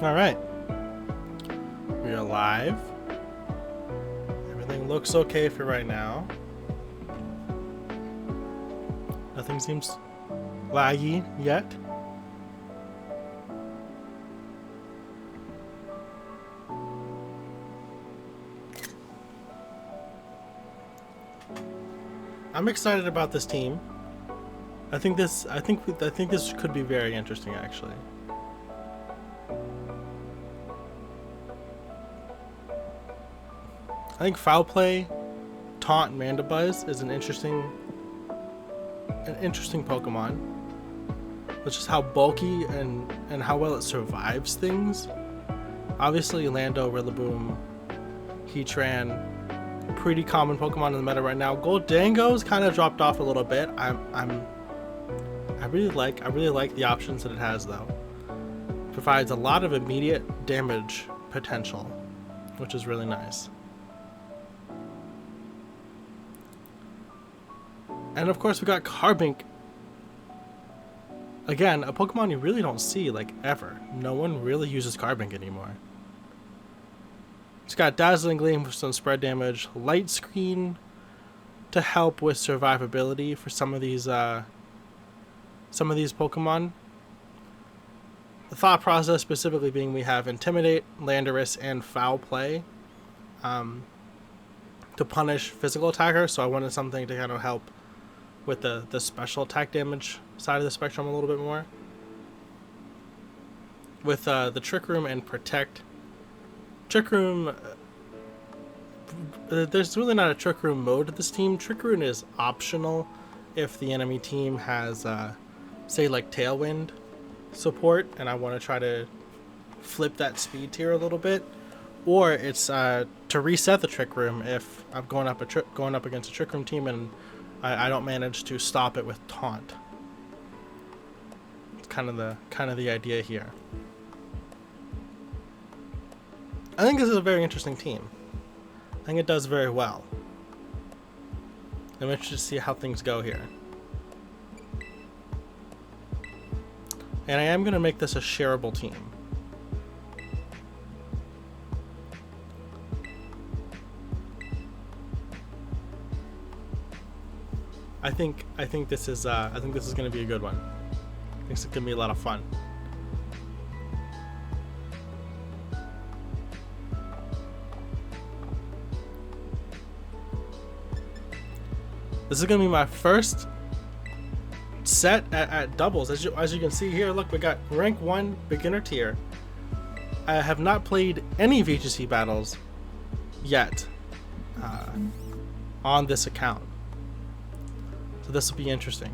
All right, we are live. Everything looks okay for right now. Nothing seems laggy yet. I'm excited about this team. I think this could be very interesting, actually. I think Foul Play, Taunt, Mandibuzz is an interesting Pokemon. It's just how bulky and how well it survives things. Obviously, Lando, Rillaboom, Heatran, pretty common Pokemon in the meta right now. Goldango's kind of dropped off a little bit. I really like the options that it has though. Provides a lot of immediate damage potential, which is really nice. And of course we got Carbink. Again, a Pokemon you really don't see like ever. No one really uses Carbink anymore. It's got Dazzling Gleam for some spread damage, Light Screen to help with survivability for some of these Pokemon. The thought process specifically being we have Intimidate, Landorus, and Foul Play to punish physical attackers, so I wanted something to kind of help with the special attack damage side of the spectrum a little bit more. With the Trick Room and Protect. Trick Room, there's really not a Trick Room mode to this team. Trick Room is optional if the enemy team has, say, like Tailwind support, and I want to try to flip that speed tier a little bit. Or it's to reset the Trick Room if I'm going up against a Trick Room team and I don't manage to stop it with Taunt. It's kind of the idea here. I think this is a very interesting team. I think it does very well. I'm interested to see how things go here. And I am going to make this a shareable team. I think this is going to be a good one. I think it's going to be a lot of fun. This is going to be my first set at doubles. As you can see here, look, we got rank 1 beginner tier. I have not played any VGC battles yet on this account. So this will be interesting.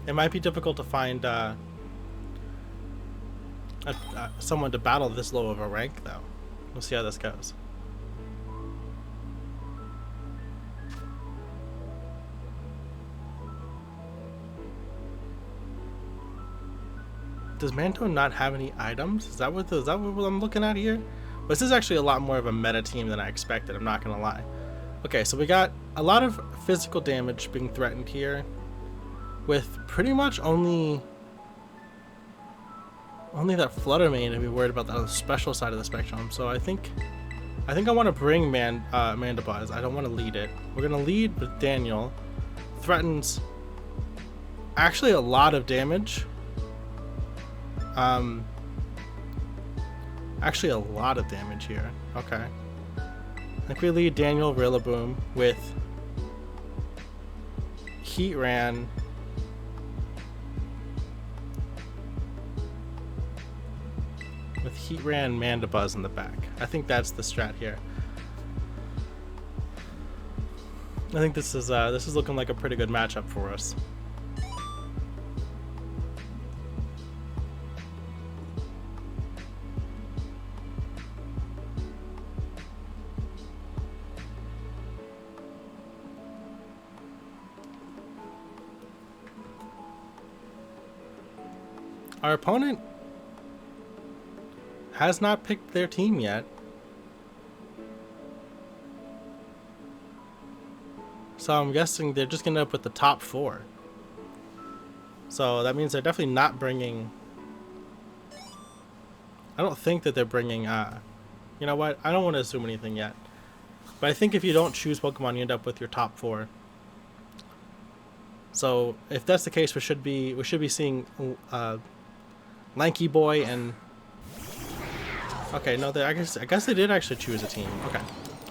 It might be difficult to find someone to battle this low of a rank, though. We'll see how this goes. Does Manto not have any items? Is that what I'm looking at here? But this is actually a lot more of a meta team than I expected, I'm not gonna lie. Okay, so we got a lot of physical damage being threatened here, with pretty much only that Flutter Mane to be worried about the special side of the spectrum. So I think I want to bring Mandibuzz. I don't want to lead it. We're gonna lead with Daniel. Threatens actually a lot of damage. Actually a lot of damage here. Okay. I think we lead Daniel Rillaboom with Heatran. With Heatran, Mandibuzz in the back. I think that's the strat here. I think this is looking like a pretty good matchup for us. Our opponent has not picked their team yet. So I'm guessing they're just gonna end up with the top 4. So that means they're definitely not bringing... I don't think that they're bringing... you know what? I don't want to assume anything yet. But I think if you don't choose Pokemon, you end up with your top 4. So if that's the case, we should be seeing Lanky Boy and... Okay, no, I guess they did actually choose a team. Okay.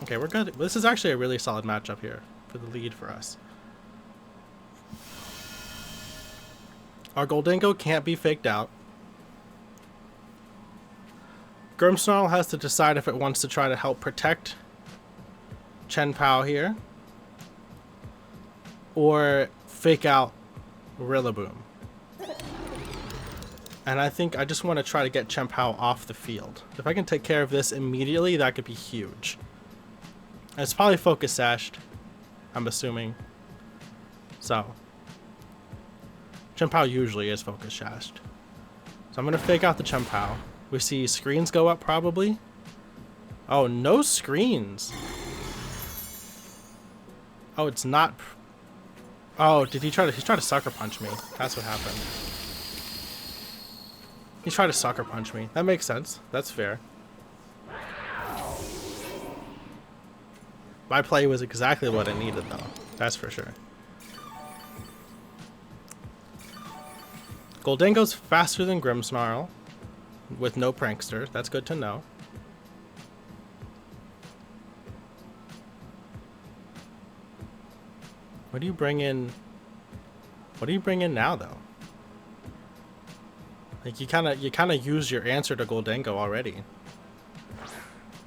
Okay, we're good. This is actually a really solid matchup here for the lead for us. Our Gholdengo can't be faked out. Grimmsnarl has to decide if it wants to try to help protect Chien-Pao here, or fake out Rillaboom. And I think I just want to try to get Chien-Pao off the field. If I can take care of this immediately, that could be huge. And it's probably focus sashed, I'm assuming. So Chien-Pao usually is focus sashed. So I'm going to fake out the Chien-Pao. We see screens go up probably. Oh, no screens. Oh, it's not. Oh, did he try to... He's trying to sucker punch me. That's what happened. He tried to sucker punch me. That makes sense. That's fair. My play was exactly what I needed, though. That's for sure. Gholdengo's faster than Grimmsnarl, with no prankster. That's good to know. What do you bring in? What do you bring in now, though? Like you kind of use your answer to Gholdengo already.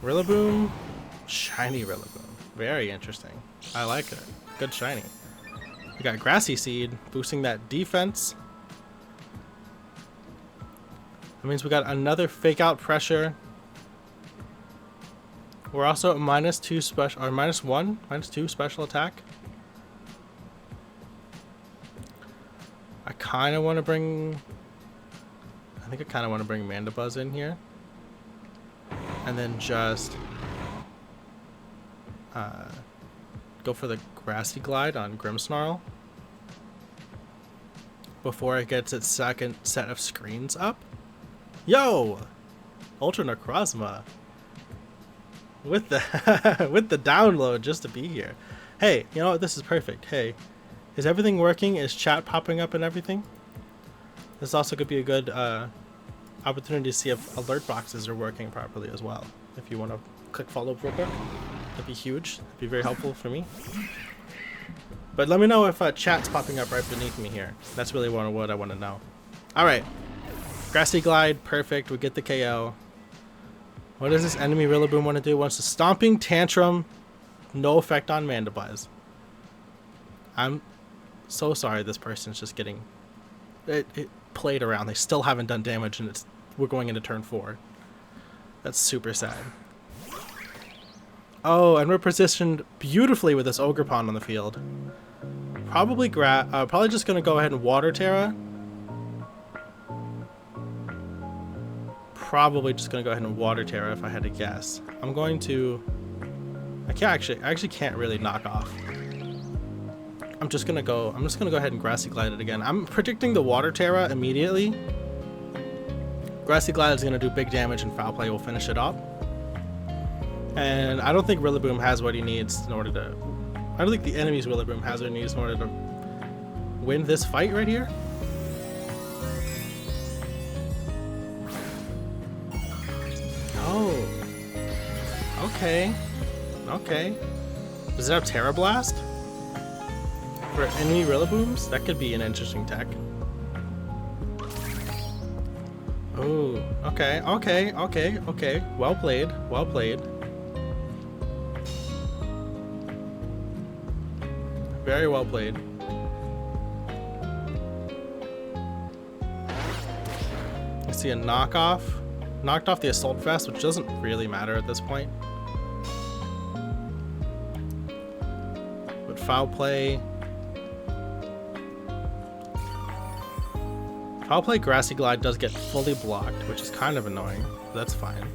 Rillaboom, shiny Rillaboom. Very interesting. I like it. Good shiny. We got Grassy Seed boosting that defense. That means we got another fake out pressure. We're also at -2 special, or -2 special attack. I kind of want to bring... I think I kind of want to bring Mandibuzz in here. And then just go for the Grassy Glide on Grimmsnarl before it gets its second set of screens up. Yo! Ultra Necrozma. With the with the download just to be here. Hey, you know what? This is perfect. Hey, is everything working? Is chat popping up and everything? This also could be a good opportunity to see if alert boxes are working properly as well. If you want to click follow up real quick, that'd be huge. That'd be very helpful for me. But let me know if chat's popping up right beneath me here. That's really what I want to know. All right, Grassy Glide, perfect. We get the KO. What does this enemy Rillaboom want to do? Wants to Stomping Tantrum. No effect on Mandibuzz. I'm so sorry this person's just getting it played around. They still haven't done damage, and we're going into turn 4. That's super sad. Oh, and we're positioned beautifully with this Ogerpon on the field. Probably just gonna go ahead and Water Terra. Probably just gonna go ahead and Water Terra if I had to guess. I'm going to... I actually can't really knock off. I'm just gonna go ahead and Grassy Glide it again. I'm predicting the Water Terra immediately. Grassy Glide is gonna do big damage and Foul Play will finish it off. And I don't think Rillaboom has what he needs in order to... I don't think the enemy's Rillaboom has what he needs in order to win this fight right here. Oh. Okay. Okay. Does it have Terra Blast? For enemy Rillabooms? That could be an interesting tech. Oh, okay, okay, okay, okay. Well played, well played. Very well played. I see a knockoff. Knocked off the Assault Vest, which doesn't really matter at this point. But Foul Play... Foul Play Grassy Glide does get fully blocked, which is kind of annoying, but that's fine.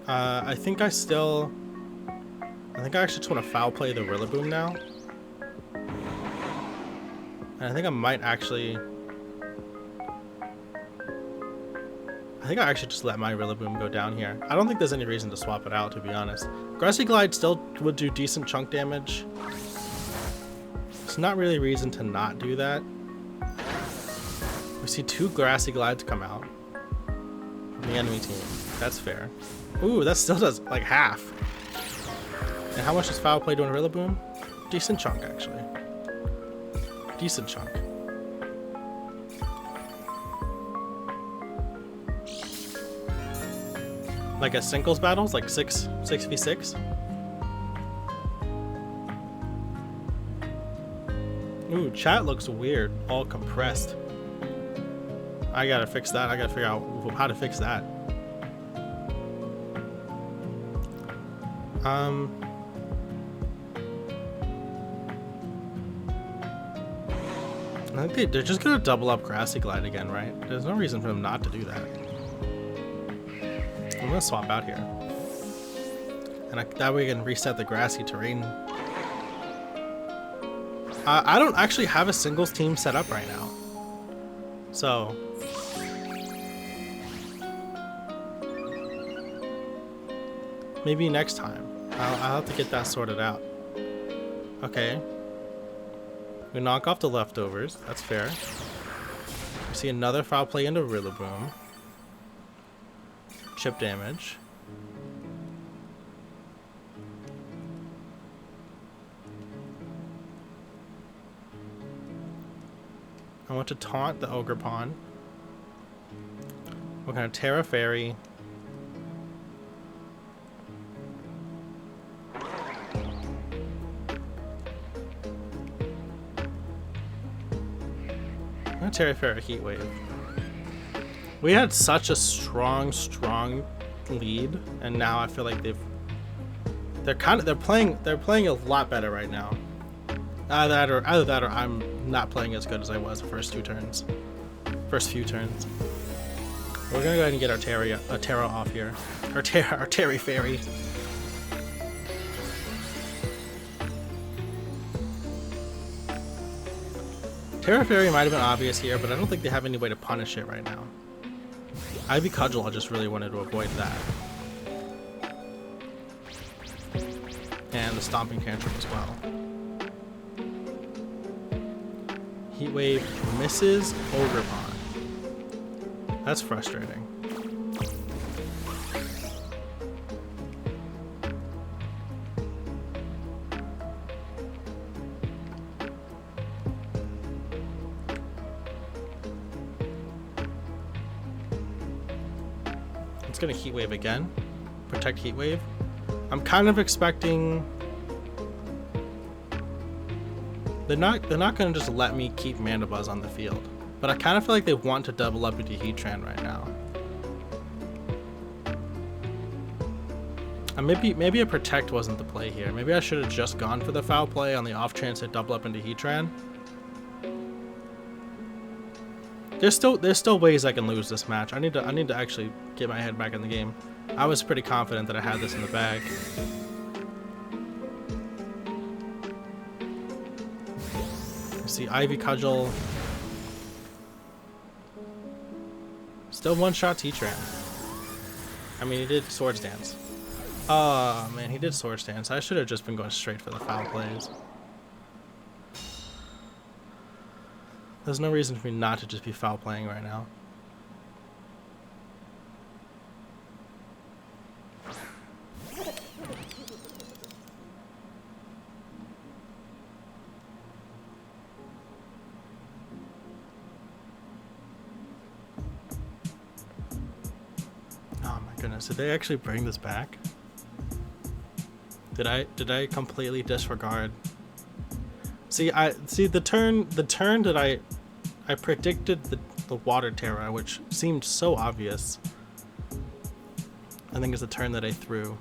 I think I actually just want to foul play the Rillaboom now. And I think I might actually... I think I actually just let my Rillaboom go down here. I don't think there's any reason to swap it out, to be honest. Grassy Glide still would do decent chunk damage. There's not really a reason to not do that. We see 2 Grassy Glides come out from the enemy team. That's fair. Ooh, that still does like half. And how much does Foul Play do on Rillaboom? Decent chunk, actually. Decent chunk. Like a singles battles, like 6v6. Ooh, chat looks weird, all compressed. I gotta fix that. I gotta figure out how to fix that. I think they're just gonna double up Grassy Glide again, right? There's no reason for them not to do that. I'm gonna swap out here. And that way we can reset the grassy terrain. I don't actually have a singles team set up right now. So... maybe next time. I'll have to get that sorted out. Okay. We knock off the leftovers. That's fair. We see another foul play into Rillaboom. Chip damage. I want to taunt the Ogre Pawn. We're gonna Terra Fairy. I'm gonna Terra Fairy Heat Wave. We had such a strong lead, and now I feel like they're playing a lot better right now. Either that or I'm not playing as good as I was the first few turns. We're gonna go ahead and get our Terra off here. Our Terry Fairy. Terra Fairy might have been obvious here, but I don't think they have any way to punish it right now. Ivy Cudgel, I just really wanted to avoid that. And the Stomping Tantrum as well. Heat Wave misses Ogre Pawn. That's frustrating. It's gonna Heat Wave again. Protect Heat Wave. I'm kind of expecting... They're not gonna just let me keep Mandibuzz on the field. But I kind of feel like they want to double up into Heatran right now. And maybe a Protect wasn't the play here. Maybe I should have just gone for the foul play on the off chance to double up into Heatran. There's still ways I can lose this match. I need to actually get my head back in the game. I was pretty confident that I had this in the bag. I see Ivy Cudgel. Still one-shot Heatran. I mean, he did Swords Dance. Oh man, he did Swords Dance. I should have just been going straight for the foul plays. There's no reason for me not to just be foul playing right now. Oh my goodness, did they actually bring this back? Did I completely disregard? See, the turn that I predicted the Water Terra, which seemed so obvious. I think it's the turn that I threw.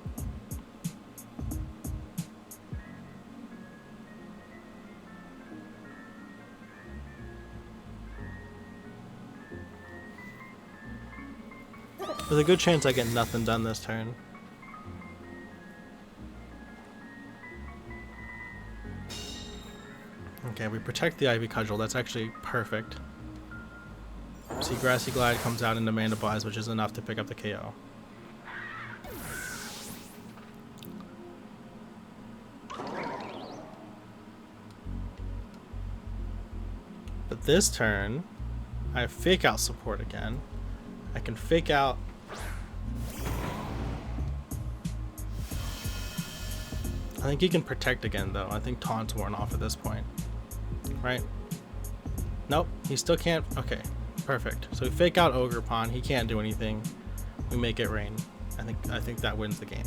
There's a good chance I get nothing done this turn. Okay, we protect the Ivy Cudgel. That's actually perfect. See, Grassy Glide comes out into Mandibuzz, which is enough to pick up the KO. But this turn, I have Fake Out support again. I can Fake Out. I think he can protect again, though. I think Taunt's worn off at this point. Right? Nope, he still can't. Okay, perfect. So we Fake Out Ogerpon. He can't do anything. We make it rain. I think that wins the game.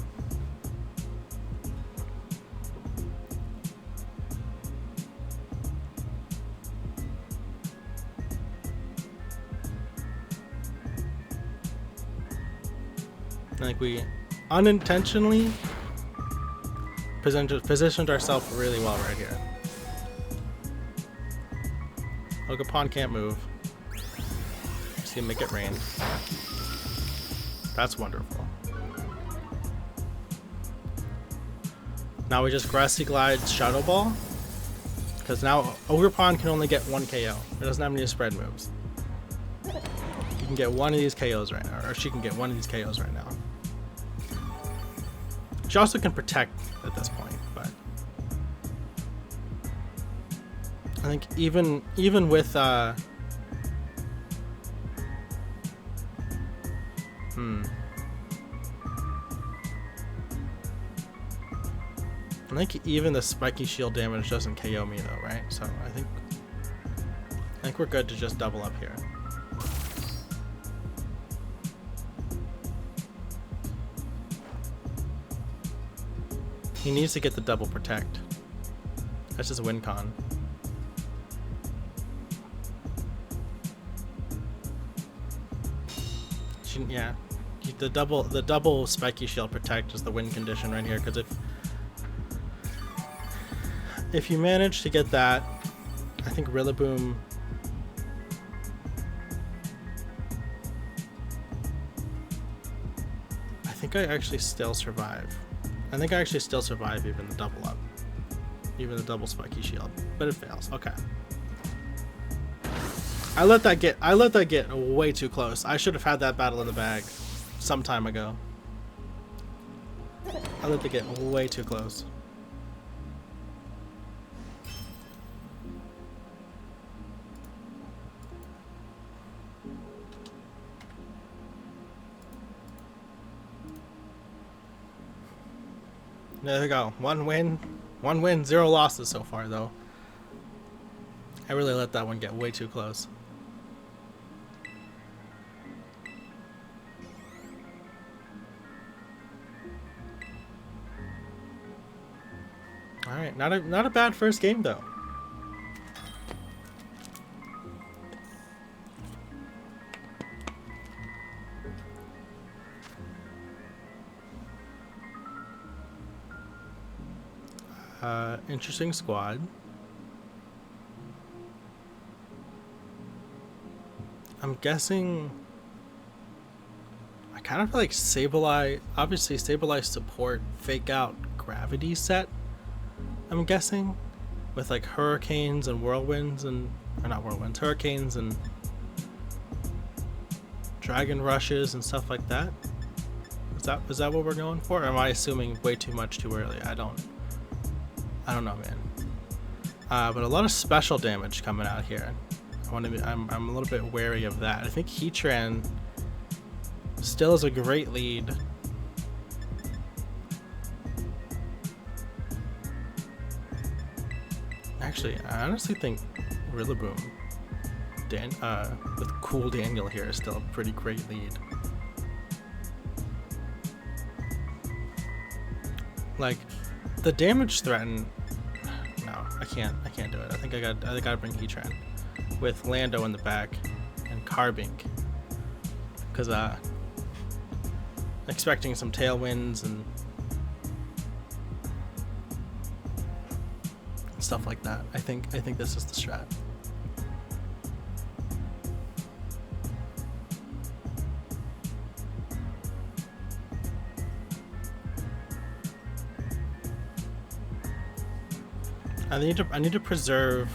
I think we unintentionally positioned ourselves really well right here. Ogerpon can't move. See him make it rain. That's wonderful. Now we just Grassy Glide Shadow Ball. Because now Ogerpon can only get 1 KO. It doesn't have any spread moves. You can get one of these KOs right now. Or she can get one of these KOs right now. She also can protect at this point, but I think even with I think even the spiky shield damage doesn't KO me though, right? So I think we're good to just double up here. He needs to get the double protect. That's just a win con. Yeah, the double spiky shield protect is the win condition right here. Because if you manage to get that, I think Rillaboom. I think I actually still survive. I think I actually still survive even the double up. Even the double spiky shield. But it fails. Okay. I let that get way too close. I should have had that battle in the bag some time ago. I let it get way too close. There we go. One win, 0 losses so far, though. I really let that one get way too close. All right, not a bad first game though. Interesting squad. I'm guessing I kind of feel like Sableye, obviously Sableye support Fake Out Gravity set, I'm guessing, with like Hurricanes and Whirlwinds and, or not Whirlwinds, Hurricanes and Dragon Rushes and stuff like that. Is that what we're going for? Or am I assuming way too much too early? I don't know, man. But a lot of special damage coming out here. I'm a little bit wary of that. I think Heatran still is a great lead. Actually, I honestly think Rillaboom with Cool Daniel here is still a pretty great lead. Like the damage threaten. No, I can't do it. I think I gotta bring Heatran with Lando in the back and Carbink, because expecting some tailwinds and stuff like that. I think this is the strat. I need to preserve.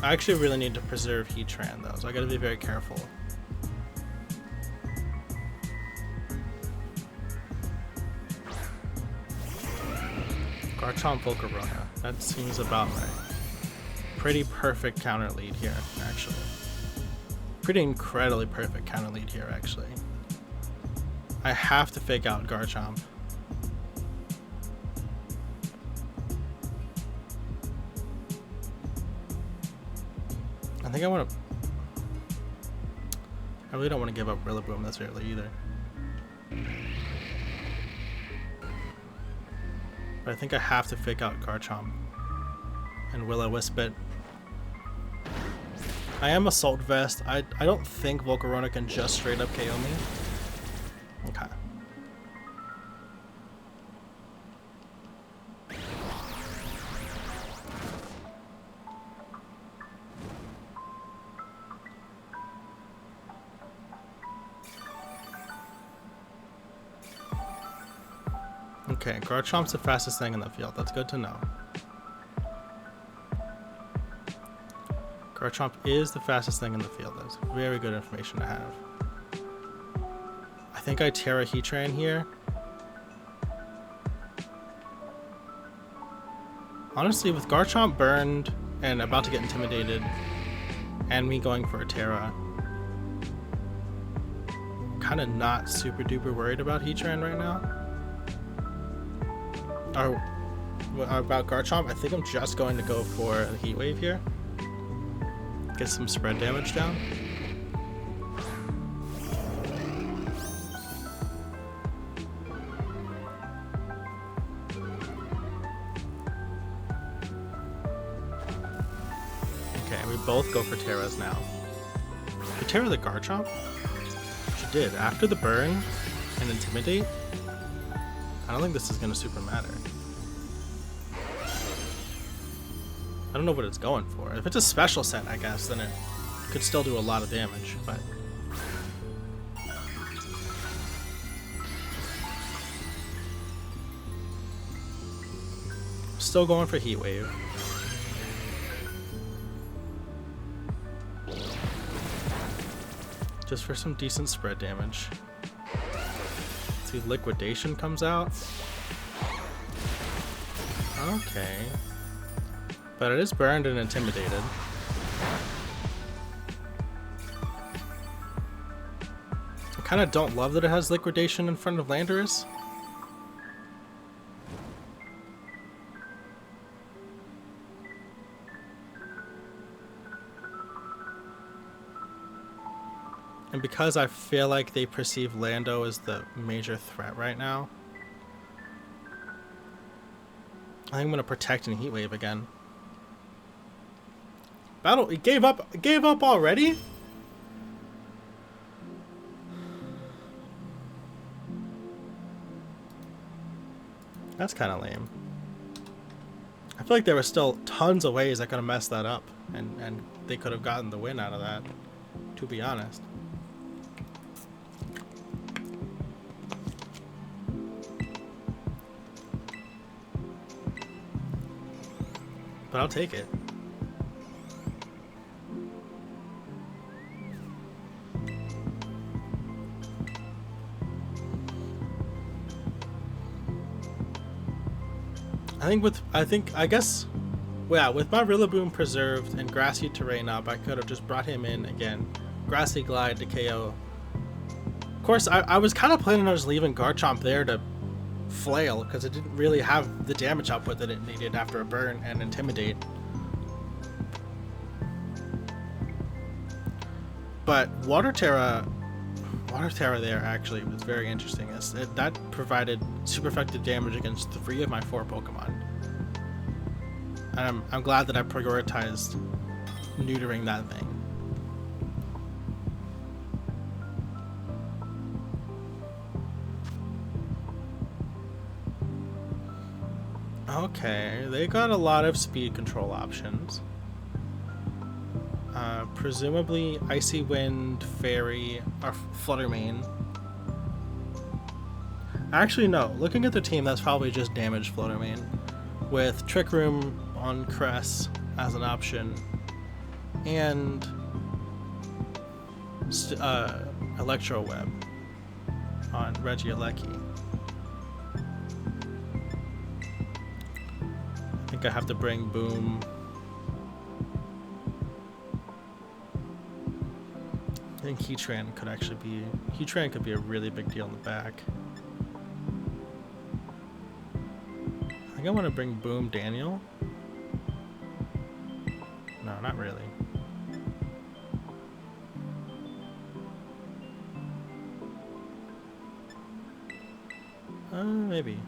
I actually really need to preserve Heatran though, so I gotta be very careful. Garchomp Volcarona. That seems about right. Pretty perfect counter lead here, actually. Pretty incredibly perfect counter lead here, actually. I have to fake out Garchomp. I think I want to... I really don't want to give up Rillaboom this early either. But I think I have to fake out Garchomp and Will-O-Wisp it. I am Assault Vest. I don't think Volcarona can just straight up KO me. Okay. Okay, Garchomp's the fastest thing in the field. That's good to know. Garchomp is the fastest thing in the field. That's very good information to have. I think I Terra Heatran here. Honestly, with Garchomp burned and about to get intimidated, and me going for a Terra, kind of not super duper worried about Heatran right now. Or about Garchomp, I think I'm just going to go for a Heat Wave here. Get some spread damage down. Okay, we both go for Terras now. Did you Terra the Garchomp? She did. After the burn and Intimidate, I don't think this is going to super matter. I don't know what it's going for. If it's a special set, I guess, then it could still do a lot of damage, but... Still going for Heat Wave. Just for some decent spread damage. See, Liquidation comes out. Okay. But it is burned and intimidated. I kind of don't love that it has Liquidation in front of Landorus. And because I feel like they perceive Lando as the major threat right now, I think I'm going to protect and Heat Wave again. Battle, he gave up already? That's kind of lame. I feel like there were still tons of ways I could have messed that up, and they could have gotten the win out of that, to be honest. But I'll take it. I guess, yeah, with my Rillaboom preserved and Grassy Terrain up, I could have just brought him in again. Grassy Glide to KO. Of course, I was kind of planning on just leaving Garchomp there to flail, because it didn't really have the damage output that it needed after a burn and Intimidate. But Water Terra there actually was very interesting. That provided super effective damage against 3 of my 4 Pokemon. And I'm glad that I prioritized neutering that thing. Okay, they got a lot of speed control options. Presumably Icy Wind, Fairy, or Flutter Mane. Actually, no. Looking at the team, that's probably just damaged Flutter Mane. with Trick Room on Cress as an option, and Electro Web on Regieleki. I think I have to bring Boom. I think Heatran could actually be... Heatran could be a really big deal in the back. I think I want to bring Boom Daniel. No, not really. Maybe.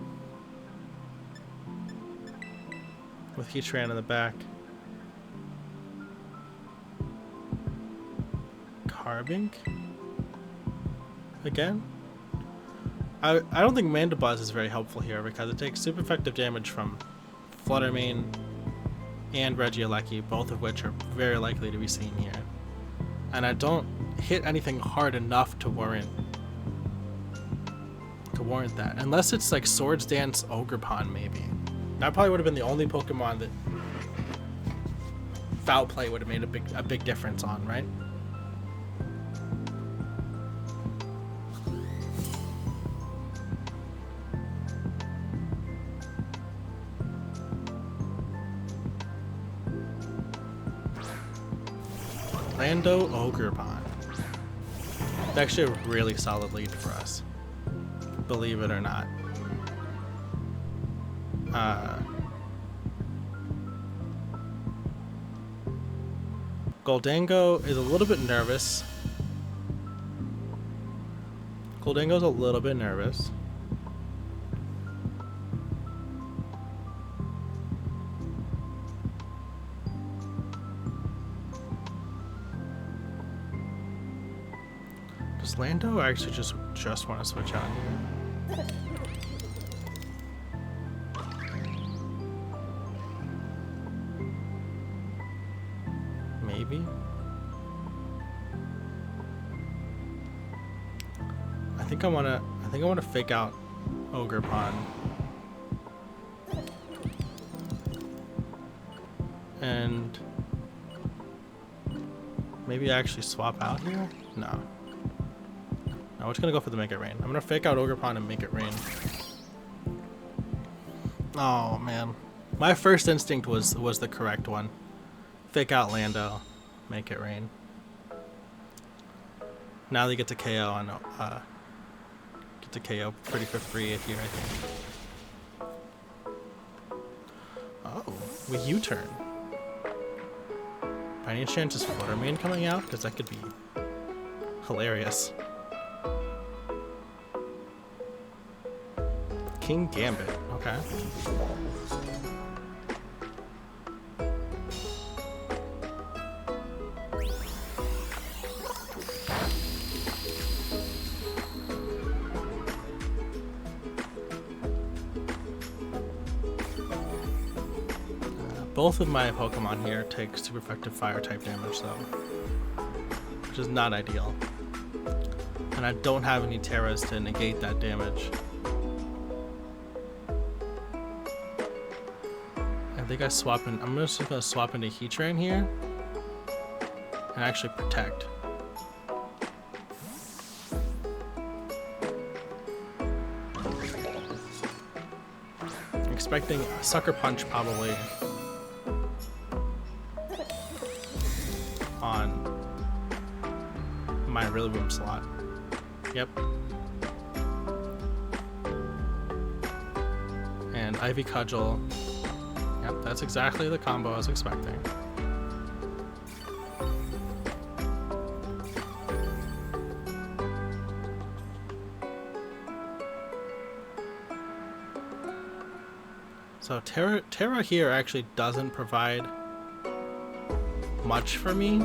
With Heatran in the back. Carbink? Again? I don't think Mandibuzz is very helpful here because it takes super effective damage from Fluttermane and Regieleki, both of which are very likely to be seen here. And I don't hit anything hard enough to warrant that. Unless it's like Swords Dance Ogerpon, maybe. That probably would have been the only Pokemon that Foul Play would have made a big difference on, right? Lando Ogerpon. It's actually a really solid lead for us, believe it or not. Goldango is a little bit nervous. Goldango's a little bit nervous. Does Lando actually just want to switch on here? Maybe. I think I wanna fake out Ogerpon. And maybe actually swap out here? No. No, we're just gonna go for the Make It Rain. I'm gonna fake out Ogerpon and Make It Rain. Oh man. My first instinct was the correct one. Fake out Lando, Make It Rain. Now they get to KO on pretty for free here, I think. Oh, we U-turn. By any chance is Fluttermane coming out? Because that could be hilarious. King Gambit, okay. Both of my Pokemon here take super effective fire type damage though, which is not ideal. And I don't have any Terras to negate that damage. I think I'm just gonna swap into Heatran here and actually protect. I'm expecting a Sucker Punch probably on my Rillaboom slot. Yep. And Ivy Cudgel. Yep, that's exactly the combo I was expecting. So Terra here actually doesn't provide much for me.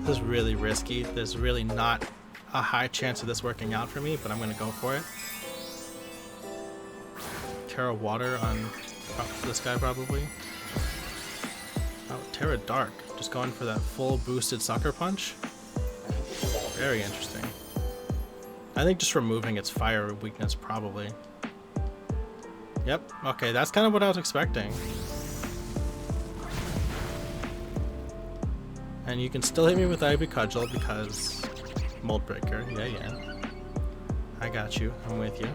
This is really risky. There's really not a high chance of this working out for me, but I'm gonna go for it. Terra Water on Oh, this guy probably. Oh, Terra Dark. Just going for that full boosted Sucker Punch. Very interesting. I think just removing its fire weakness probably. Yep, okay, that's kind of what I was expecting. And you can still hit me with Ivy Cudgel because Mold Breaker. Yeah. I got you. I'm with you.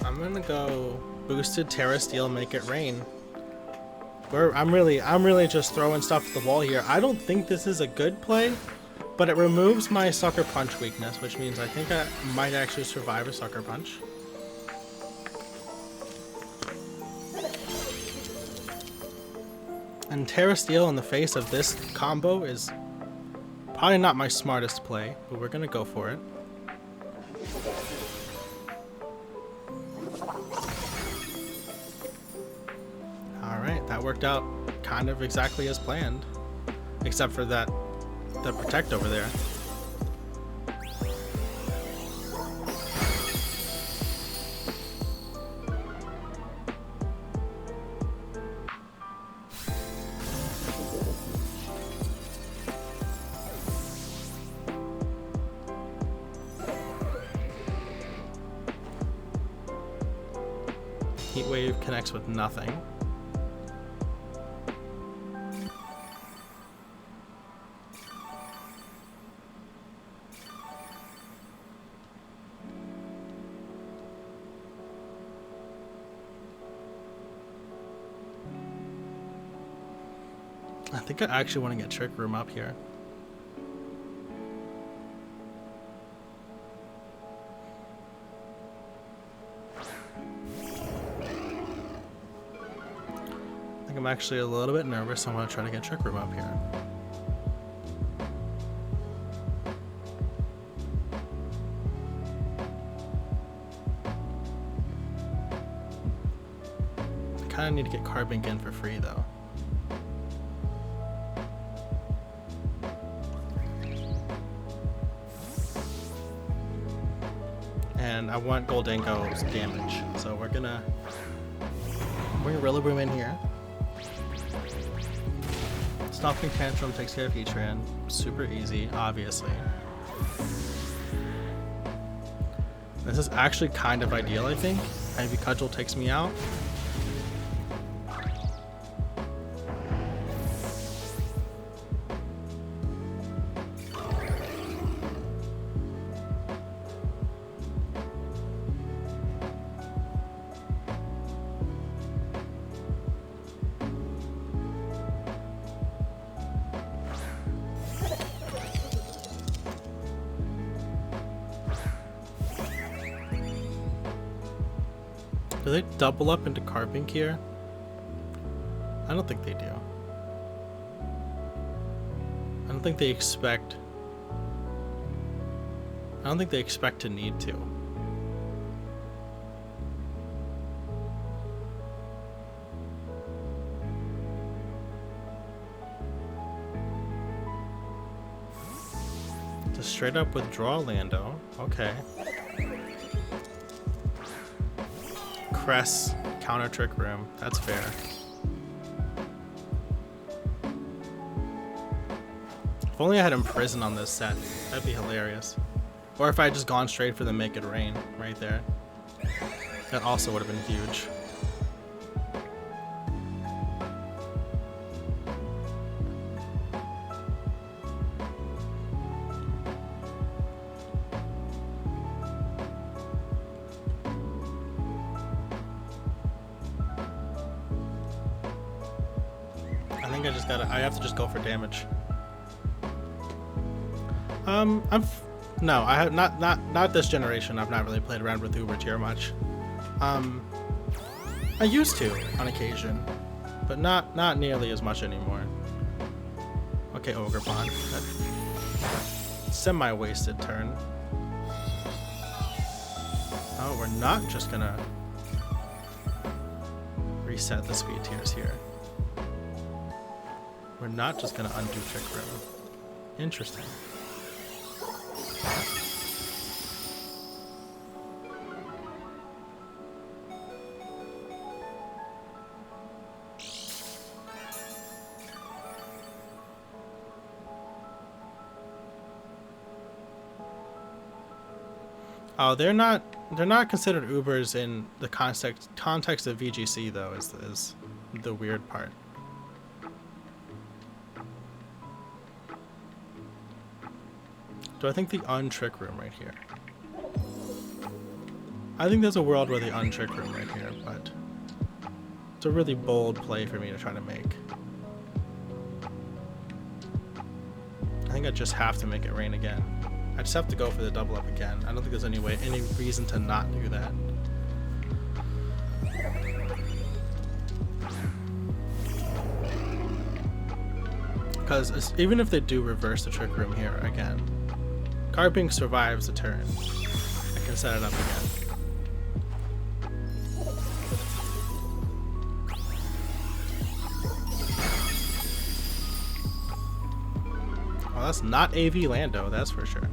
I'm gonna go boosted Terra Steel, make it rain. I'm really just throwing stuff at the wall here. I don't think this is a good play, but it removes my Sucker Punch weakness, which means I think I might actually survive a Sucker Punch. And Terra Steel in the face of this combo is probably not my smartest play, but we're gonna go for it. Alright, that worked out kind of exactly as planned. Except for that, the Protect over there. Heat Wave connects with nothing. I think I actually want to get Trick Room up here. I think I'm actually a little bit nervous. I want to try to get Trick Room up here. I kind of need to get Carbink in for free though. And I want Goldengo's damage, so we're gonna bring Rillaboom in here. Stopping Tantrum takes care of Heatran. Super easy, obviously. This is actually kind of ideal, I think. Ivy Cudgel takes me out. Do they double up into Carbink here? I don't think they do. I don't think they expect to need to. Just straight up withdraw Lando. Okay. Cress, counter Trick Room. That's fair. If only I had Imprison on this set. That'd be hilarious. Or if I had just gone straight for the Make It Rain right there. That also would have been huge. I have to just go for damage. No, I have not this generation. I've not really played around with Uber tier much. I used to on occasion, but not nearly as much anymore. Okay, Ogre Pond. Semi-wasted turn. Oh, we're not just gonna reset the speed tiers here. We're not just gonna undo Trick Room. Interesting. Oh, they're not considered Ubers in the context of VGC though, is the weird part. Do I think the untrick room right here? I think there's a world where the untrick room right here, but it's a really bold play for me to try to make. I think I just have to make it rain again. I just have to go for the double up again. I don't think there's any reason to not do that. Because even if they do reverse the trick room here again, Carping survives the turn. I can set it up again. Well, that's not AV Lando, that's for sure.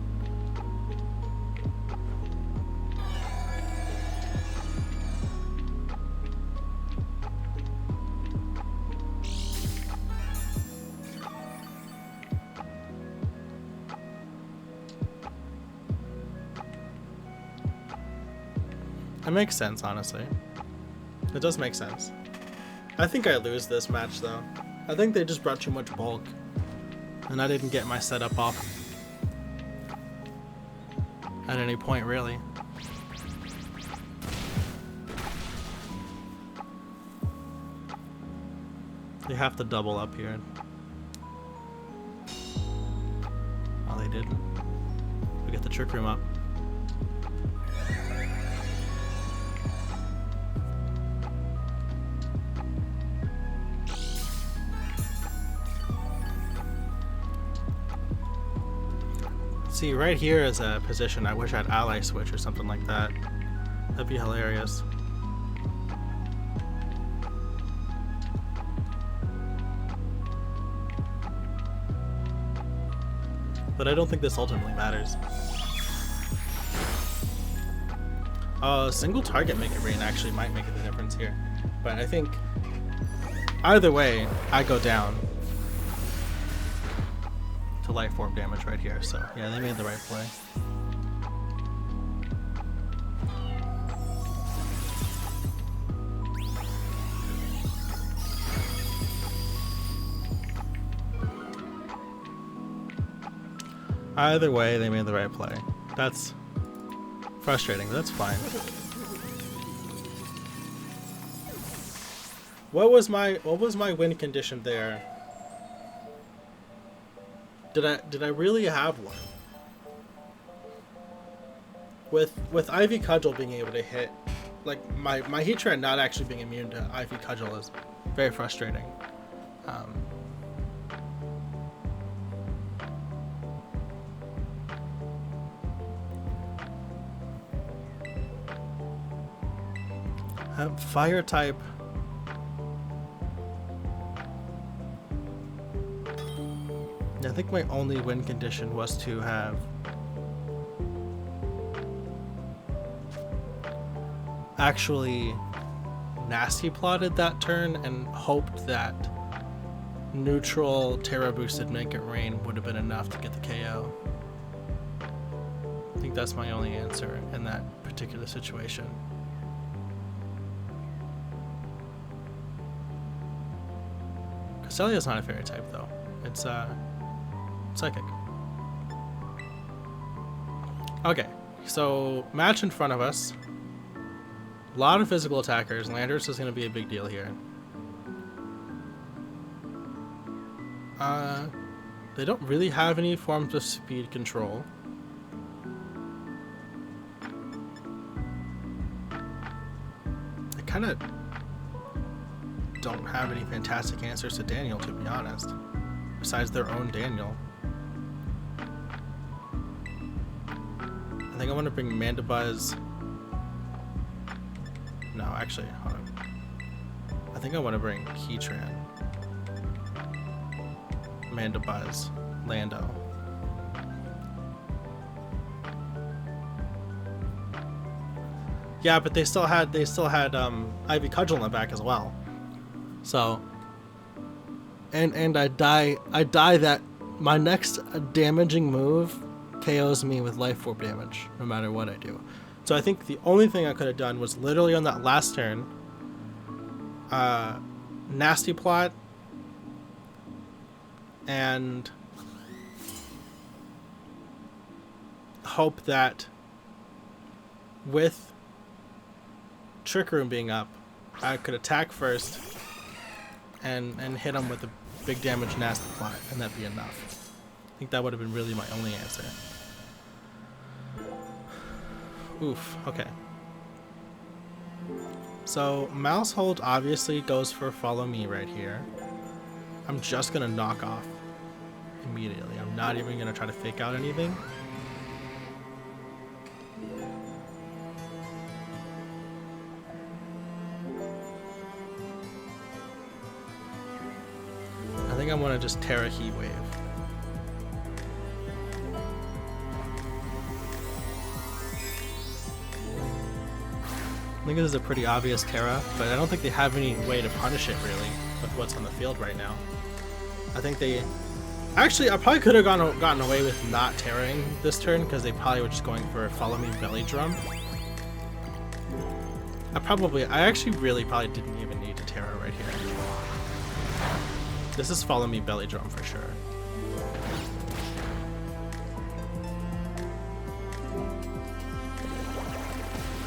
It makes sense, honestly. It does make sense. I think I lose this match, though. I think they just brought too much bulk, and I didn't get my setup off at any point, really. They have to double up here. Oh, they didn't. We get the trick room up. See, right here is a position I wish I'd ally switch or something like that. That'd be hilarious. But I don't think this ultimately matters. Single target make it rain actually might make the difference here. But I think either way, I go down to life orb damage right here. So yeah, they made the right play. Either way, they made the right play. That's frustrating, but that's fine. What was my win condition there? Did I really have one? With Ivy Cudgel being able to hit, like my Heatran not actually being immune to Ivy Cudgel is very frustrating. Fire type. I think my only win condition was to have actually nasty plotted that turn and hoped that neutral Terra boosted Make It Rain would have been enough to get the KO. I think that's my only answer in that particular situation. Castelia's not a fairy type though. It's psychic. Okay, so match in front of us. A lot of physical attackers. Landorus is going to be a big deal here. They don't really have any forms of speed control. kind of don't have any fantastic answers to Daniel, to be honest. Besides their own Daniel. I think I want to bring Mandibuzz. No, actually, hold on. I think I want to bring Keytran, Mandibuzz, Lando. Yeah, but they still had Ivy Cudgel in the back as well. So, and I die that my next damaging move KOs me with life orb damage no matter what I do. So I think the only thing I could have done was literally on that last turn, Nasty Plot and hope that with Trick Room being up, I could attack first and hit him with a big damage Nasty Plot, and that'd be enough. I think that would have been really my only answer. Oof, okay. So Mouse Hold obviously goes for Follow Me right here. I'm just gonna knock off immediately. I'm not even gonna try to fake out anything. I think I want to just Terra Heat Wave. I think this is a pretty obvious Terra, but I don't think they have any way to punish it really with what's on the field right now. I think they... Actually, I probably could have gotten away with not Terraing this turn because they probably were just going for a Follow Me Belly Drum. I actually really probably didn't even need to Terra right here. This is Follow Me Belly Drum for sure.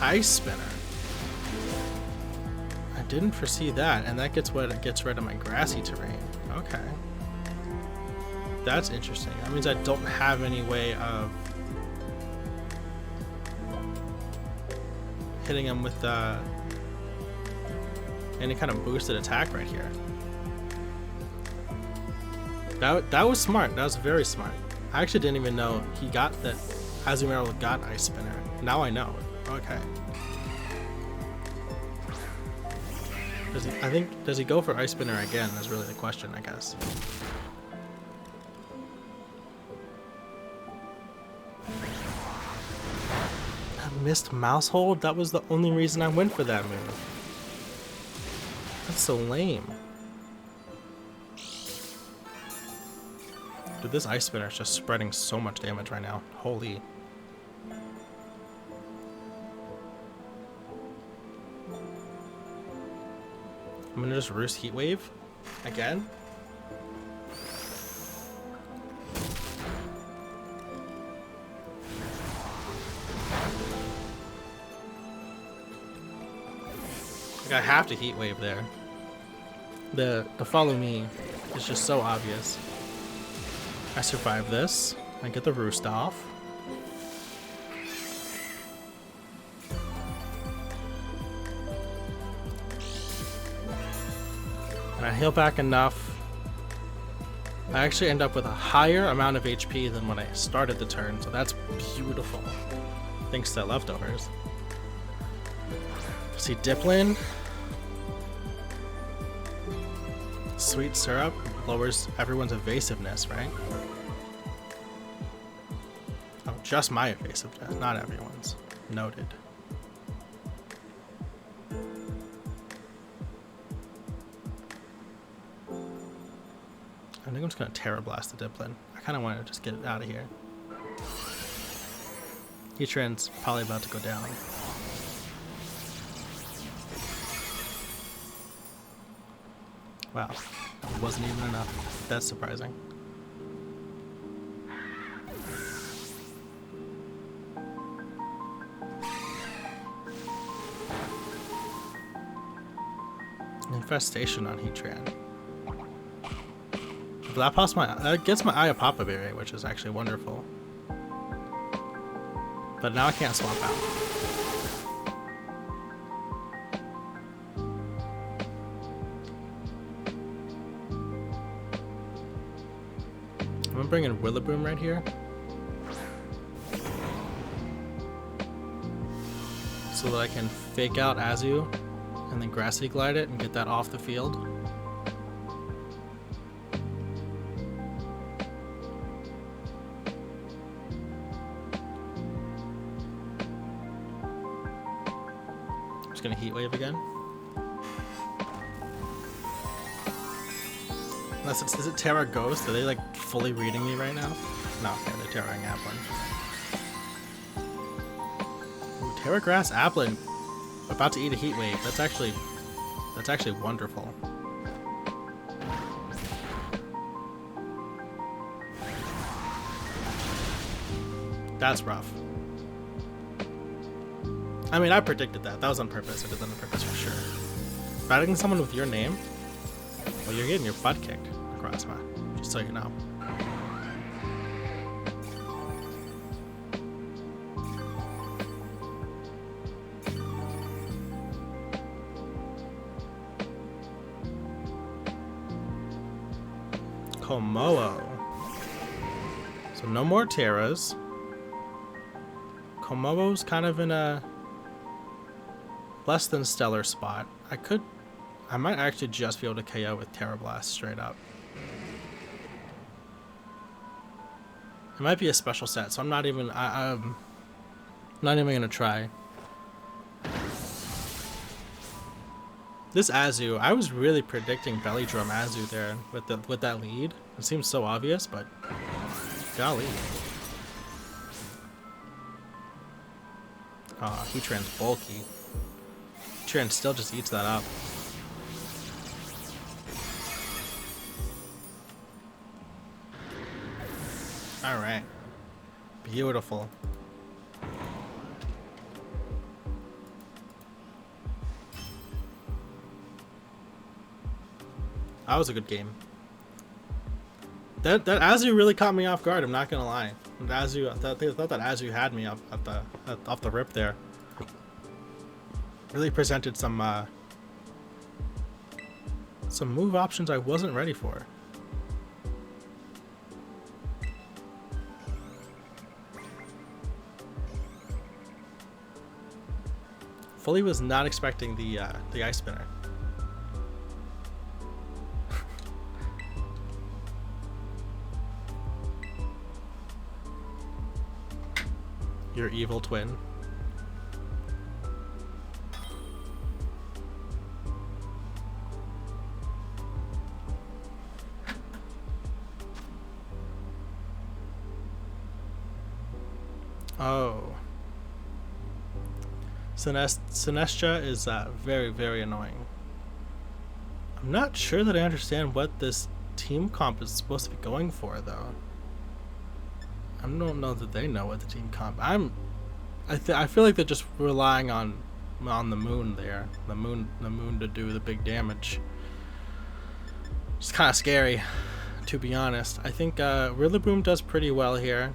Ice Spinner. I didn't foresee that, and that gets rid of my grassy terrain. Okay. That's interesting. That means I don't have any way of hitting him with any kind of boosted attack right here. That was smart. That was very smart. I actually didn't even know he got that. Azumarill got Ice Spinner. Now I know. Okay. Does he go for Ice Spinner again? That's really the question, I guess. I missed Mouse Hold? That was the only reason I went for that move. That's so lame. Dude, this Ice Spinner is just spreading so much damage right now. Holy. I'm gonna just Roost Heat Wave again. Like I have to Heat Wave there. The Follow Me is just so obvious. I survive this. I get the Roost off. And I heal back enough. I actually end up with a higher amount of HP than when I started the turn, so that's beautiful. Thanks to leftovers. See, Diplin. Sweet Syrup lowers everyone's evasiveness, right? Oh, just my evasiveness, not everyone's. Noted. I think I'm just gonna Terra Blast the Diplin. I kind of want to just get it out of here. Heatran's probably about to go down. Wow, that wasn't even enough. That's surprising. Infestation on Heatran. That gets my Iapapa Berry, which is actually wonderful. But now I can't swap out. I'm gonna bring in Rillaboom right here. So that I can fake out Azu and then Grassy Glide it and get that off the field. I'm just gonna Heat Wave again. Unless it's, is it Terra Ghost? Are they like fully reading me right now? No, okay, they're Terraing Applin. Ooh, Terra Grass Applin about to eat a Heat Wave. That's actually wonderful. That's rough. I mean, I predicted that. That was on purpose. I did that on purpose for sure. Batting someone with your name? Well, you're getting your butt kicked across, man. Just so you know. Komodo. So no more Terras. Komodo's kind of in a less than stellar spot. I might actually just be able to KO with Terra Blast straight up. It might be a special set, so I'm not even I'm not even gonna try. This Azu, I was really predicting Belly Drum Azu there with that lead. It seems so obvious, but golly. Oh, Heatran's bulky. Heatran still just eats that up. Alright. Beautiful. That was a good game. That Azu really caught me off guard, I'm not gonna lie. Azu, I thought that Azu had me off the rip there. Really presented some move options I wasn't ready for. Fully was not expecting the Ice Spinner. Your evil twin. Oh. Sinestra is very, very annoying. I'm not sure that I understand what this team comp is supposed to be going for, though. I don't know that they know what the team comp. I feel like they're just relying on the moon there, the moon to do the big damage. It's kind of scary, to be honest. I think Rillaboom does pretty well here.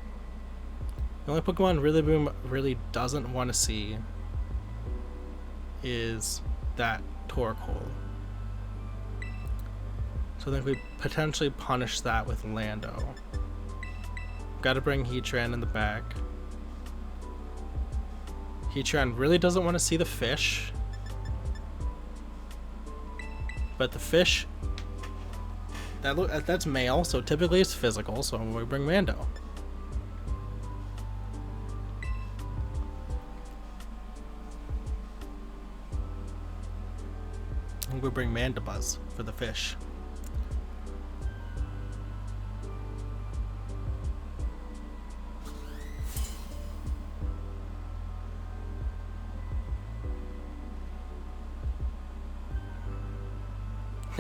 The only Pokemon Rillaboom really doesn't want to see is that Torkoal. So I think we potentially punish that with Lando. Gotta bring Heatran in the back. Heatran really doesn't want to see the fish. But the fish, that's male, so typically it's physical, so we bring Mando. And we bring Mandibuzz for the fish.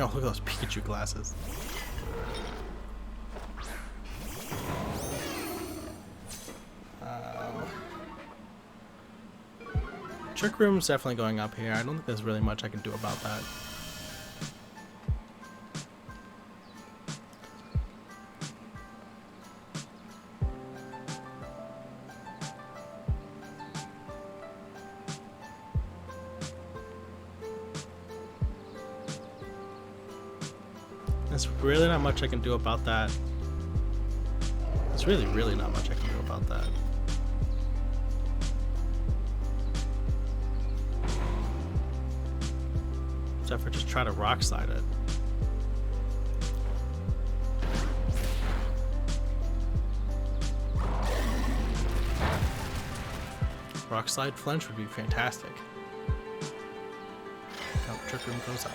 Oh, look at those Pikachu glasses. Trick Room's definitely going up here. I don't think there's really much I can do about that. There's really not much I can do about that. There's really not much I can do about that. Except for just try to rock slide it. Rock slide flinch would be fantastic. Oh, Trick Room goes up.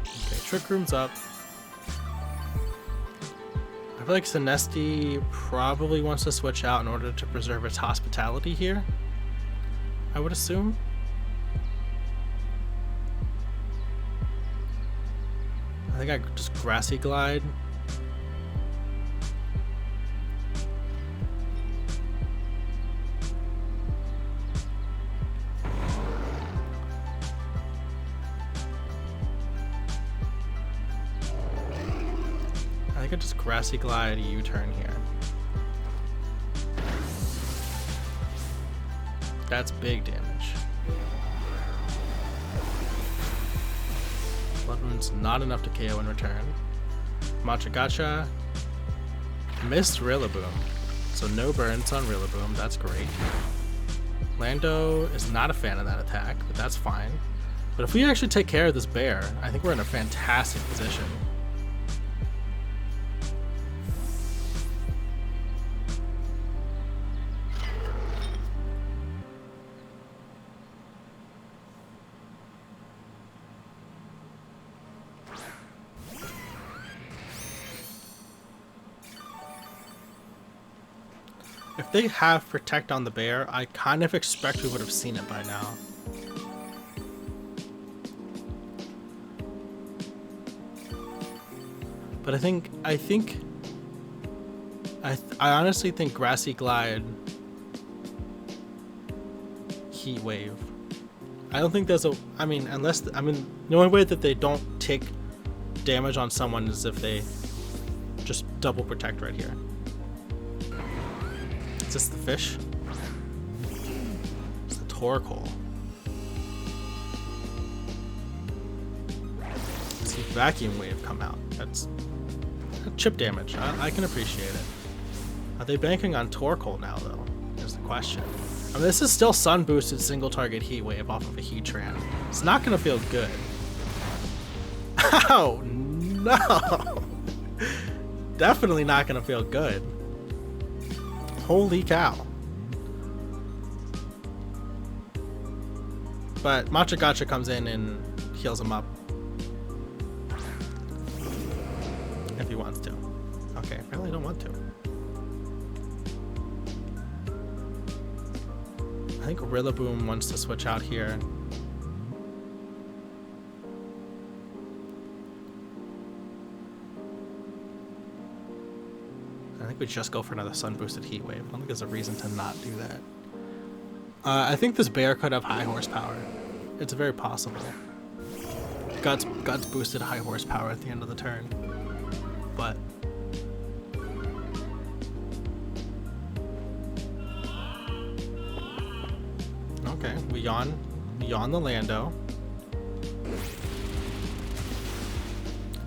Okay, Trick Room's up. I feel like Sinesti probably wants to switch out in order to preserve its hospitality here, I would assume. I think I could just Grassy Glide. I could just Grassy Glide U-turn here. That's big damage. Blood Moon's not enough to KO in return. Machagacha missed Rillaboom, so no burns on Rillaboom. That's great. Lando is not a fan of that attack, but that's fine. But if we actually take care of this bear, I think we're in a fantastic position. If they have Protect on the bear, I kind of expect we would have seen it by now. But I honestly think Grassy Glide, Heat Wave. I don't think there's the only way that they don't take damage on someone is if they just double Protect right here. Is this the fish? It's the Torkoal. See Vacuum Wave come out. That's chip damage. I can appreciate it. Are they banking on Torkoal now, though? Is the question. I mean, this is still Sun boosted single target Heat Wave off of a Heatran. It's not gonna feel good. Oh no! Definitely not gonna feel good. Holy cow. But Machagacha comes in and heals him up. If he wants to. Okay, apparently I don't want to. I think Rillaboom wants to switch out here. I think we just go for another Sun boosted Heat Wave. I don't think there's a reason to not do that. I think this bear could have high horsepower. It's very possible. Guts boosted high horsepower at the end of the turn. But okay, we yawn the Lando.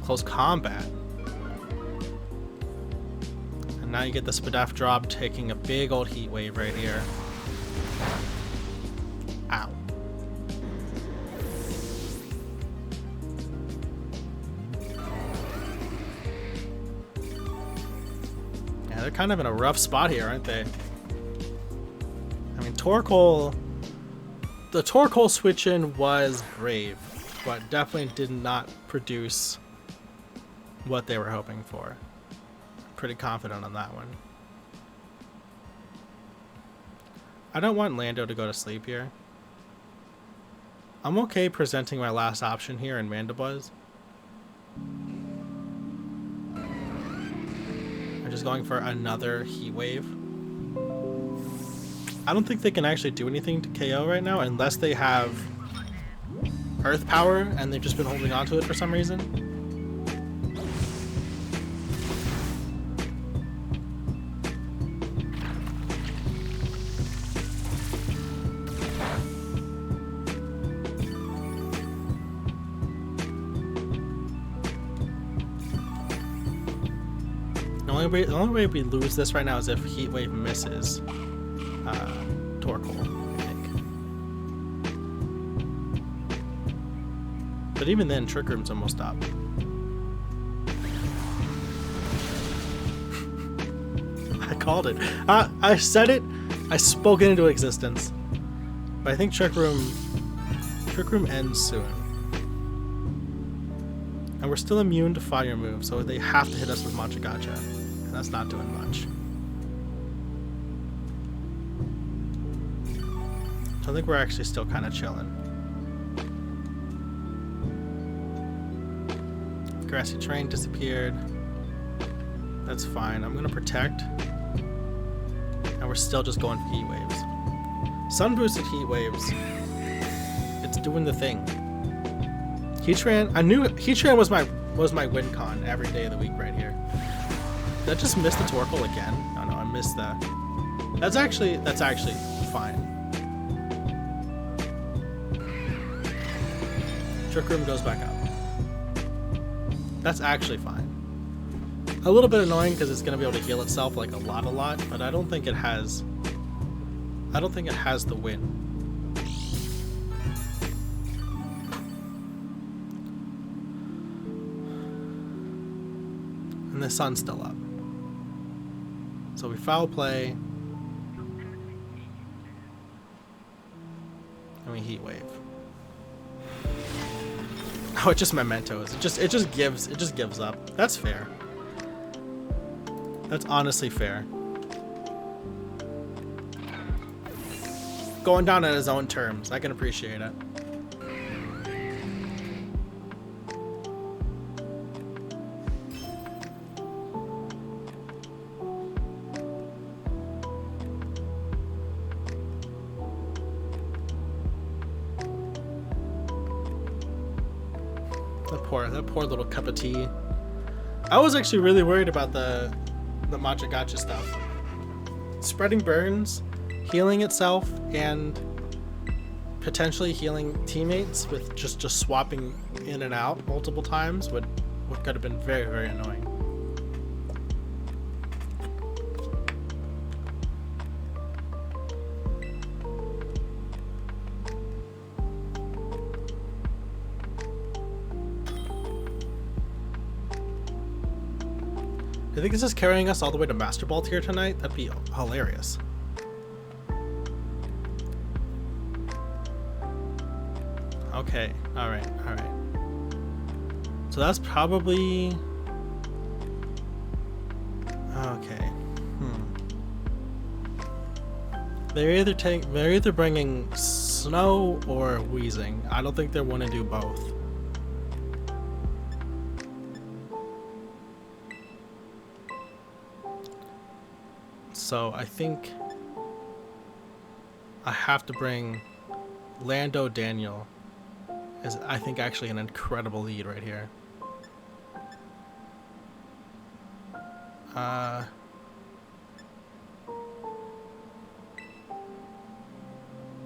Close combat. And now you get the Spadaf drop taking a big old Heat Wave right here. Ow. Yeah, they're kind of in a rough spot here, aren't they? I mean, Torkoal... The Torkoal switch-in was brave, but definitely did not produce what they were hoping for. Pretty confident on that one. I don't want Lando to go to sleep here. I'm okay presenting my last option here in Mandibuzz. I'm just going for another Heat Wave. I don't think they can actually do anything to KO right now unless they have Earth Power and they've just been holding on to it for some reason. The only way we lose this right now is if Heat Wave misses Torkoal, I think. But even then, Trick Room's almost up. I called it. I said it. I spoke it into existence. But I think Trick Room ends soon. And we're still immune to fire moves, so they have to hit us with Machagacha. And that's not doing much. So I think we're actually still kind of chilling. Grassy Terrain disappeared. That's fine. I'm gonna protect. And we're still just going for Heat Waves. Sun boosted Heat Waves. It's doing the thing. Heatran, I knew Heatran was my win con every day of the week right here. Did I just miss the Torkoal again? Oh no, I missed that. That's actually fine. Trick Room goes back up. That's actually fine. A little bit annoying because it's gonna be able to heal itself like a lot, but I don't think it has the win. And the sun's still up. So we foul play. And we Heat Wave. Oh, it's just mementos. It just gives up. That's fair. That's honestly fair. Going down on his own terms. I can appreciate it. That poor little cup of tea. I was actually really worried about the Machagacha stuff. Spreading burns, healing itself, and potentially healing teammates with just swapping in and out multiple times would could have been very, very annoying. I think this is carrying us all the way to Master Ball tier tonight. That'd be hilarious. Okay, alright. So that's probably... Okay. They're either bringing Snow or Wheezing. I don't think they want to do both. So I think I have to bring Lando Daniel is, I think, actually an incredible lead right here.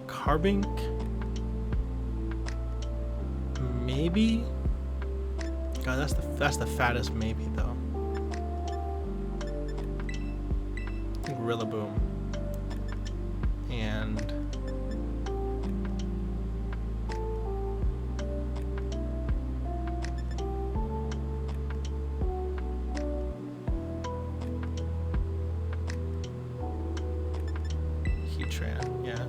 Carbink? Maybe? God, that's the fattest maybe though. Rillaboom and Heatran, yeah.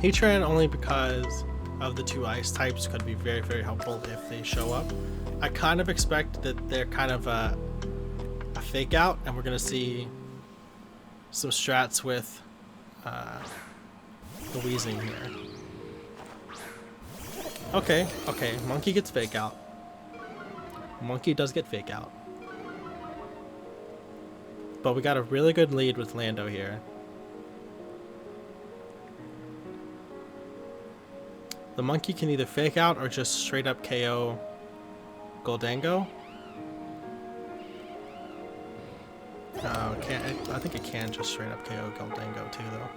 Heatran only because of the two ice types could be very, very helpful if they show up. I kind of expect that they're kind of a fake out, and we're gonna see some strats with the Wheezing here. Okay, Monkey gets fake out. Monkey does get fake out. But we got a really good lead with Lando here. The Monkey can either fake out or just straight up KO Goldango. I think it can just straight up KO Goldango too, though.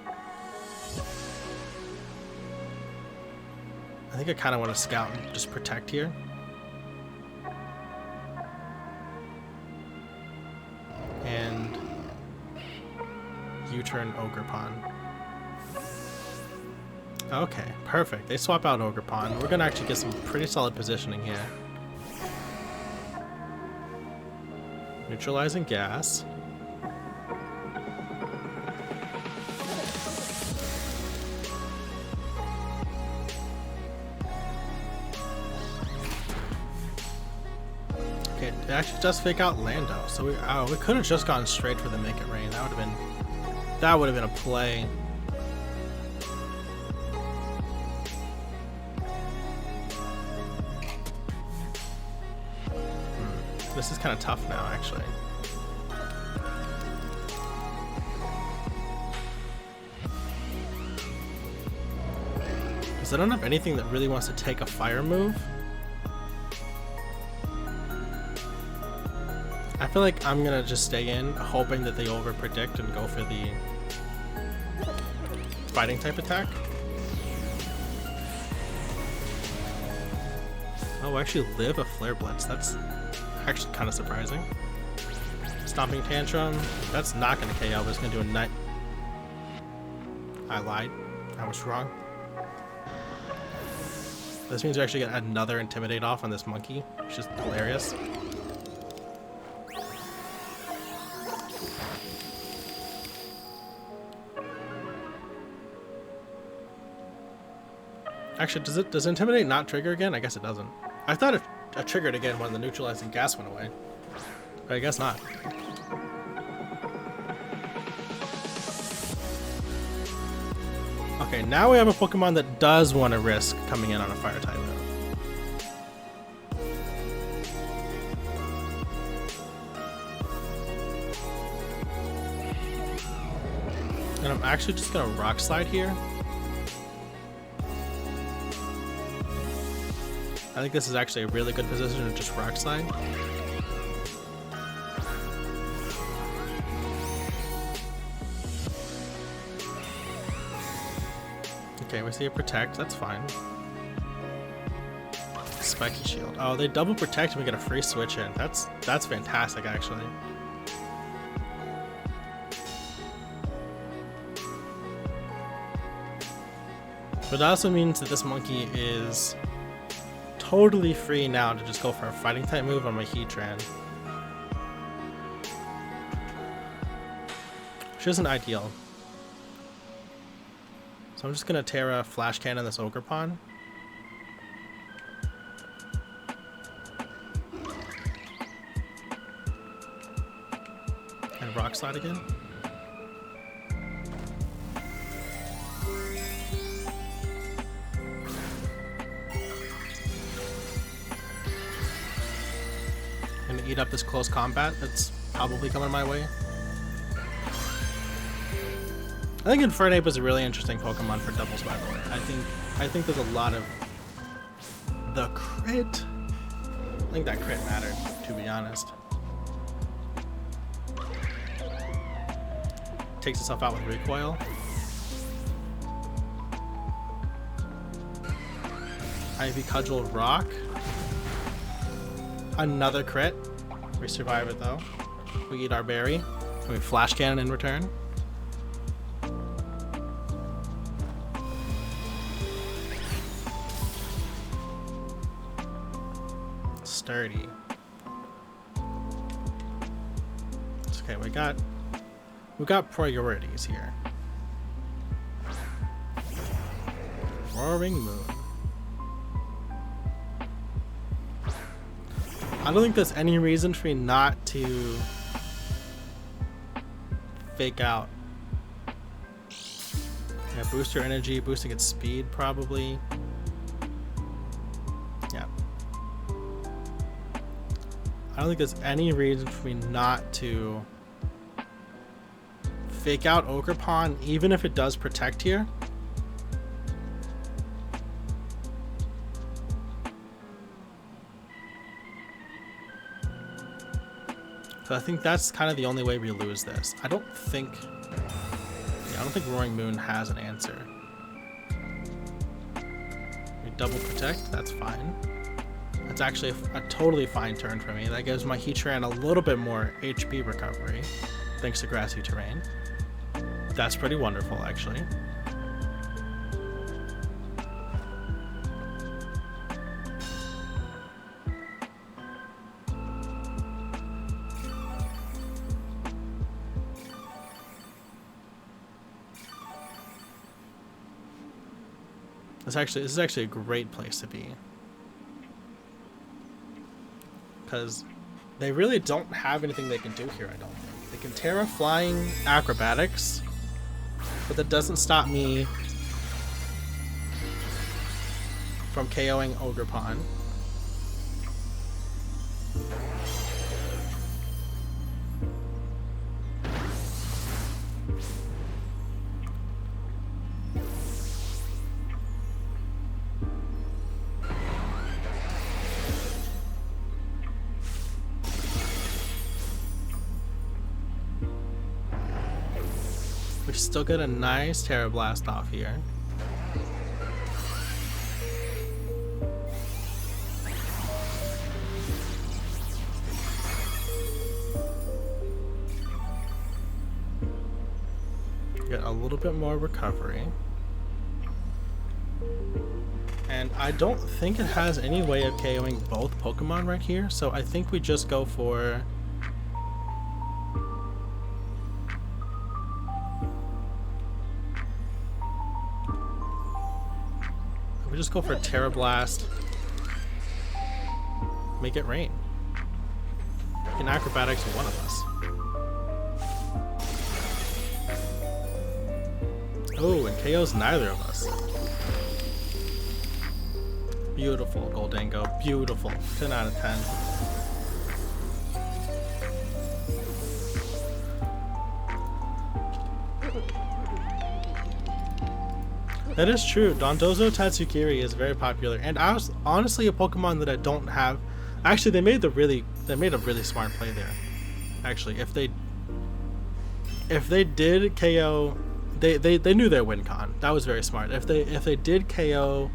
I think I kind of want to scout and just protect here. And U-turn Ogerpon. Okay, perfect. They swap out Ogerpon. We're gonna actually get some pretty solid positioning here. Neutralizing gas. Okay, it actually does fake out Lando, so we could have just gone straight for the Make It Rain. That would have been a play. This is kind of tough now, actually. Because I don't have anything that really wants to take a fire move. I feel like I'm gonna just stay in, hoping that they over-predict and go for the fighting type attack. Oh, I actually live a Flare Blitz. That's actually kind of surprising. Stomping Tantrum. That's not going to KO, but it's going to do a night. I lied. I was wrong. This means we're actually going to add another Intimidate off on this monkey, which is hilarious. Actually, does Intimidate not trigger again? I guess it doesn't. I thought it triggered again when the neutralizing gas went away. But I guess not. Okay, now we have a Pokemon that does want to risk coming in on a fire type move. And I'm actually just gonna Rock Slide here. I think this is actually a really good position to just Rock Slide. Okay, we see a Protect, that's fine. Spiky Shield. Oh, they double Protect and we get a free switch in. That's fantastic, actually. But that also means that this monkey is totally free now to just go for a fighting type move on my Heatran. Which isn't ideal. So I'm just gonna Terra Flash Cannon this Ogerpon. And Rock Slide again. Eat up this close combat that's probably coming my way. I think Infernape was a really interesting Pokemon for doubles, by the way. I think there's a lot of the crit. I think that crit mattered, to be honest. Takes itself out with Recoil. Ivy Cudgel Rock. Another crit. We survive it though. We eat our berry. And we Flash Cannon in return. Sturdy. It's okay, we got priorities here. Roaring Moon. I don't think there's any reason for me not to fake out. Yeah, booster energy, boosting its speed probably. Yeah. I don't think there's any reason for me not to fake out Ogerpon, even if it does Protect here. So I think that's kind of the only way we lose this. I don't think Roaring Moon has an answer. We double protect, that's fine. That's actually a totally fine turn for me. That gives my Heatran a little bit more HP recovery, thanks to grassy terrain. That's pretty wonderful, actually. This is actually a great place to be, because they really don't have anything they can do here. I don't think they can Terra Flying Acrobatics, but that doesn't stop me from KOing Ogerpon. We still get a nice Terra Blast off here. Get a little bit more recovery. And I don't think it has any way of KOing both Pokemon right here, so I think we just go for... We just go for Terra Blast. Make it rain. An Acrobatics one of us. Oh, and KO's neither of us. Beautiful, Goldango. Beautiful. 10 out of 10. That is true. Dondozo Tatsugiri is very popular, and I was honestly a Pokemon that I don't have. Actually, they made a really smart play there. Actually, if they did KO, they knew their win con. That was very smart. If they did KO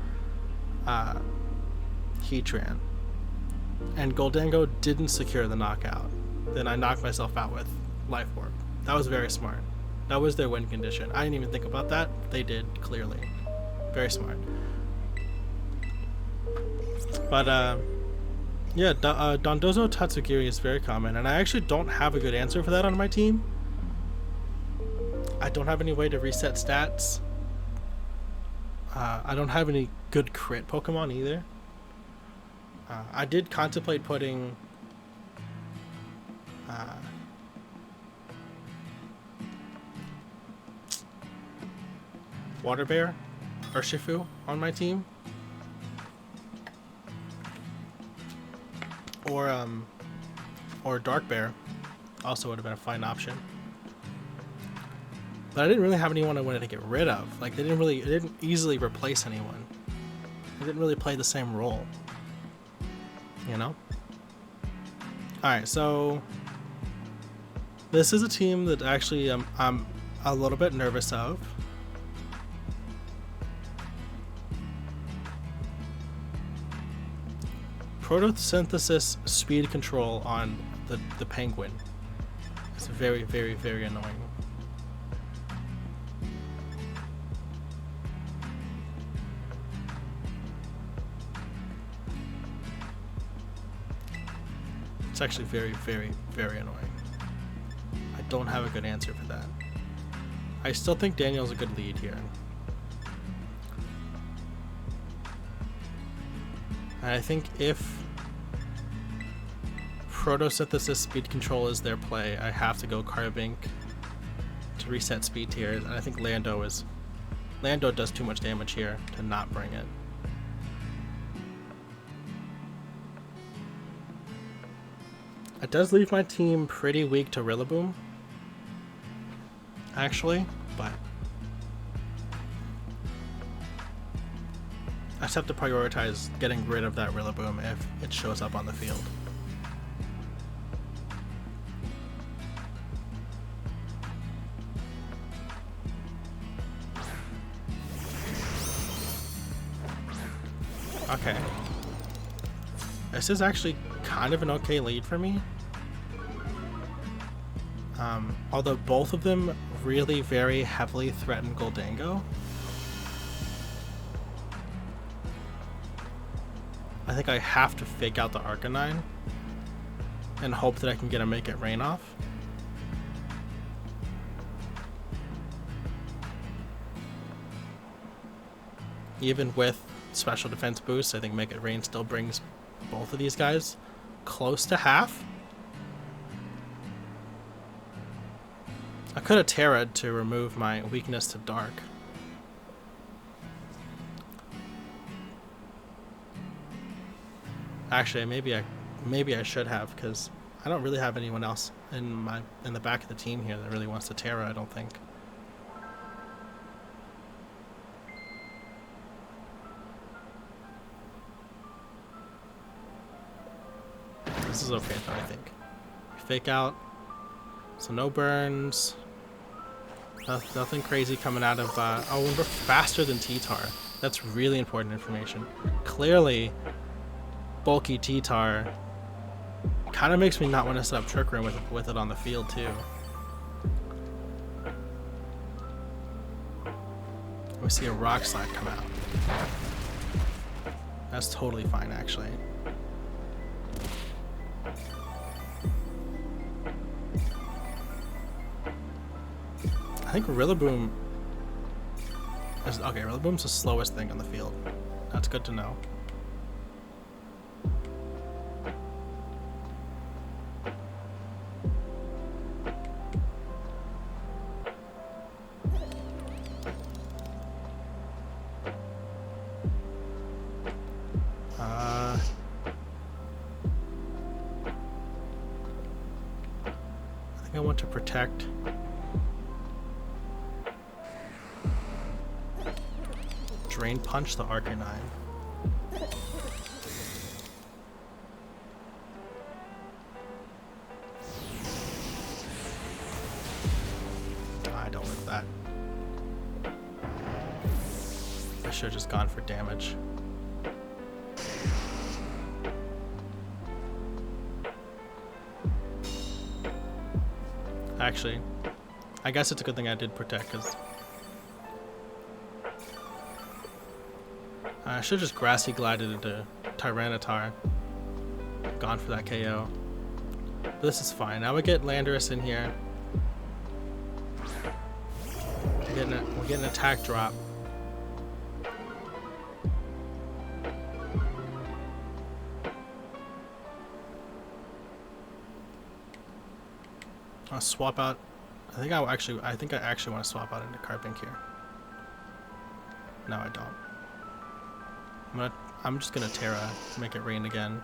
Heatran and Goldango didn't secure the knockout, then I knocked myself out with Life Orb. That was very smart. That was their win condition. I didn't even think about that. They did, clearly. Very smart. But, yeah, Dondozo Tatsugiri is very common, and I actually don't have a good answer for that on my team. I don't have any way to reset stats. I don't have any good crit Pokemon either. I did contemplate putting... Water Bear or Shifu on my team, or Dark Bear also would have been a fine option, but I didn't really have anyone I wanted to get rid of. Like, it didn't easily replace anyone. It didn't really play the same role, you know. All right, so this is a team that actually I'm a little bit nervous of. Photosynthesis speed control on the penguin. It's very, very, very annoying. It's actually very, very, very annoying. I don't have a good answer for that. I still think Daniel's a good lead here. And I think if Photosynthesis speed control is their play, I have to go Carbink to reset speed tiers, and I think Lando does too much damage here to not bring it. It does leave my team pretty weak to Rillaboom, actually, but I just have to prioritize getting rid of that Rillaboom if it shows up on the field. Okay. This is actually kind of an okay lead for me. Although both of them really very heavily threaten Goldango. I think I have to fake out the Arcanine and hope that I can get a Make It Rain off. Even with special defense boosts, I think Make It Rain still brings both of these guys close to half. I could have Terra'd to remove my weakness to Dark. Actually, maybe I should have, because I don't really have anyone else in the back of the team here that really wants to Terra, I don't think. This is okay though, I think. Fake out. So no burns. Nothing crazy coming out of... oh, we're faster than T-Tar. That's really important information. Clearly, bulky T-Tar kind of makes me not want to set up Trick Room with it on the field, too. We see a Rock Slide come out. That's totally fine, actually. I think Rillaboom is... Okay, Rillaboom's the slowest thing on the field. That's good to know. I think I want to protect... Drain Punch the Arcanine. I don't like that. I should have just gone for damage. Actually, I guess it's a good thing I did protect, because I should have just Grassy Glided into Tyranitar. Gone for that KO. But this is fine. Now we get Landorus in here. We're getting an attack drop. I'll swap out. I think I actually want to swap out into Carpink here. No, I don't. I'm just gonna Terra, Make It Rain again.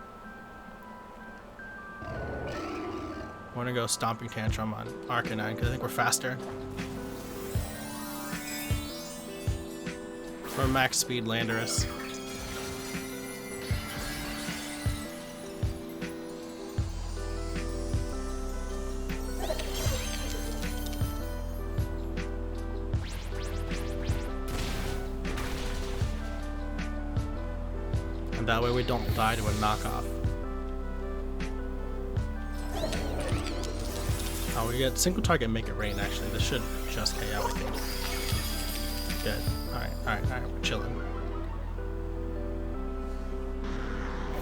I'm gonna go Stomping Tantrum on Arcanine because I think we're faster. For max speed Landorus. That way we don't die to a knockoff. Oh, we get single target Make It Rain, actually. This should just KO, I think. Good. Alright, we're chilling.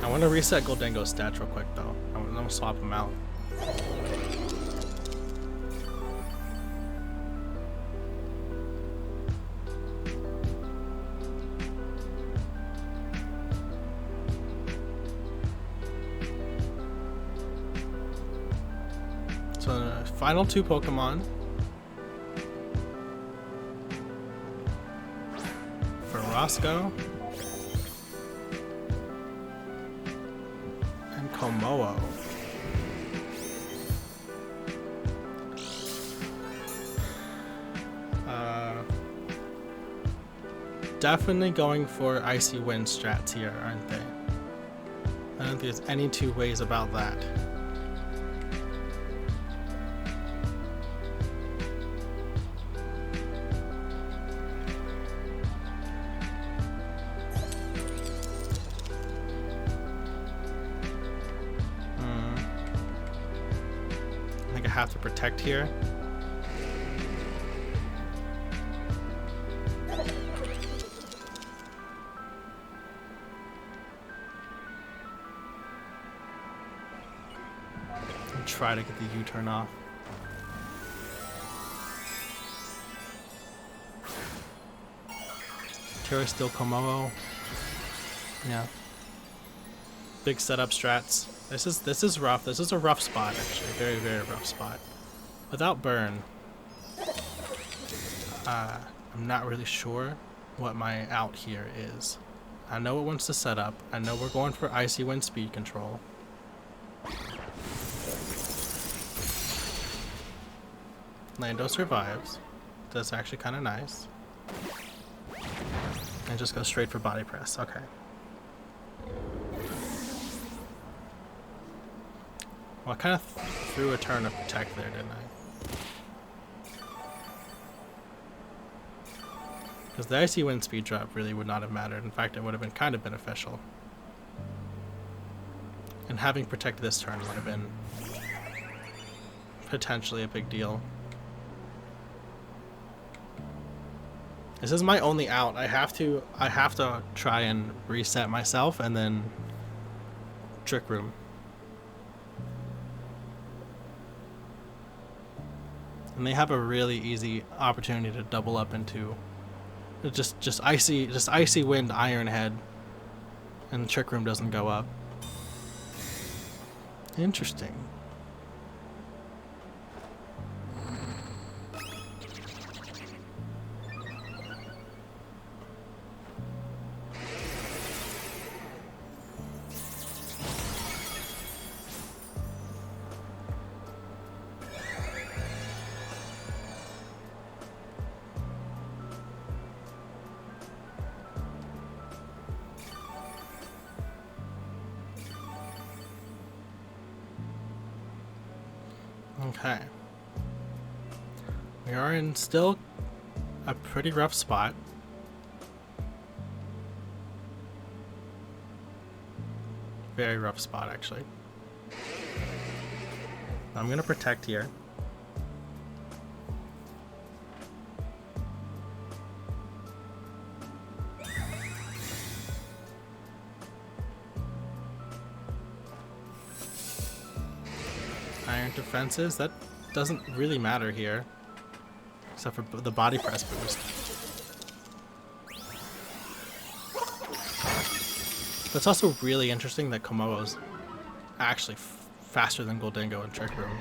I want to reset Goldango's stats real quick, though. I'm gonna swap them out. So the final two Pokemon for Roscoe and Komodo. Definitely going for Icy Wind strats here, aren't they? I don't think there's any two ways about that. think I have to protect here. And try to get the U-turn off. Terra still Komodo. Yeah. Big setup strats. This is rough. This is a rough spot actually. Very, very rough spot. Without burn, I'm not really sure what my out here is. I know it wants to set up. I know we're going for icy wind speed control. Lando survives. That's actually kind of nice. And just go straight for body press. Okay. Well, I kind of threw a turn of protect there, didn't I? Because the icy wind speed drop really would not have mattered. In fact, it would have been kind of beneficial. And having protect this turn would have been potentially a big deal. This is my only out. I have to try and reset myself and then Trick Room. And they have a really easy opportunity to double up into just icy wind Iron Head, and the Trick Room doesn't go up. Interesting. Okay. We are in still a pretty rough spot. Very rough spot, actually. I'm gonna protect here. Iron defenses, that doesn't really matter here, except for the body press boost. But it's also really interesting that Komodo's actually faster than Goldingo and Trick Room.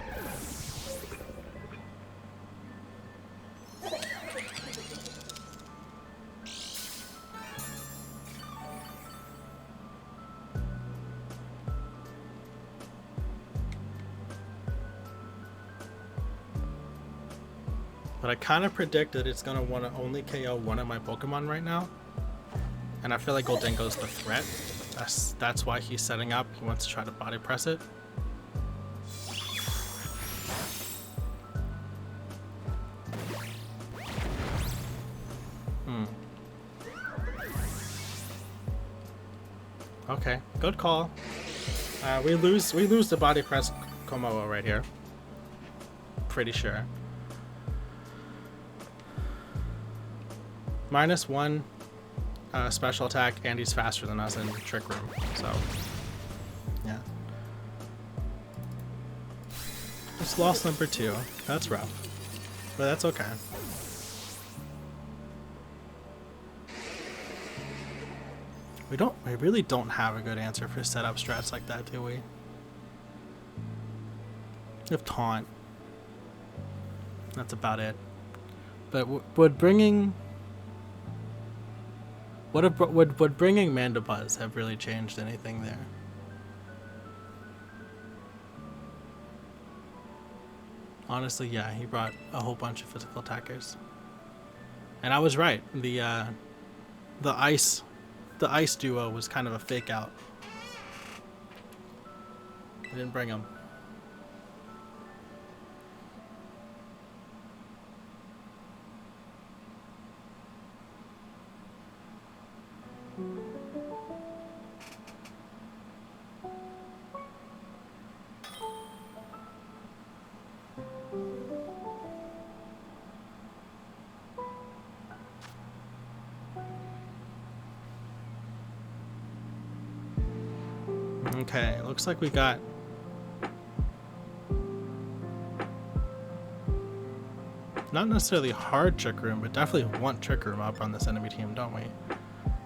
But I kind of predict that it's going to want to only KO one of my Pokemon right now. And I feel like Goldingo's the threat. That's why he's setting up. He wants to try to body press it. Okay, good call. We lose the body press Komodo right here. Pretty sure. -1 special attack, and he's faster than us in Trick Room, so yeah. Just lost number 2. That's rough, but that's okay. We really don't have a good answer for setup strats like that, do we? We have Taunt. That's about it. But would bringing would bringing Mandibuzz have really changed anything there? Honestly, yeah, he brought a whole bunch of physical attackers, and I was right. The ice duo was kind of a fake out. I didn't bring him. Okay, looks like we got not necessarily hard trick room, but definitely want trick room up on this enemy team, don't we?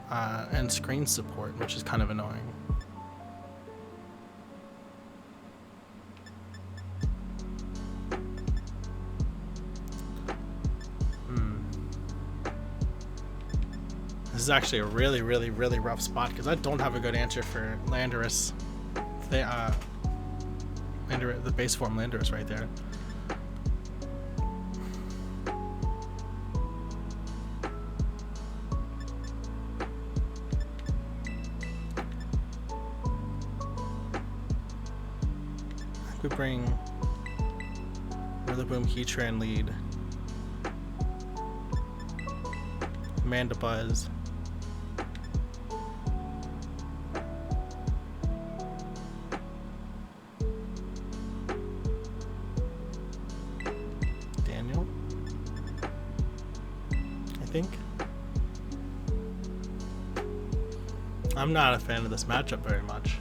And screen support, which is kind of annoying. This is actually a really, really, really rough spot because I don't have a good answer for Landorus. The base form Landorus right there. I think we bring Rillaboom, Heatran lead, Mandibuzz. I'm not a fan of this matchup very much.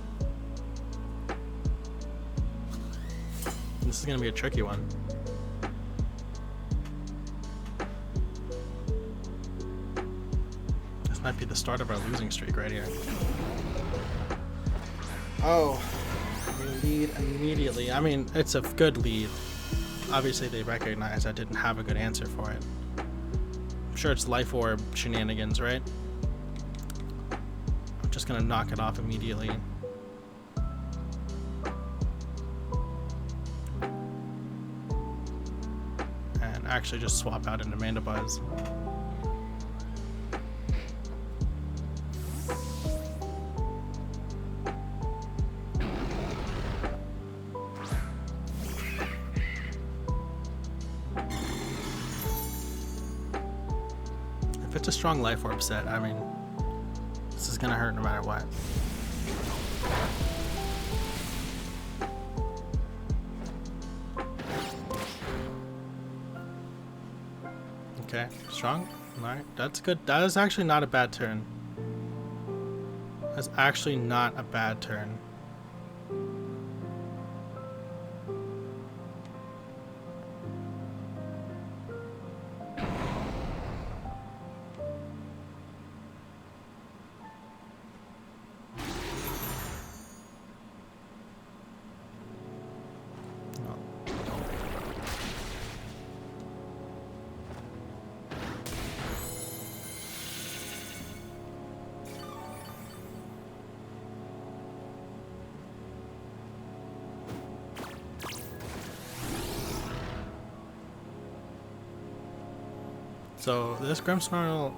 This is going to be a tricky one. This might be the start of our losing streak right here. Oh, we lead immediately. I mean, it's a good lead. Obviously, they recognize I didn't have a good answer for it. I'm sure it's Life Orb shenanigans, right? Just gonna knock it off immediately. And actually just swap out into Mandibuzz. If it's a strong Life Orb set, I mean, this is gonna hurt no matter what. Okay, strong. Alright, that's good. That is actually not a bad turn. That's actually not a bad turn. So this Grimmsnarl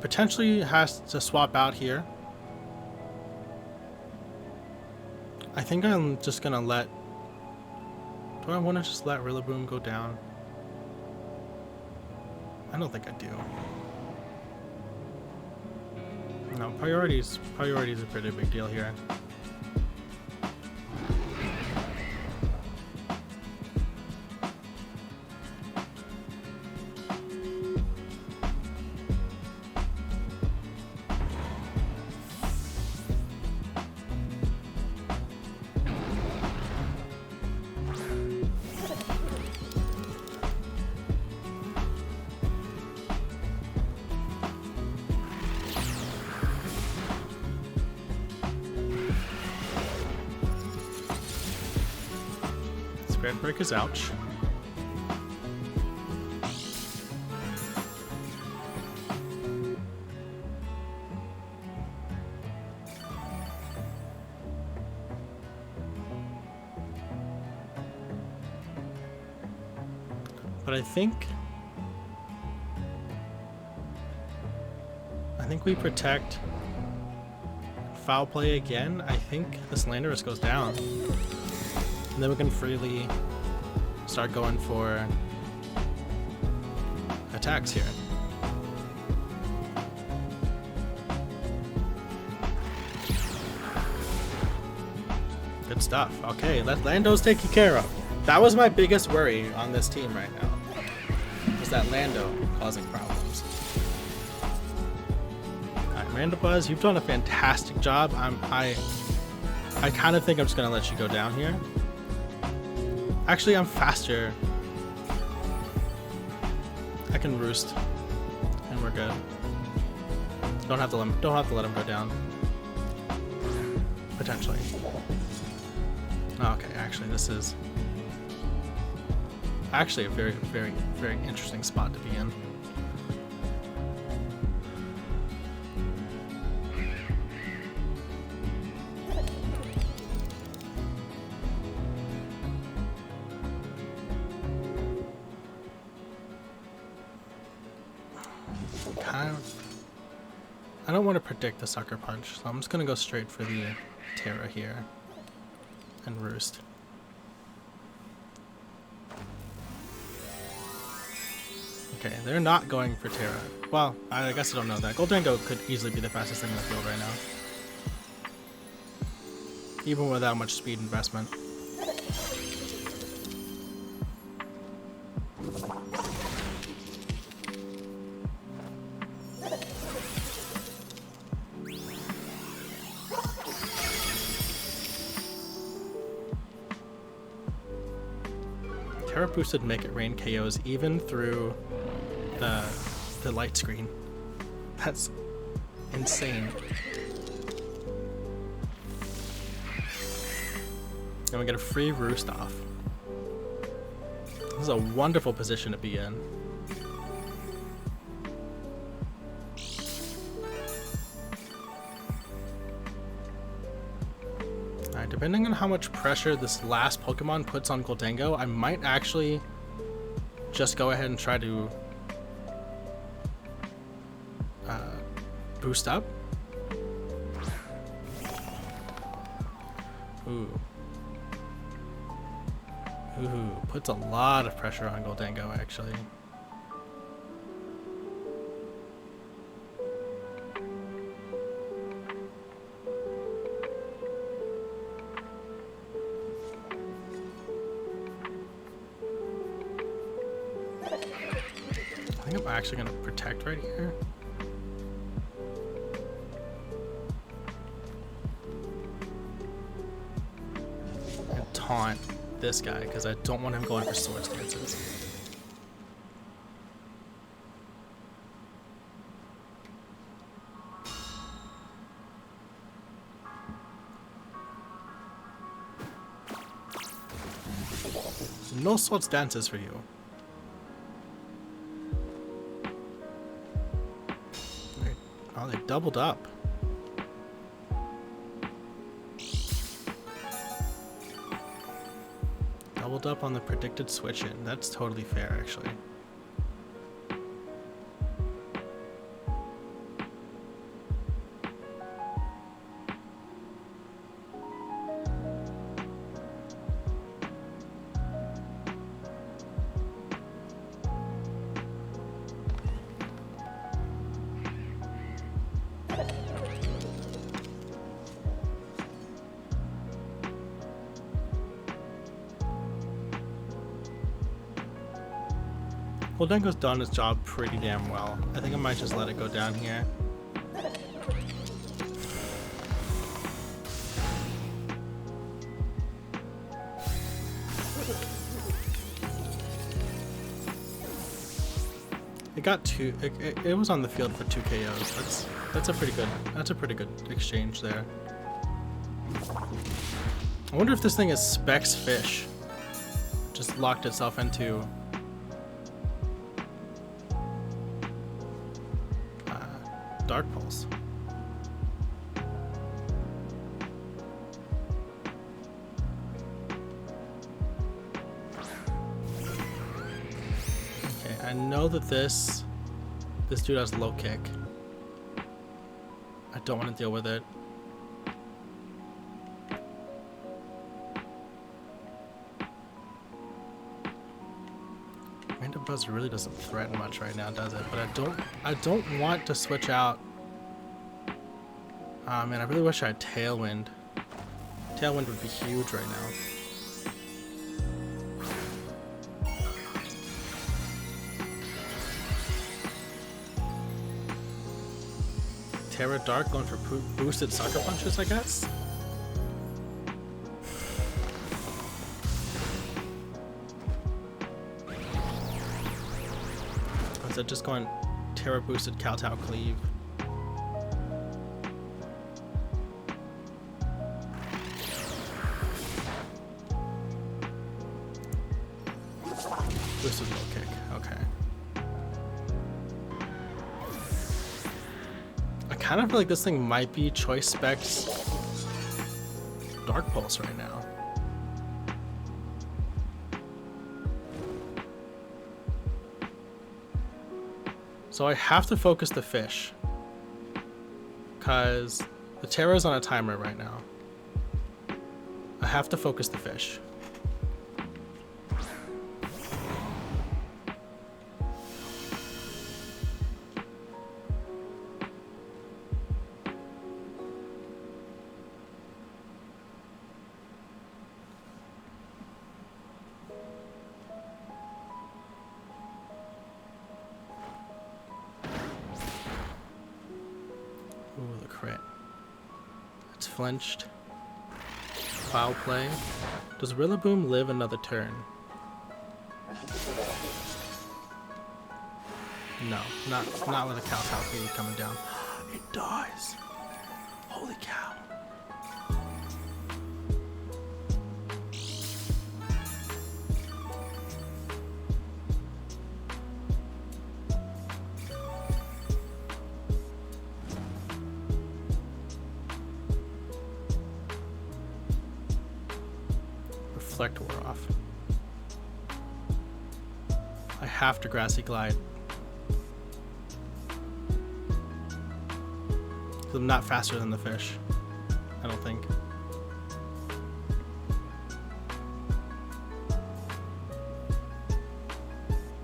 potentially has to swap out here. I think I'm just gonna let... Do I want to just let Rillaboom go down? I don't think I do. No, priorities are a pretty big deal here. Spirit Break is ouch. But I think we protect foul play again. I think this Landorus goes down. And then we can freely start going for attacks here. Good stuff. Okay, let Lando's taken care of. That was my biggest worry on this team right now. Was that Lando causing problems. Alright, Mandibuzz, you've done a fantastic job. I kind of think I'm just gonna let you go down here. Actually, I'm faster. I can roost, and we're good. Don't have to let him go down. Potentially. Okay, actually, this is actually a very, very, very interesting spot to be in. I don't want to predict the sucker punch, so I'm just gonna go straight for the Terra here and roost. Okay, they're not going for Terra. Well, I guess I don't know that. Goldango could easily be the fastest thing in the field right now, even without much speed investment. Terra boosted Make It Rain KOs even through the light screen. That's insane. And we get a free roost off. This is a wonderful position to be in. Alright, depending on how much pressure this last Pokemon puts on Goldango, I might actually just go ahead and try to boost up. Ooh. Ooh, puts a lot of pressure on Goldango, actually. I think I'm actually going to protect right here. And taunt this guy, because I don't want him going for sword stances. No sword stances for you. Oh, they doubled up. Doubled up on the predicted switch in. That's totally fair, actually. Goldango's done his job pretty damn well. I think I might just let it go down here. It got two. It was on the field for 2 KOs. That's a pretty good exchange there. I wonder if this thing is Specs Fish. Just locked itself into Dark Pulse. Okay, I know that this dude has low kick. I don't want to deal with it. Mandibuzz really doesn't threaten much right now, does it? But I don't want to switch out. Man, I really wish I had Tailwind Tailwind would be huge right now. Terra Dark going for boosted sucker punches, I guess? Or is it just going Terra boosted Kowtow Cleave? Boosted low kick, okay. I kind of feel like this thing might be Choice Spec's Dark Pulse right now. So I have to focus the fish, because the Terra's on a timer right now. I have to focus the fish. Ooh, the crit. It's flinched. Foul play. Does Rillaboom live another turn? No, not with a Kowtow Cleave coming down. It dies. Holy cow. Reflect wore off. I have to Grassy Glide. I'm not faster than the fish, I don't think.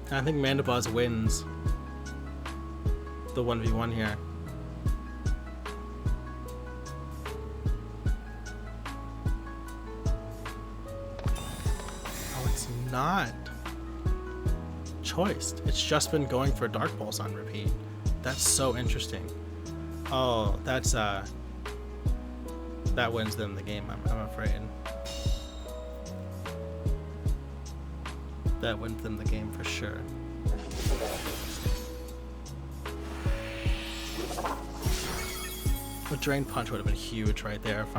And I think Mandibuzz wins the 1v1 here. Not choiced. It's just been going for Dark Pulse on repeat. That's so interesting. Oh, that's that wins them the game, I'm afraid. That wins them the game for sure. A Drain Punch would have been huge right there. If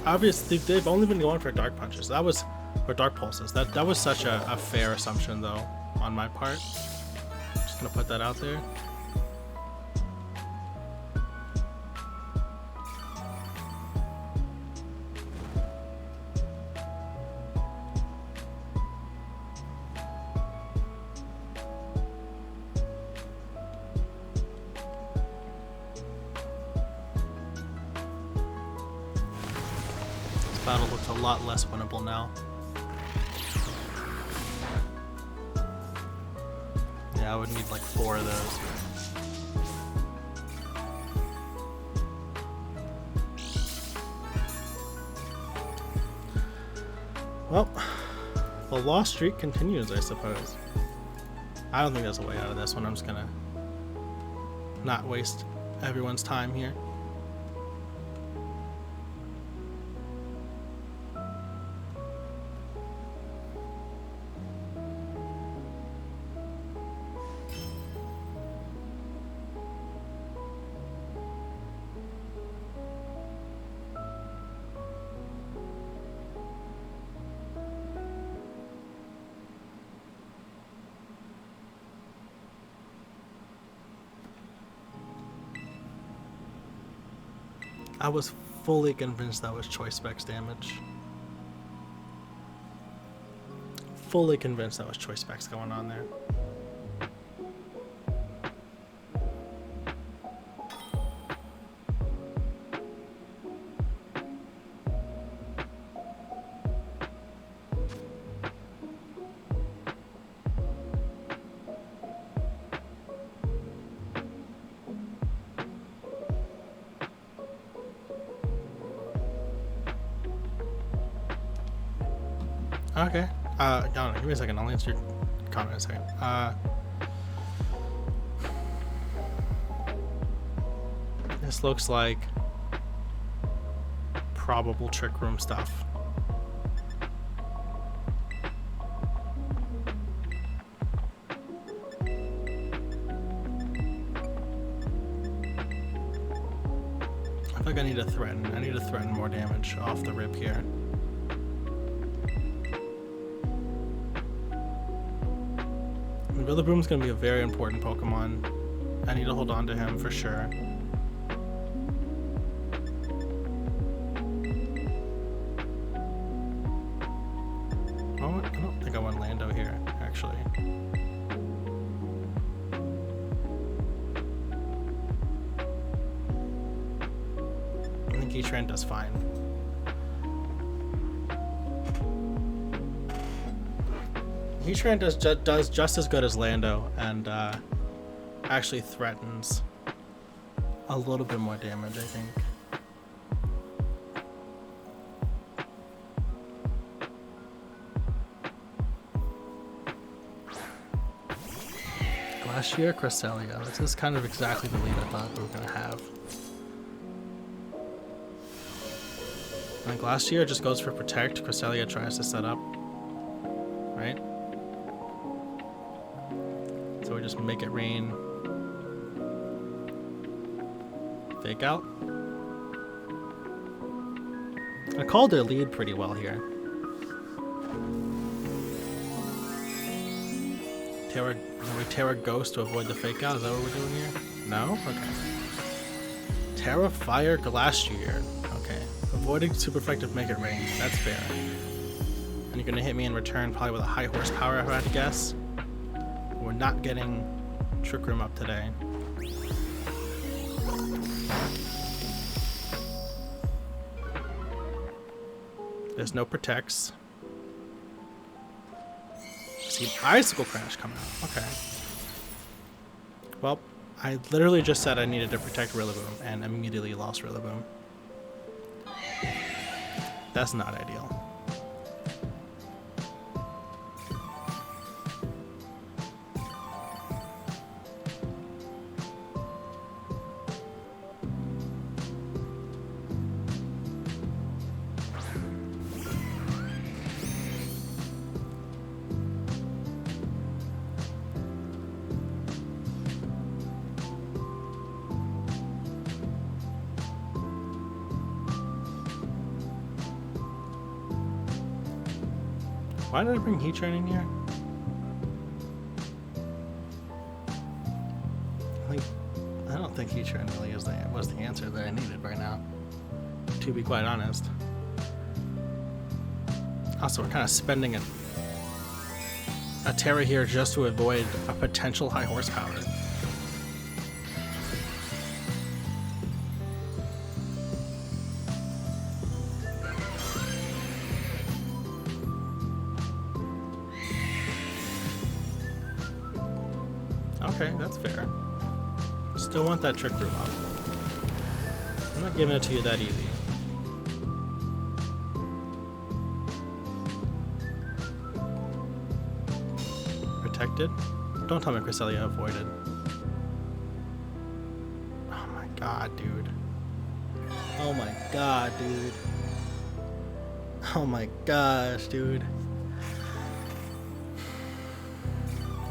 obviously they've only been going for Dark Punches. That was or Dark Pulses. That was such a fair assumption though on my part. Just gonna put that out there. This battle looks a lot less winnable now. I would need like 4 of those. Well, the lost streak continues, I suppose. I don't think there's a way out of this one. I'm just gonna not waste everyone's time here. I was fully convinced that was Choice Spec's damage. Fully convinced that was Choice Spec's going on there. Okay. No, give me a second. I'll answer your comment in a second. This looks like probable trick room stuff. I think I need to threaten. I need to threaten more damage off the rip here. Rillaboom's gonna be a very important Pokemon. I need to hold on to him for sure. Oh, I don't think I want Lando here, actually. I think Heatran does fine. Heatran does just as good as Lando, and actually threatens a little bit more damage, I think. Glacier, Cresselia. This is kind of exactly the lead I thought we were gonna have. And Glacier just goes for Protect. Cresselia tries to set up, right? So we just make it rain. Fake out. I called their lead pretty well here. Terra Ghost to avoid the fake out. Is that what we're doing here? No? Okay. Terra Fire Glacier. Okay. Avoiding super effective make it rain. That's fair. And you're gonna hit me in return probably with a high horsepower if I had to guess. We're not getting Trick Room up today. There's no protects. See an Icicle Crash come out. Okay. Well, I literally just said I needed to protect Rillaboom and immediately lost Rillaboom. That's not ideal. Why did I bring Heatran in here? I don't think Heatran really was the answer that I needed right now, to be quite honest. Also, we're kind of spending a Terra here just to avoid a potential high horsepower. Okay, that's fair. Still want that Trick Room up. I'm not giving it to you that easy. Protected? Don't tell me Cresselia avoided. Oh my god, dude. Oh my god, dude. Oh my gosh, dude.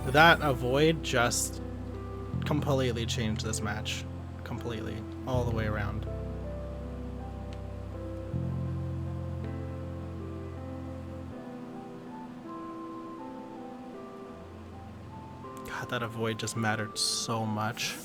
That avoid just completely changed this match. Completely. All the way around. God, that avoid just mattered so much.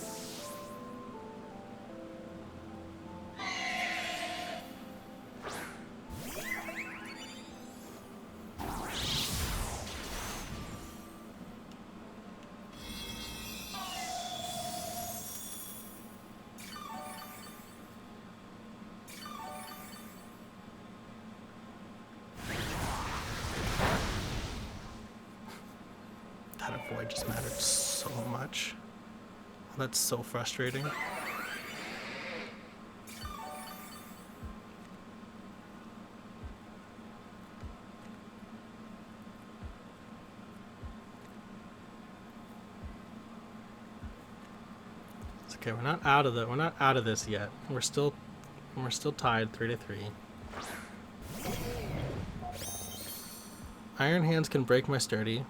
That avoid just mattered so much. That's so frustrating. Okay, we're not out of this yet. We're still tied 3-3. Iron Hands can break my sturdy,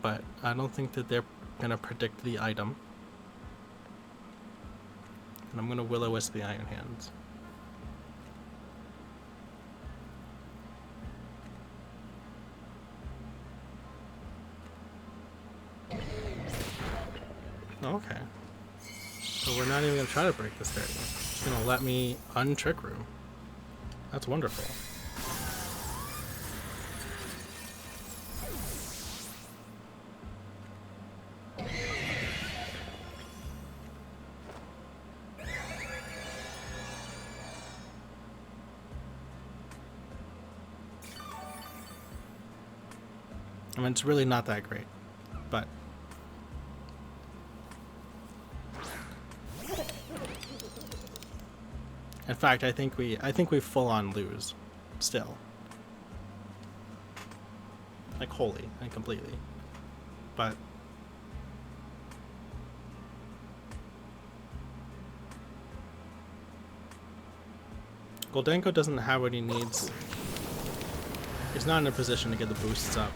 but I don't think that they're gonna predict the item. And I'm gonna Will-O-Wisp the Iron Hands. Okay. So we're not even gonna try to break this 30. It's just gonna let me untrick room. That's wonderful. I mean, it's really not that great, but in fact, I think we full on lose still. Like wholly and completely. But Goldenko doesn't have what he needs. He's not in a position to get the boosts up.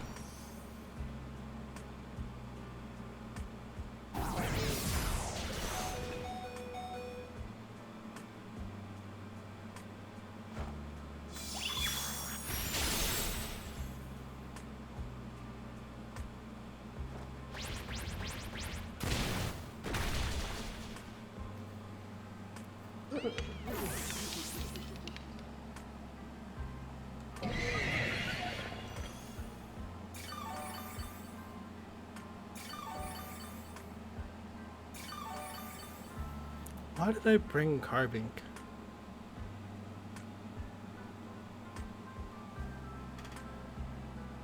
Why did I bring Carbink?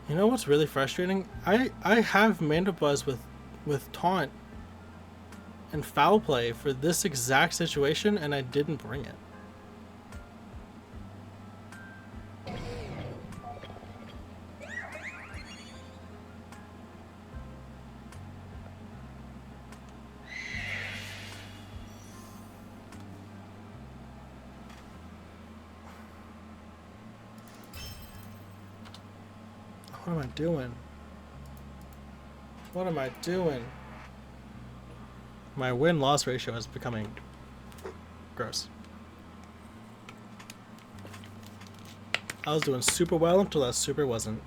You know what's really frustrating? I have Mandibuzz with Taunt and Foul Play for this exact situation, and I didn't bring it. What am I doing? What am I doing? My win-loss ratio is becoming gross. I was doing super well until I super wasn't.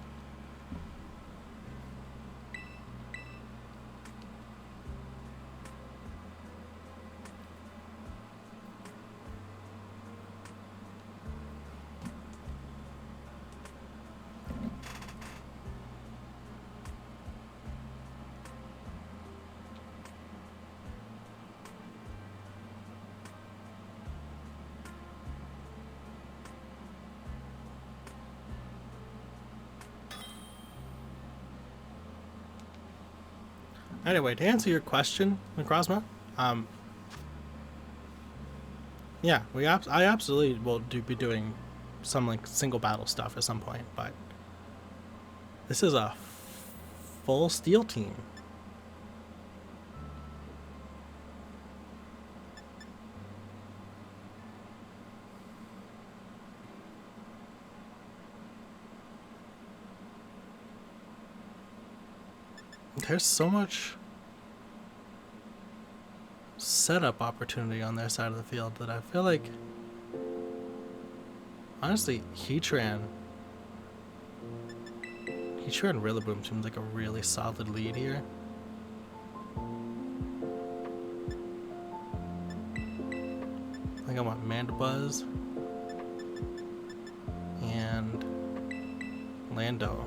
Anyway, to answer your question, Necrozma, yeah, I absolutely will be doing some like single battle stuff at some point, but this is a full steel team. There's so much setup opportunity on their side of the field that I feel like, honestly, Heatran Rillaboom seems like a really solid lead here. I think I want Mandibuzz and Lando.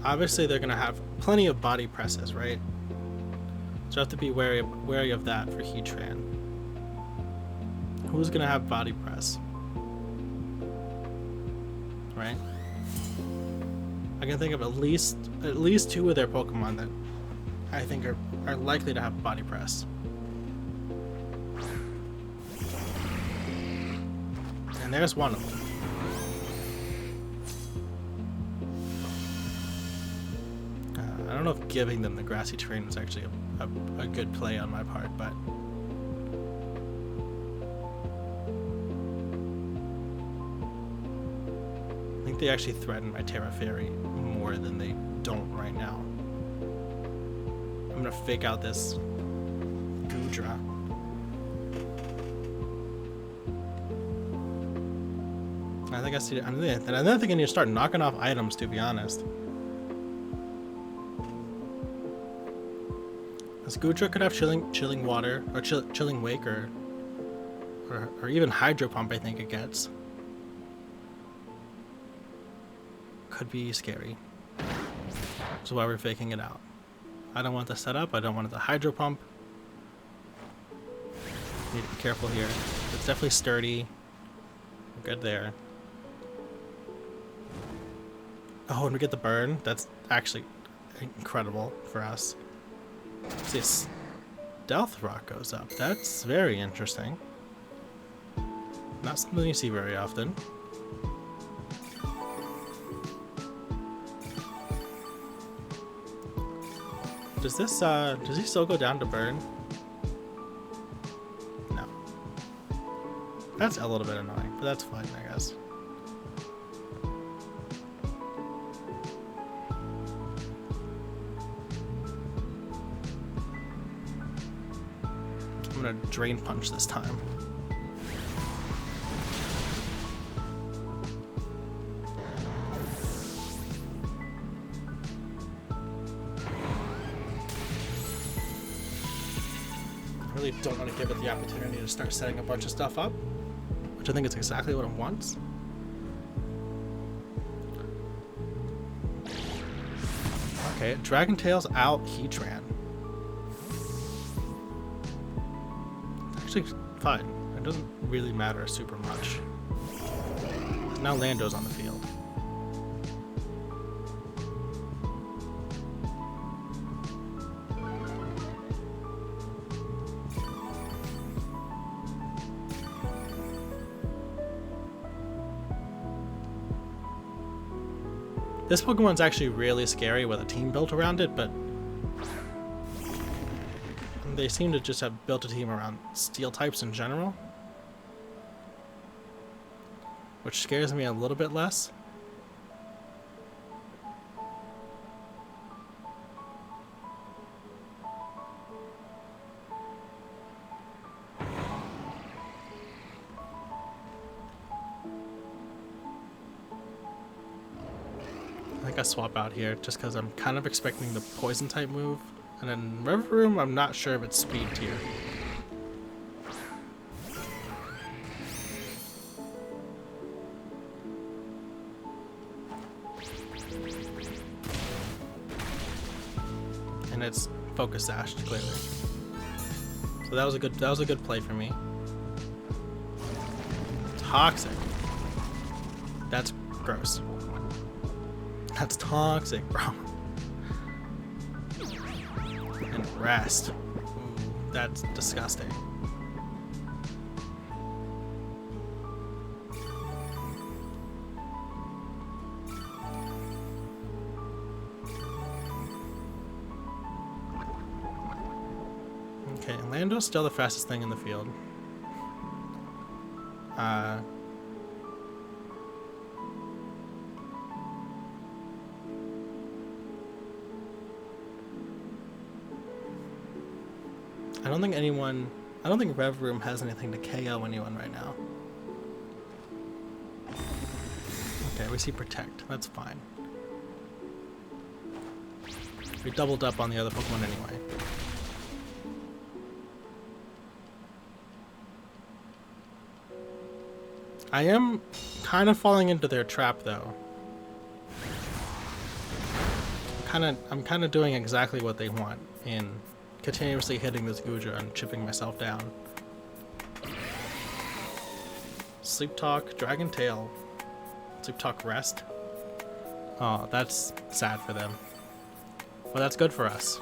Obviously, they're going to have plenty of body presses, right? So I have to be wary of that for Heatran. Who's going to have body press? Right? I can think of at least two of their Pokemon that I think are likely to have body press. And there's one of them. don't know if giving them the grassy terrain was actually a good play on my part, but I think they actually threaten my Terra Fairy more than they don't right now. I'm gonna fake out this Goodra. I think I see it. I don't think I need to start knocking off items, to be honest. This Goodra could have chilling water, or chilling wake, or even hydro pump. I think it gets. Could be scary. That's why we're faking it out. I don't want the setup. I don't want the hydro pump. Need to be careful here. It's definitely sturdy. We're good there. Oh, and we get the burn. That's actually incredible for us. This Stealth Rock goes up. That's very interesting. Not something you see very often. Does he still go down to burn? No. That's a little bit annoying, but that's fine, I guess. I'm gonna Drain Punch this time. I really don't want to give it the opportunity to start setting a bunch of stuff up, which I think is exactly what it wants. Okay, Dragon Tail's out Heatran. Actually fine. It doesn't really matter super much. Now Lando's on the field. This Pokemon's actually really scary with a team built around it, but they seem to just have built a team around steel types in general, which scares me a little bit less. I think I swap out here just because I'm kind of expecting the poison type move. And then River Room, I'm not sure if it's speed tier. And it's Focus Sash, clearly. So that was a good play for me. Toxic. That's gross. That's toxic, bro. And Rest. Ooh, that's disgusting. Okay, Lando's still the fastest thing in the field. I don't think Rev Room has anything to KO anyone right now. Okay, we see Protect. That's fine. We doubled up on the other Pokemon anyway. I am kind of falling into their trap though. I'm kind of doing exactly what they want in continuously hitting this Goodra and chipping myself down. Sleep Talk, Dragon Tail. Sleep Talk Rest. Oh, that's sad for them. Well, that's good for us.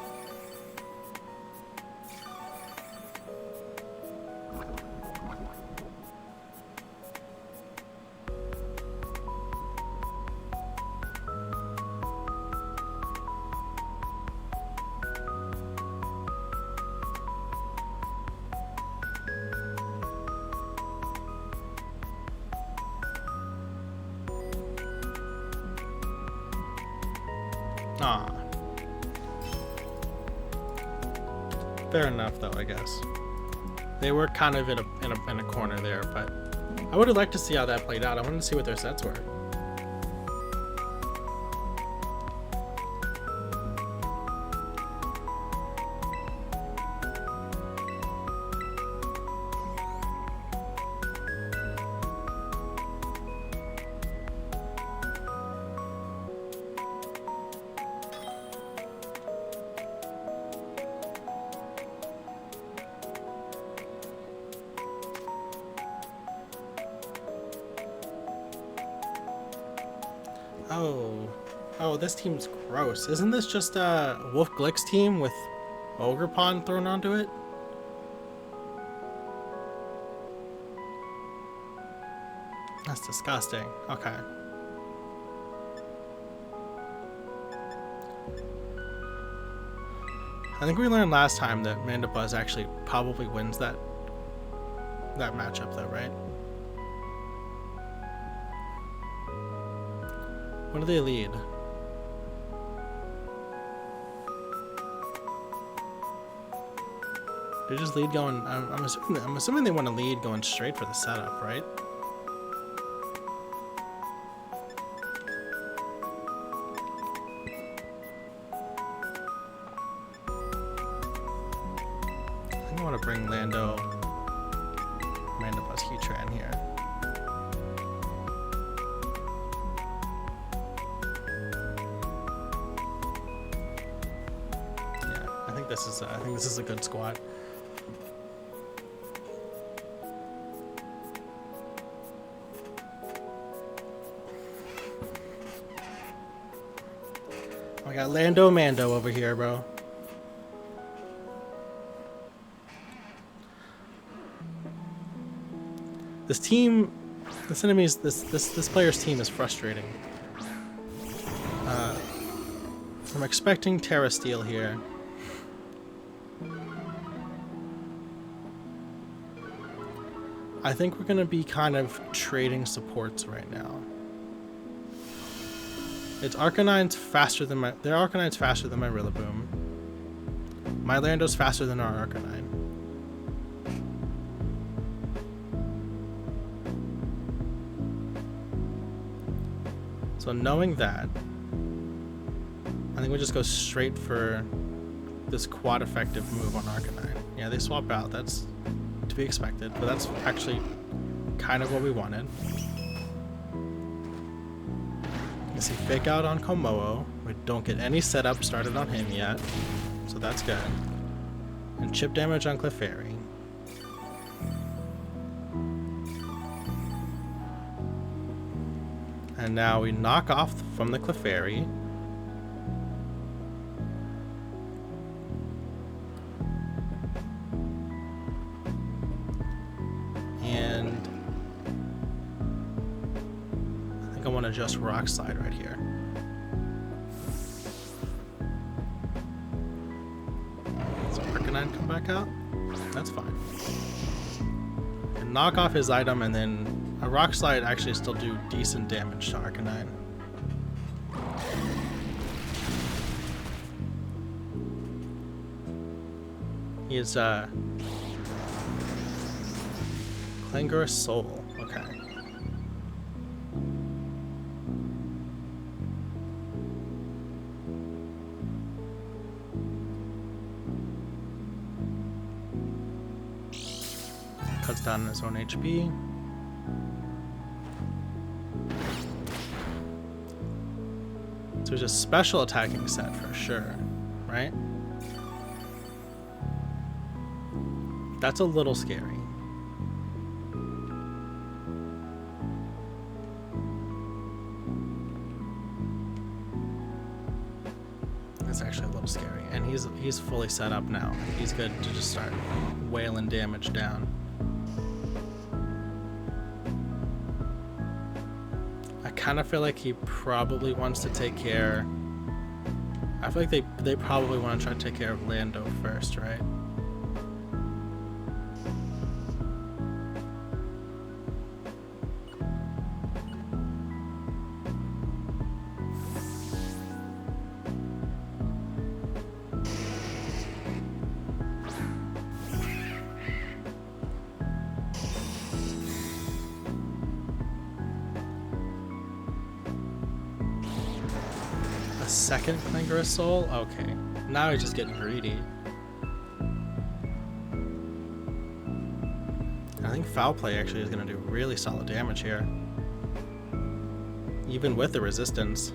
Aw. Fair enough, though, I guess. They were kind of in a corner there, but I would have liked to see how that played out. I wanted to see what their sets were. Oh, this team's gross. Isn't this just Wolf Glick's team with Ogre Pond thrown onto it? That's disgusting. Okay. I think we learned last time that Mandibuzz actually probably wins that matchup though, right? What do they lead? They just lead going. I'm assuming they want to lead going straight for the setup, right? I think I want to bring Lando, Mandibuzz, Heatran here. Yeah, I think this is a good squad. I got Lando Mando over here, bro. This player's team is frustrating. I'm expecting Terra Steel here. I think we're gonna be kind of trading supports right now. Its Arcanine's faster than their Arcanine's faster than my Rillaboom. My Lando's faster than our Arcanine. So knowing that, I think we just go straight for this quad effective move on Arcanine. Yeah, they swap out. That's to be expected, but that's actually kind of what we wanted. You see Fake Out on Komodo. We don't get any setup started on him yet, so that's good. And chip damage on Clefairy. And now we knock off from the Clefairy. And I think I want to just Rock Slide right here. So Arcanine come back out? That's fine. And knock off his item, and then a Rock Slide actually still do decent damage to Arcanine. He is Clangorous Soul. Okay. Cuts down his own HP. So there's a special attacking set for sure, right? That's a little scary. That's actually a little scary. And he's fully set up now. He's good to just start wailing damage down. I kind of feel like he probably wants to take care. I feel like they probably want to try to take care of Lando first, right? second Clangerous Soul? Okay. Now he's just getting greedy. I think Foul Play actually is going to do really solid damage here. Even with the resistance.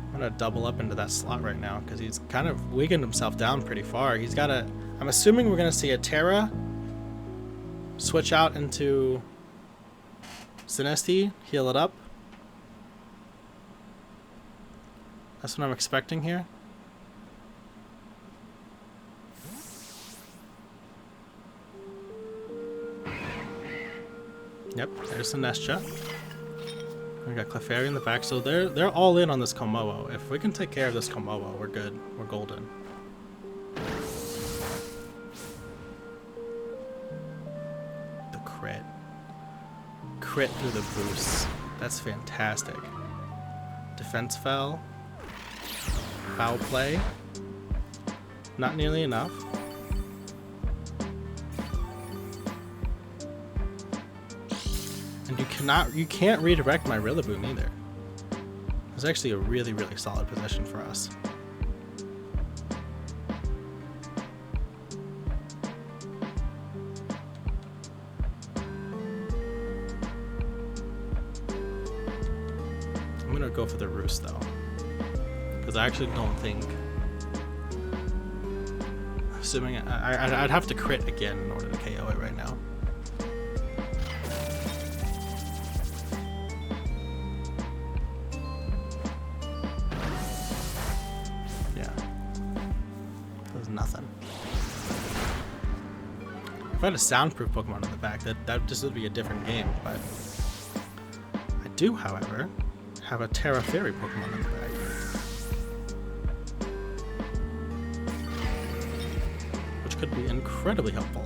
I'm gonna double up into that slot right now because he's kind of weakened himself down pretty far. He's got a... I'm assuming we're gonna see a Terra switch out into Sinistee, heal it up. That's what I'm expecting here. Yep, there's Sinestcha. We got Clefairy in the back, so they're all in on this Komodo. If we can take care of this Komodo, we're good. We're golden. The crit. Crit through the boost. That's fantastic. Defense fell. Foul play. Not nearly enough. And you can't redirect my Rillaboom either. It's actually a really, really solid position for us. I'm gonna go for the Roost though, because I actually don't think, assuming I'd have to crit again in order to KO it right now. If I had a soundproof Pokemon in the back, that just would be a different game, but I do, however, have a Terra Fairy Pokemon in the back, which could be incredibly helpful.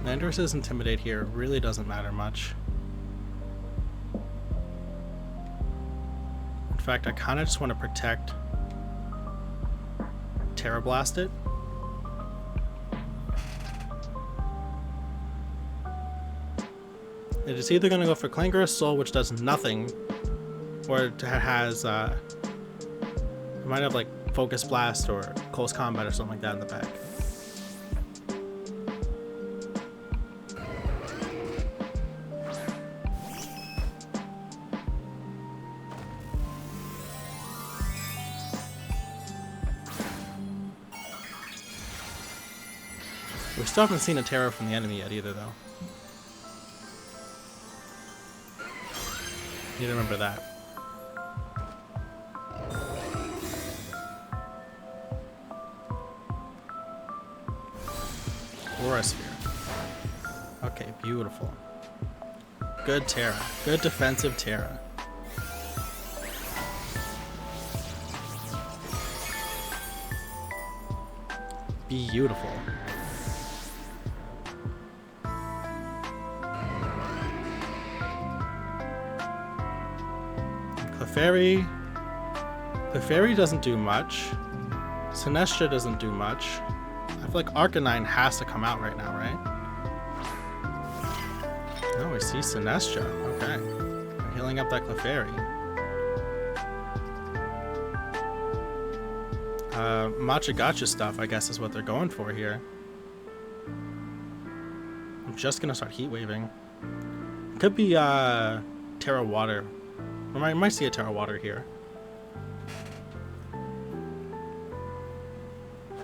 Landorus's Intimidate here really doesn't matter much. In fact, I kind of just want to protect Terra Blast it. It is either going to go for Clangerous Soul, which does nothing, or it has, it might have like Focus Blast or Close Combat or something like that in the back. We still haven't seen a Terra from the enemy yet either, though. Need to remember that. Aura Sphere. Okay, beautiful. Good Terra. Good defensive Terra. Beautiful. Clefairy doesn't do much. Sinestcha doesn't do much. I feel like Arcanine has to come out right now, right? Oh, we see Sinestcha. Okay. We're healing up that Clefairy. Matcha Gotcha stuff, I guess, is what they're going for here. I'm just gonna start Heat Waving. Could be Terra Water. I might see a Terra Water here.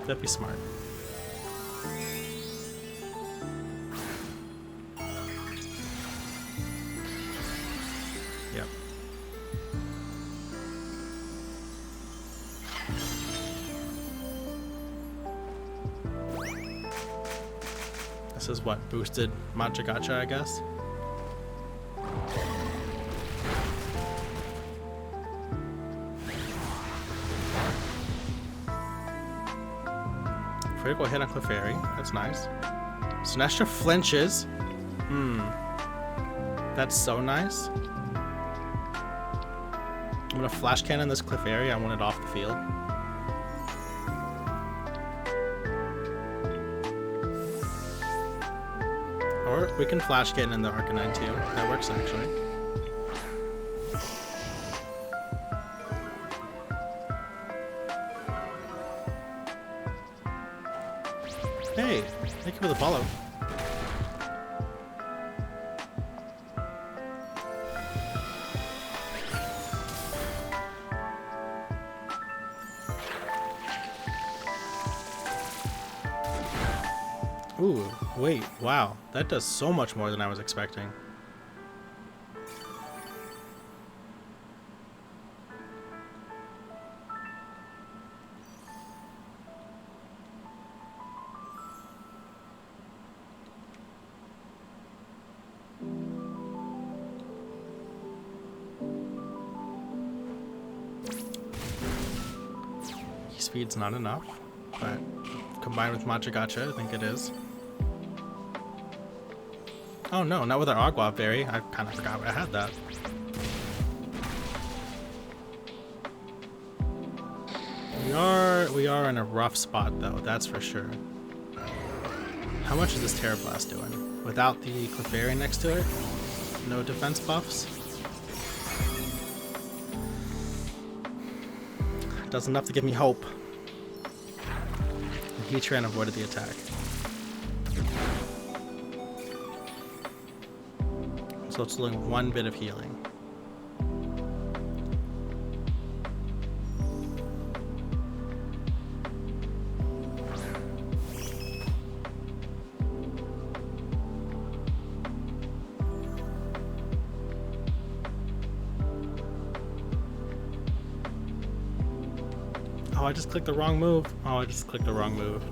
That'd be smart. Yep. This is what boosted Machagacha, I guess. Critical hit on Clefairy. That's nice. Sinestro flinches. That's so nice. I'm gonna flash cannon this Clefairy. I want it off the field. Or we can flash cannon in the Arcanine too. That works actually. Hey, thank you for the follow. Ooh, wait, wow. That does so much more than I was expecting. Speed's not enough, but combined with Machagacha, I think it is. Oh no, not with our Agua Berry. I kind of forgot I had that. We are in a rough spot though, that's for sure. How much is this Terra Blast doing? Without the Clefairy next to it? No defense buffs? Does enough to give me hope. And Heatran avoided the attack. So it's doing one bit of healing. Oh, I just clicked the wrong move.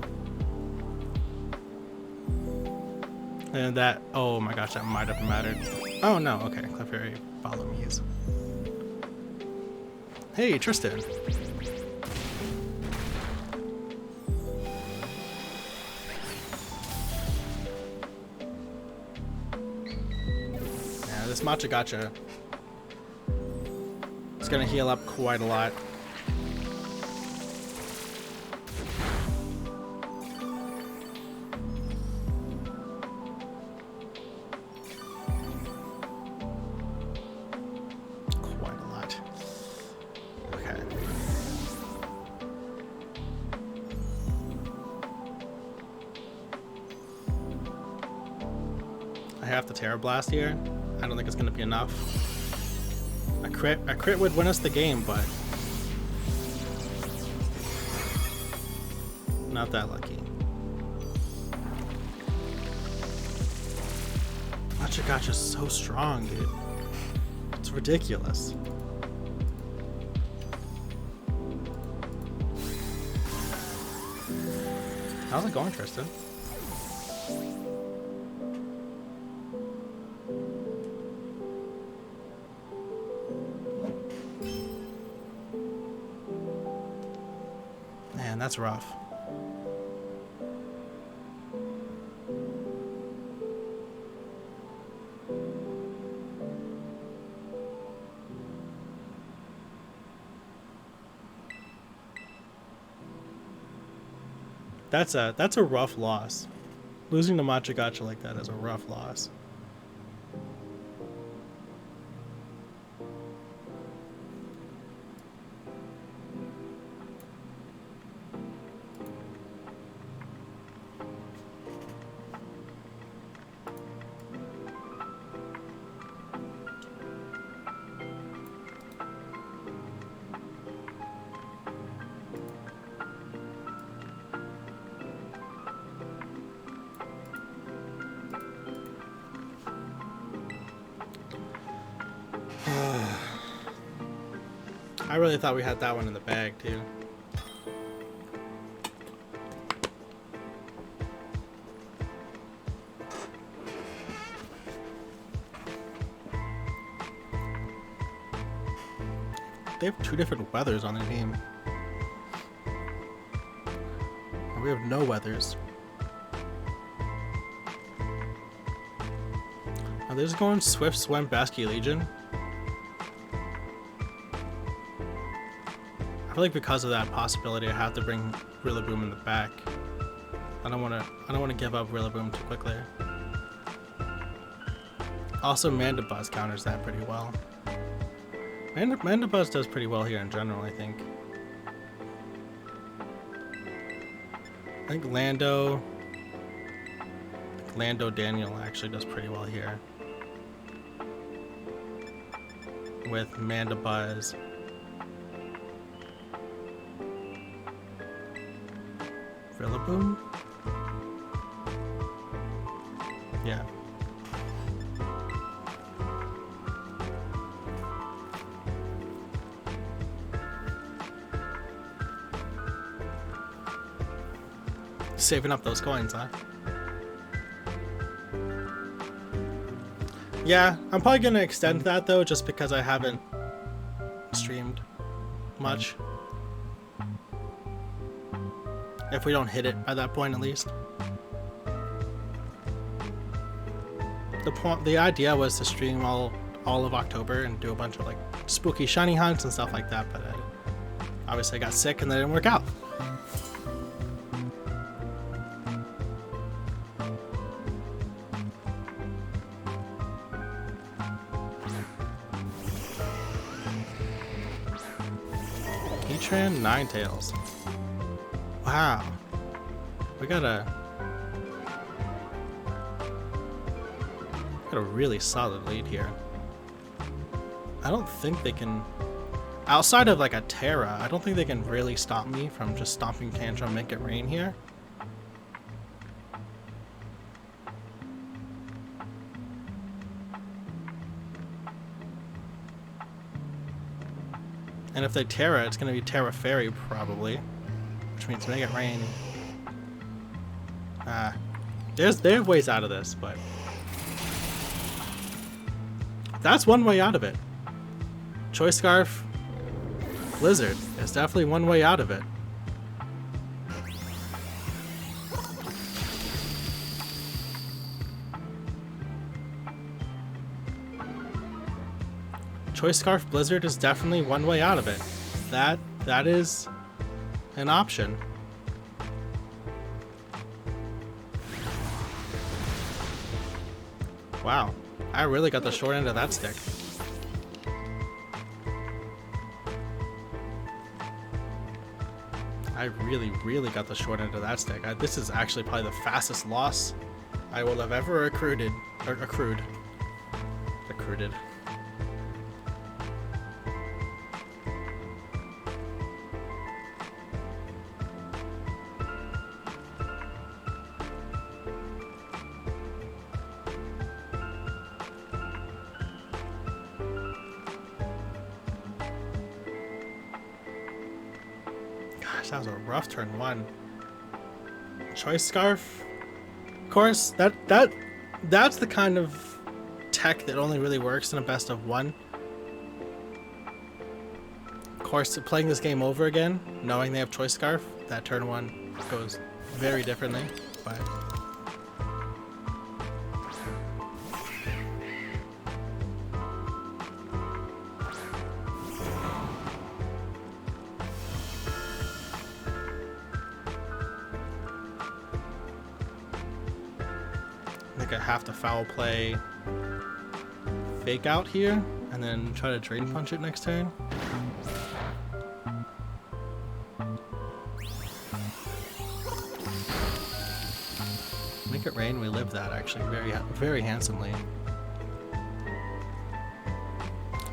And that, oh my gosh, that might have mattered. Oh no, okay, Clefairy, follow me's. Hey, Tristan. Yeah, this Machagacha is gonna heal up quite a lot. I have to Terra Blast here. I don't think it's gonna be enough. A crit would win us the game, but not that lucky. Machagacha's so strong, dude. It's ridiculous. How's it going, Tristan? Man, that's rough. That's a rough loss. Losing to Machagacha like that is a rough loss. I really thought we had that one in the bag, too. they have two different weathers on their team. And we have no weathers. Are they just going Swift, Swim, Basky, Legion? I feel like because of that possibility, I have to bring Rillaboom in the back. I don't want to give up Rillaboom too quickly. Also, Mandibuzz counters that pretty well. Mandibuzz does pretty well here in general, I think. I think Lando Daniel actually does pretty well here. With Mandibuzz. Rillaboom? Yeah. Saving up those coins, huh? Yeah, I'm probably gonna extend that though, just because I haven't streamed much. If we don't hit it by that point, at least. The idea was to stream all of October and do a bunch of like spooky shiny hunts and stuff like that, but obviously I got sick and that didn't work out. Heatran, Ninetales. Wow. We got a really solid lead here. I don't think they can, outside of like a Terra, I don't think they can really stop me from just stomping Tantrum, make it rain here. And if they Terra, it's going to be Terra Fairy probably, which means make it rain. They have ways out of this, but that's one way out of it. Choice Scarf, Blizzard is definitely one way out of it. Choice Scarf Blizzard is definitely one way out of it. That is an option. Wow, I really got the short end of that stick. I really got the short end of that stick. This is actually probably the fastest loss I will have ever accrued. That was a rough turn one. Choice Scarf, of course. That's the kind of tech that only really works in a best of one. Of course, playing this game over again, knowing they have Choice Scarf, that turn one goes very differently. But I have to foul play Fake Out here and then try to Drain Punch it next turn. Make it rain, we live that actually very handsomely.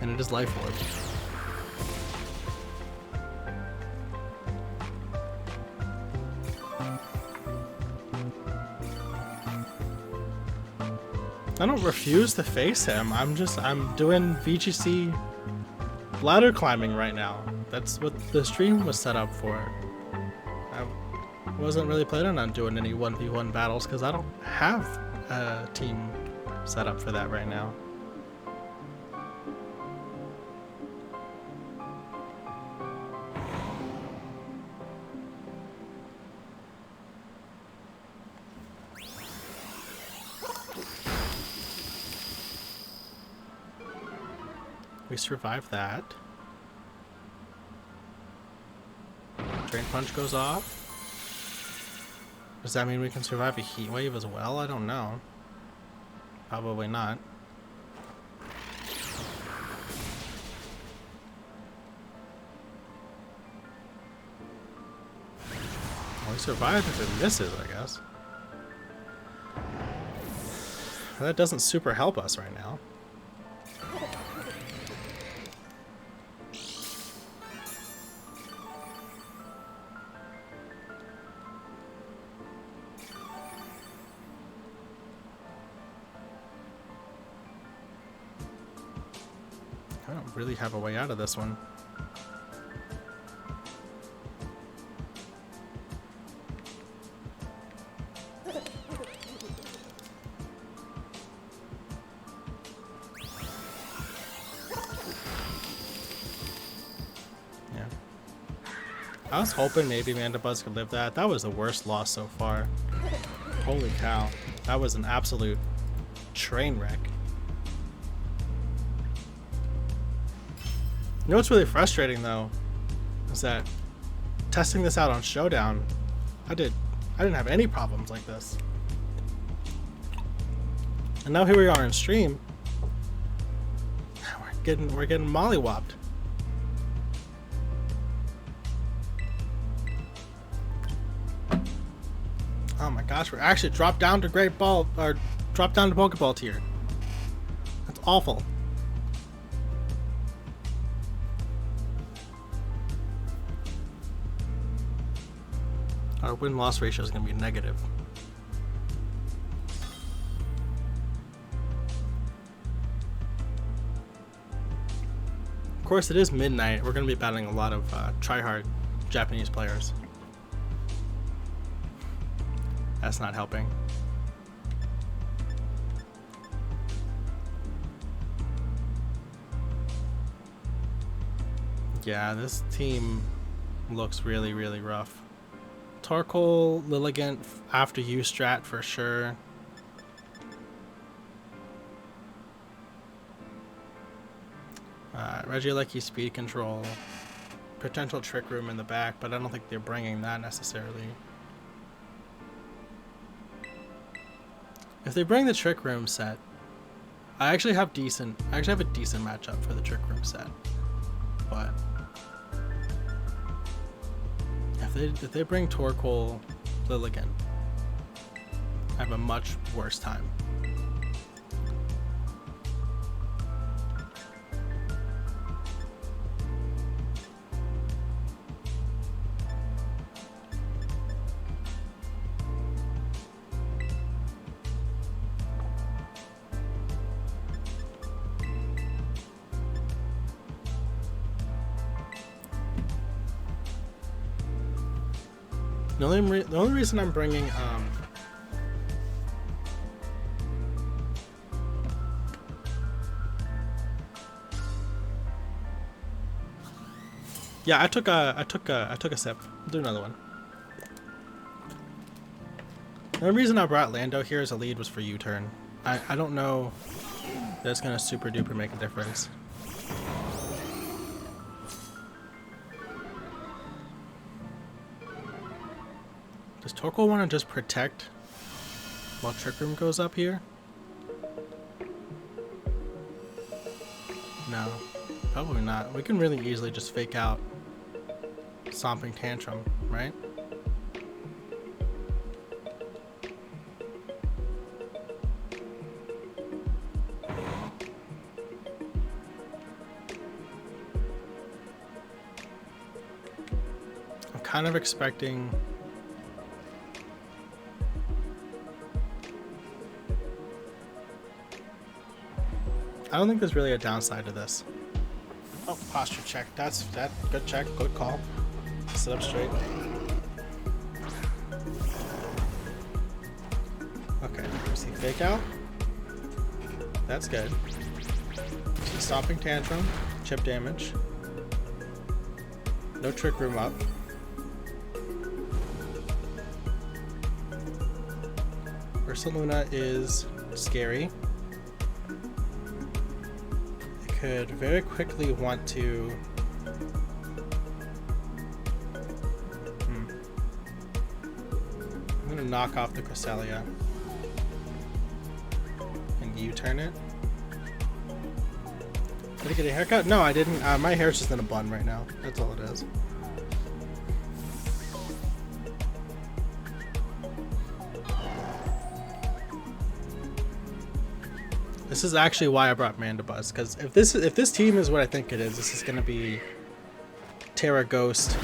And it is Life Orb. I don't refuse to face him. I'm doing VGC ladder climbing right now. That's what the stream was set up for. I wasn't really planning on doing any 1v1 battles because I don't have a team set up for that right now. We survive that. Drain Punch goes off. Does that mean we can survive a Heat Wave as well? I don't know. Probably not. Well, we survive if it misses, I guess. That doesn't super help us right now. I don't really have a way out of this one. Yeah. I was hoping maybe Mandibuzz could live that. That was the worst loss so far. Holy cow. That was an absolute train wreck. You know what's really frustrating though, is that testing this out on Showdown, I didn't have any problems like this. And now here we are in stream. We're getting mollywopped. Oh my gosh, we're actually dropped down to Great Ball, or dropped down to Pokeball tier. That's awful. Our win-loss ratio is going to be negative. Of course, it is midnight. We're going to be battling a lot of try-hard Japanese players. That's not helping. Yeah, this team looks really, really rough. Torkoal, Lilligant after you strat for sure. Regieleki speed control. Potential Trick Room in the back, but I don't think they're bringing that necessarily. If they bring the Trick Room set, I actually have a decent matchup for the Trick Room set. But if they bring Torkoal, Lilligant, I have a much worse time. The only reason I'm bringing yeah, I took a sip. I'll do another one. The only reason I brought Lando here as a lead was for U-turn. I don't know that it's gonna super duper make a difference. Does Torkoal want to just protect while Trick Room goes up here? No, probably not. We can really easily just fake out Stomping Tantrum, right? I'm kind of expecting I don't think there's really a downside to this. Oh, posture check. That good check, good call. Sit up straight. Okay, we see fake out. That's good. See Stomping Tantrum, chip damage. No Trick Room up. Ursaluna is scary. could very quickly want to... I'm going to knock off the Cresselia. And U-turn it. Did I get a haircut? No, I didn't. My hair's just in a bun right now. That's all it is. This is actually why I brought Mandibuzz, because if this team is what I think it is, this is going to be Terra Ghost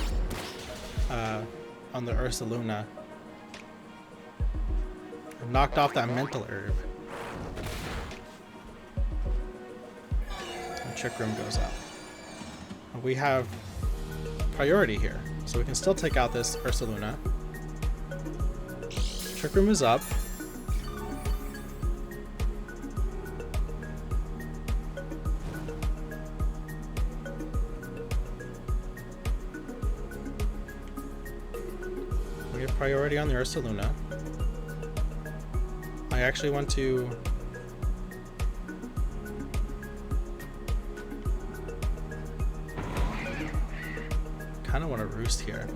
on the Ursaluna. I knocked off that Mental Herb. And Trick Room goes up. We have priority here, so we can still take out this Ursaluna. Trick Room is up. We have priority on the Ursaluna. I actually want to kind of want to roost here.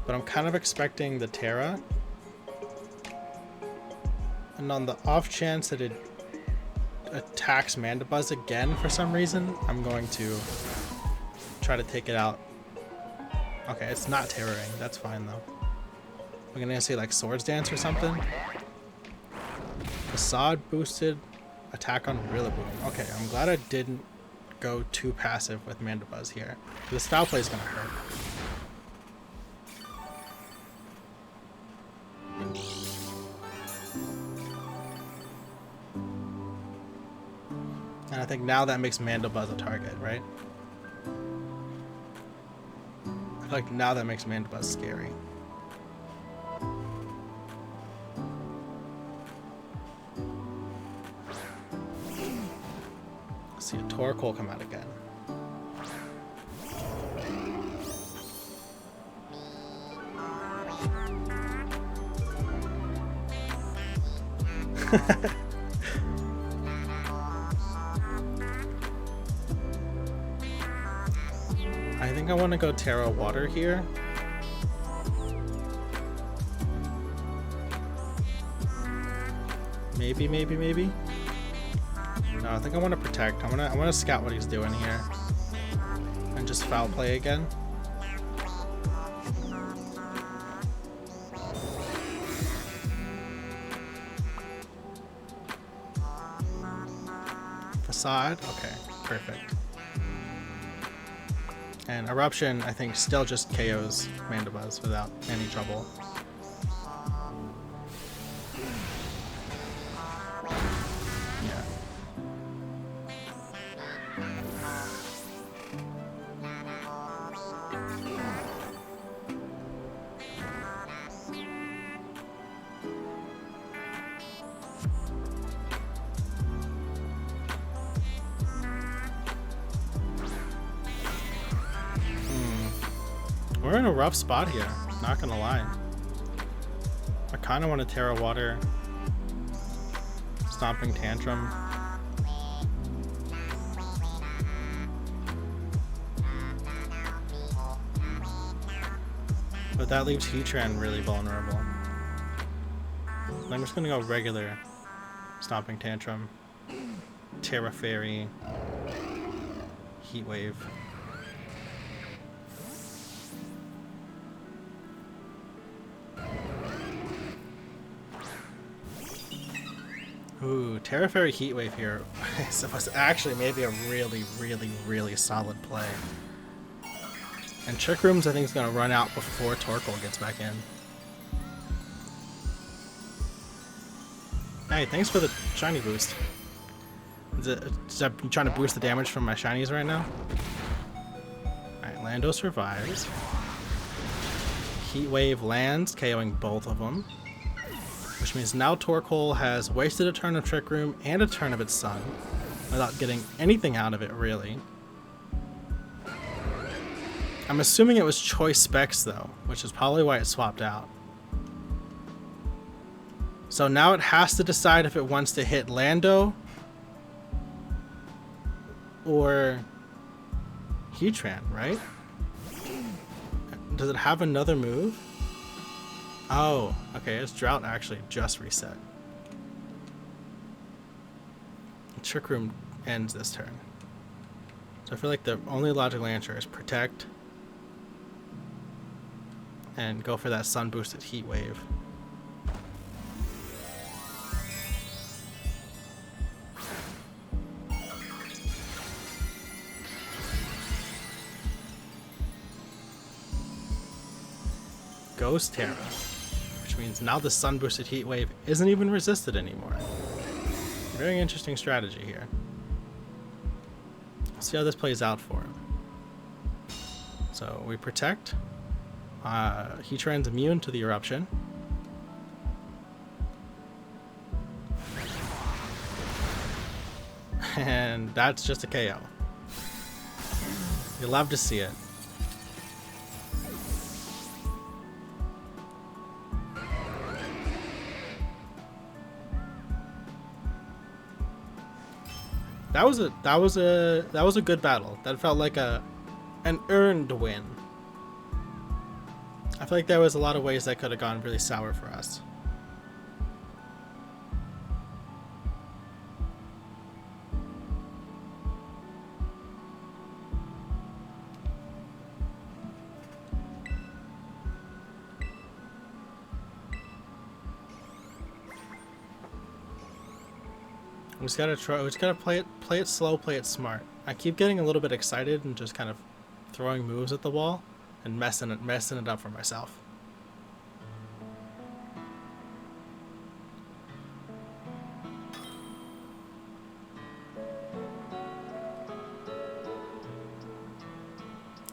But I'm kind of expecting the Terra. And on the off chance that it attacks Mandibuzz again for some reason, I'm going to try to take it out. Okay, it's not Terroring. That's fine though. We're gonna say like Swords Dance or something. Facade boosted attack on Rillaboom. Okay, I'm glad I didn't go too passive with Mandibuzz here. This foul play is gonna hurt. And I think now that makes Mandibuzz a target, right? I feel like now that makes Mandibuzz scary. Let's see a Torkoal come out again. I think I want to go Terra Water here. Maybe. No, I think I want to protect. I want to scout what he's doing here. And just foul play again. Facade? Okay, perfect. And Eruption, I think, still just KOs Mandibuzz without any trouble. Yeah. We're in a rough spot here, not gonna lie. I kind of want to Terra Water, Stomping Tantrum. But that leaves Heatran really vulnerable. I'm just gonna go regular Stomping Tantrum, Terra Fairy, Heat Wave. Ooh, Terra Fairy Heat Wave here. So it was actually maybe a really solid play. And Trick Rooms I think is going to run out before Torkoal gets back in. Hey, thanks for the shiny boost. Is that trying to boost the damage from my shinies right now? Alright, Lando survives. Heat Wave lands, KOing both of them. Which means now Torkoal has wasted a turn of Trick Room and a turn of its Sun without getting anything out of it, really. I'm assuming it was choice specs though, which is probably why it swapped out. So now it has to decide if it wants to hit Lando or Heatran, right? Does it have another move? Oh, okay, its Drought actually just reset. Trick Room ends this turn. So I feel like the only logical answer is Protect and go for that Sun Boosted Heat Wave. Ghost Terra, which means now the Sun Boosted Heat Wave isn't even resisted anymore. Very interesting strategy here. Let's see how this plays out for him. So we Protect. Heatran's immune to the Eruption. And that's just a KO. You love to see it. That was a good battle. That felt like an earned win. I feel like there was a lot of ways that could have gone really sour for us. We just gotta try. We just gotta play it slow, play it smart. I keep getting a little bit excited and just kind of throwing moves at the wall and messing it up for myself.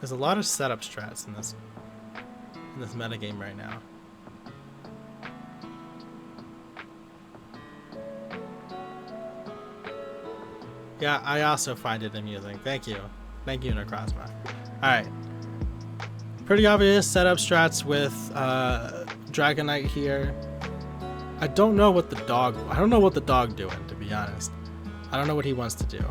There's a lot of setup strats in this metagame right now. Yeah, I also find it amusing. Thank you. Thank you, Necrozma. Alright. Pretty obvious setup strats with Dragonite here. I don't know what the dog doing, to be honest. I don't know what he wants to do.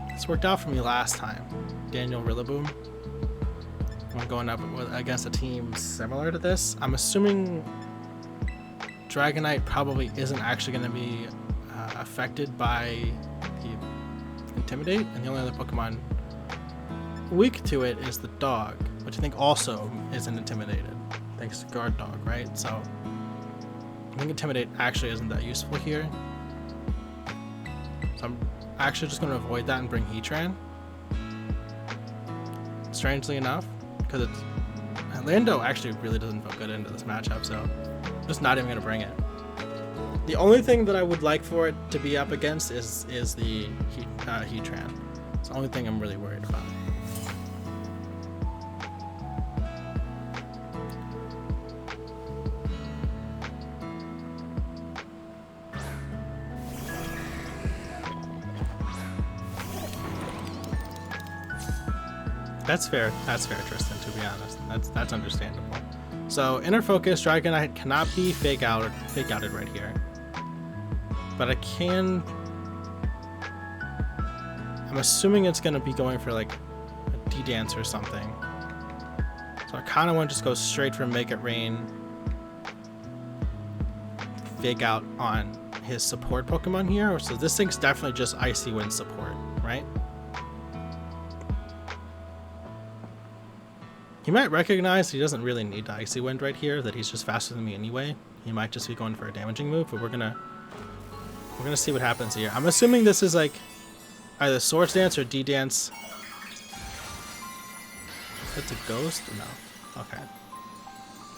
This worked out for me last time. Daniel Rillaboom. I'm going up against a team similar to this. I'm assuming Dragonite probably isn't actually going to be affected by the Intimidate, and the only other Pokemon weak to it is the dog, which I think also isn't intimidated, thanks to Guard Dog, right? So I think Intimidate actually isn't that useful here. So I'm actually just going to avoid that and bring Heatran. Strangely enough, because Lando actually really doesn't feel good into this matchup, so I'm just not even going to bring it. The only thing that I would like for it to be up against is the Heatran. It's the only thing I'm really worried about. That's fair, Tristan, to be honest. That's understandable. So Inner Focus, Dragonite cannot be fake outed right here. But I can. I'm assuming it's gonna be going for like a D-Dance or something. So I kinda wanna just go straight for Make It Rain. Fake out on his support Pokemon here. So this thing's definitely just Icy Wind support, right? He might recognize he doesn't really need to Icy Wind right here, that he's just faster than me anyway. He might just be going for a damaging move, but we're gonna see what happens here. I'm assuming this is like either Swords Dance or D-Dance. That's a Ghost? No. Okay.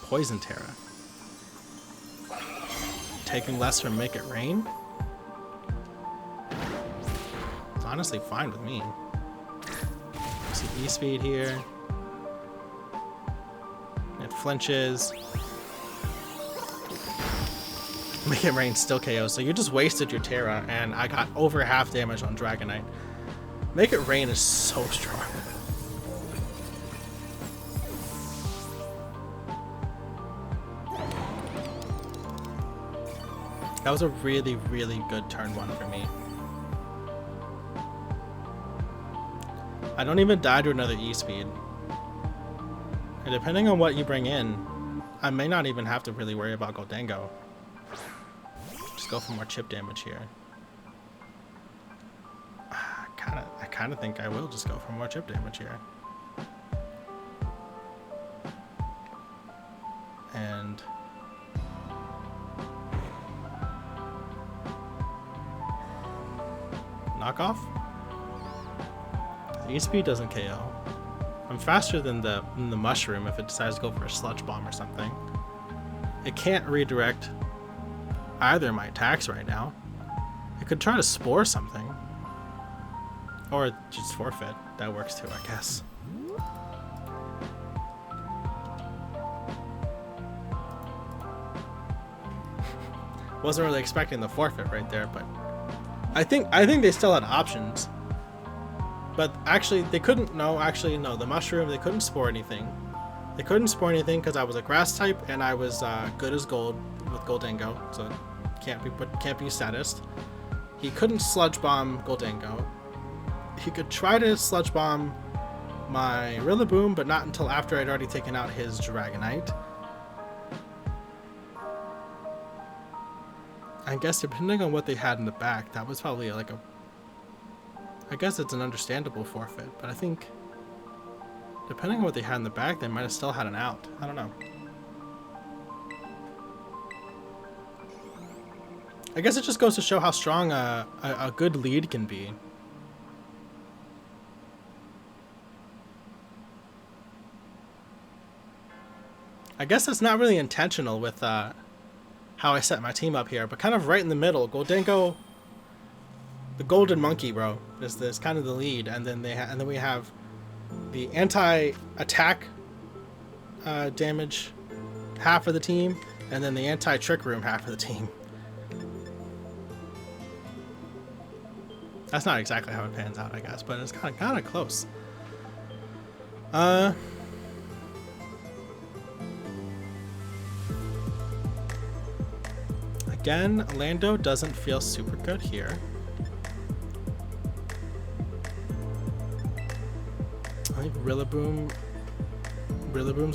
Poison Terra. Taking less from Make It Rain? It's honestly fine with me. See E-Speed here. It flinches. Make It Rain still KO. So you just wasted your Terra, and I got over half damage on Dragonite. Make It Rain is so strong. That was a really, really good turn 1 for me. I don't even die to another E-Speed. And depending on what you bring in, I may not even have to really worry about Goldango. Just go for more chip damage here. I kinda think I will just go for more chip damage here. And knockoff? E-Speed doesn't KO. I'm faster than the mushroom if it decides to go for a sludge bomb or something. It can't redirect either of my attacks right now. It could try to spore something. Or just forfeit. That works too, I guess. Wasn't really expecting the forfeit right there, but I think they still had options. But actually, they couldn't. No, the mushroom. They couldn't spore anything. They couldn't spore anything because I was a grass type and I was good as gold with Goldango, so can't be saddest. He couldn't sludge bomb Goldango. He could try to sludge bomb my Rillaboom, but not until after I'd already taken out his Dragonite. I guess depending on what they had in the back, that was probably like a... I guess it's an understandable forfeit, but I think depending on what they had in the back, they might have still had an out. I don't know. I guess it just goes to show how strong a good lead can be. I guess it's not really intentional with how I set my team up here, but kind of right in the middle. Goldango, the golden monkey, bro, is kind of the lead, and then we have the anti-attack damage half of the team, and then the anti-trick room half of the team. That's not exactly how it pans out, I guess, but it's kind of close. Again, Lando doesn't feel super good here. I think Rillaboom's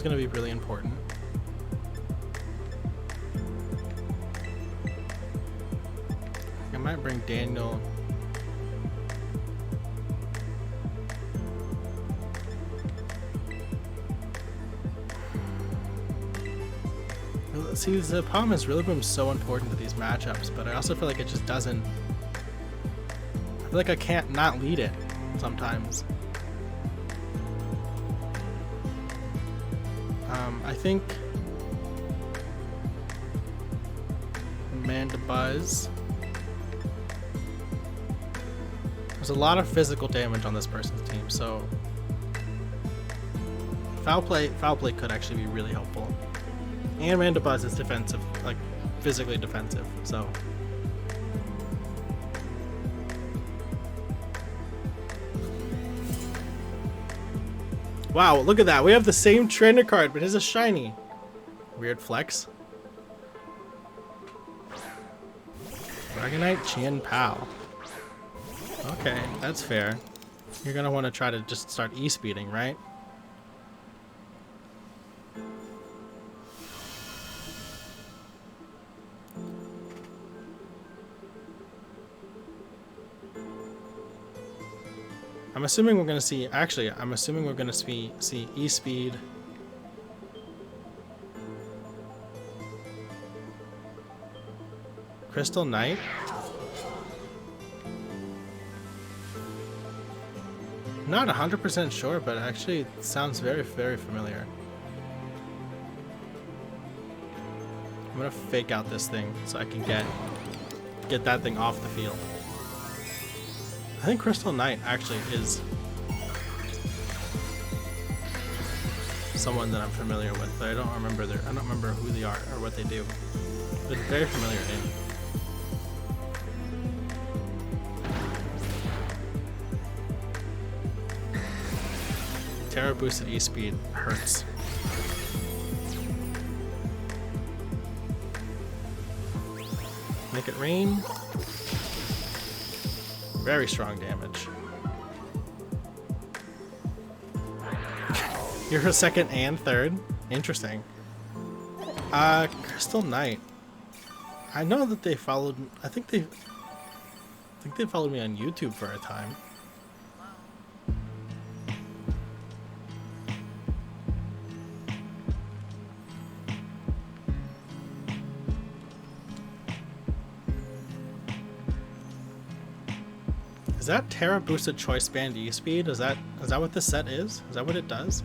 gonna be really important. I might bring Daniel. See, the problem is Rillaboom's so important to these matchups, but I also feel like it just doesn't... I feel like I can't not lead it sometimes. I think Mandibuzz. There's a lot of physical damage on this person's team, so foul play could actually be really helpful. And Mandibuzz is defensive, like physically defensive, so. Wow, look at that. We have the same trainer card, but his is shiny. Weird flex. Dragonite Chien Pao. Okay, that's fair. You're gonna want to try to just start E-speeding, right? I'm assuming we're gonna see. Actually, I'm assuming we're gonna see E-speed. Crystal Knight. Not 100% sure, but actually it sounds very, very familiar. I'm gonna fake out this thing so I can get that thing off the field. I think Crystal Knight actually is someone that I'm familiar with, but I don't remember who they are or what they do. But a very familiar name. Terra boosted E-speed hurts. Make it rain. Very strong damage. You're her second and third? Interesting. Crystal Knight. I know that they followed, I think they followed me on YouTube for a time. Is that Terra boosted choice band E-speed? Is that what this set is? Is that what it does?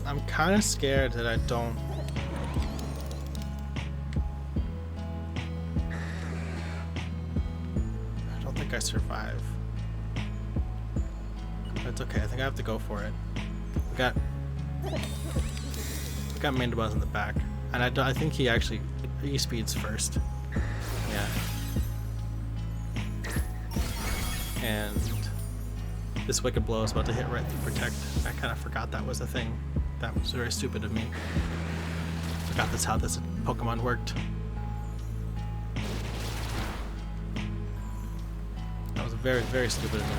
I'm kind of scared that I don't. I don't think I survive. That's okay. I think I have to go for it. We got Mandibuzz in the back, and I think he actually E-speeds first. Yeah. And this Wicked Blow is about to hit right through Protect. I kind of forgot that was a thing. That was very stupid of me. Forgot that's how this Pokemon worked. That was very, very stupid of me.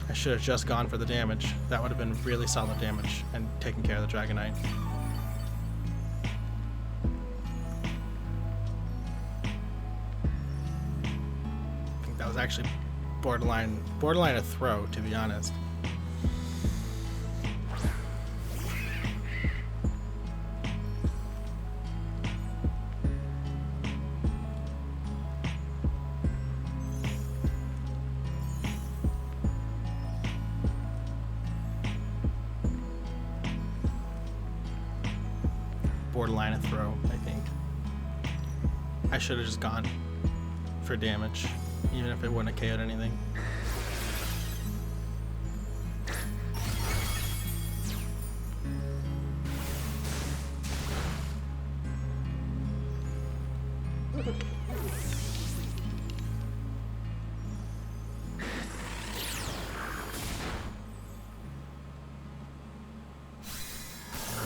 I should have just gone for the damage. That would have been really solid damage and taken care of the Dragonite. I think that was actually borderline a throw, to be honest. Borderline a throw, I think. I should have just gone for damage, even if it wouldn't have KO'd anything.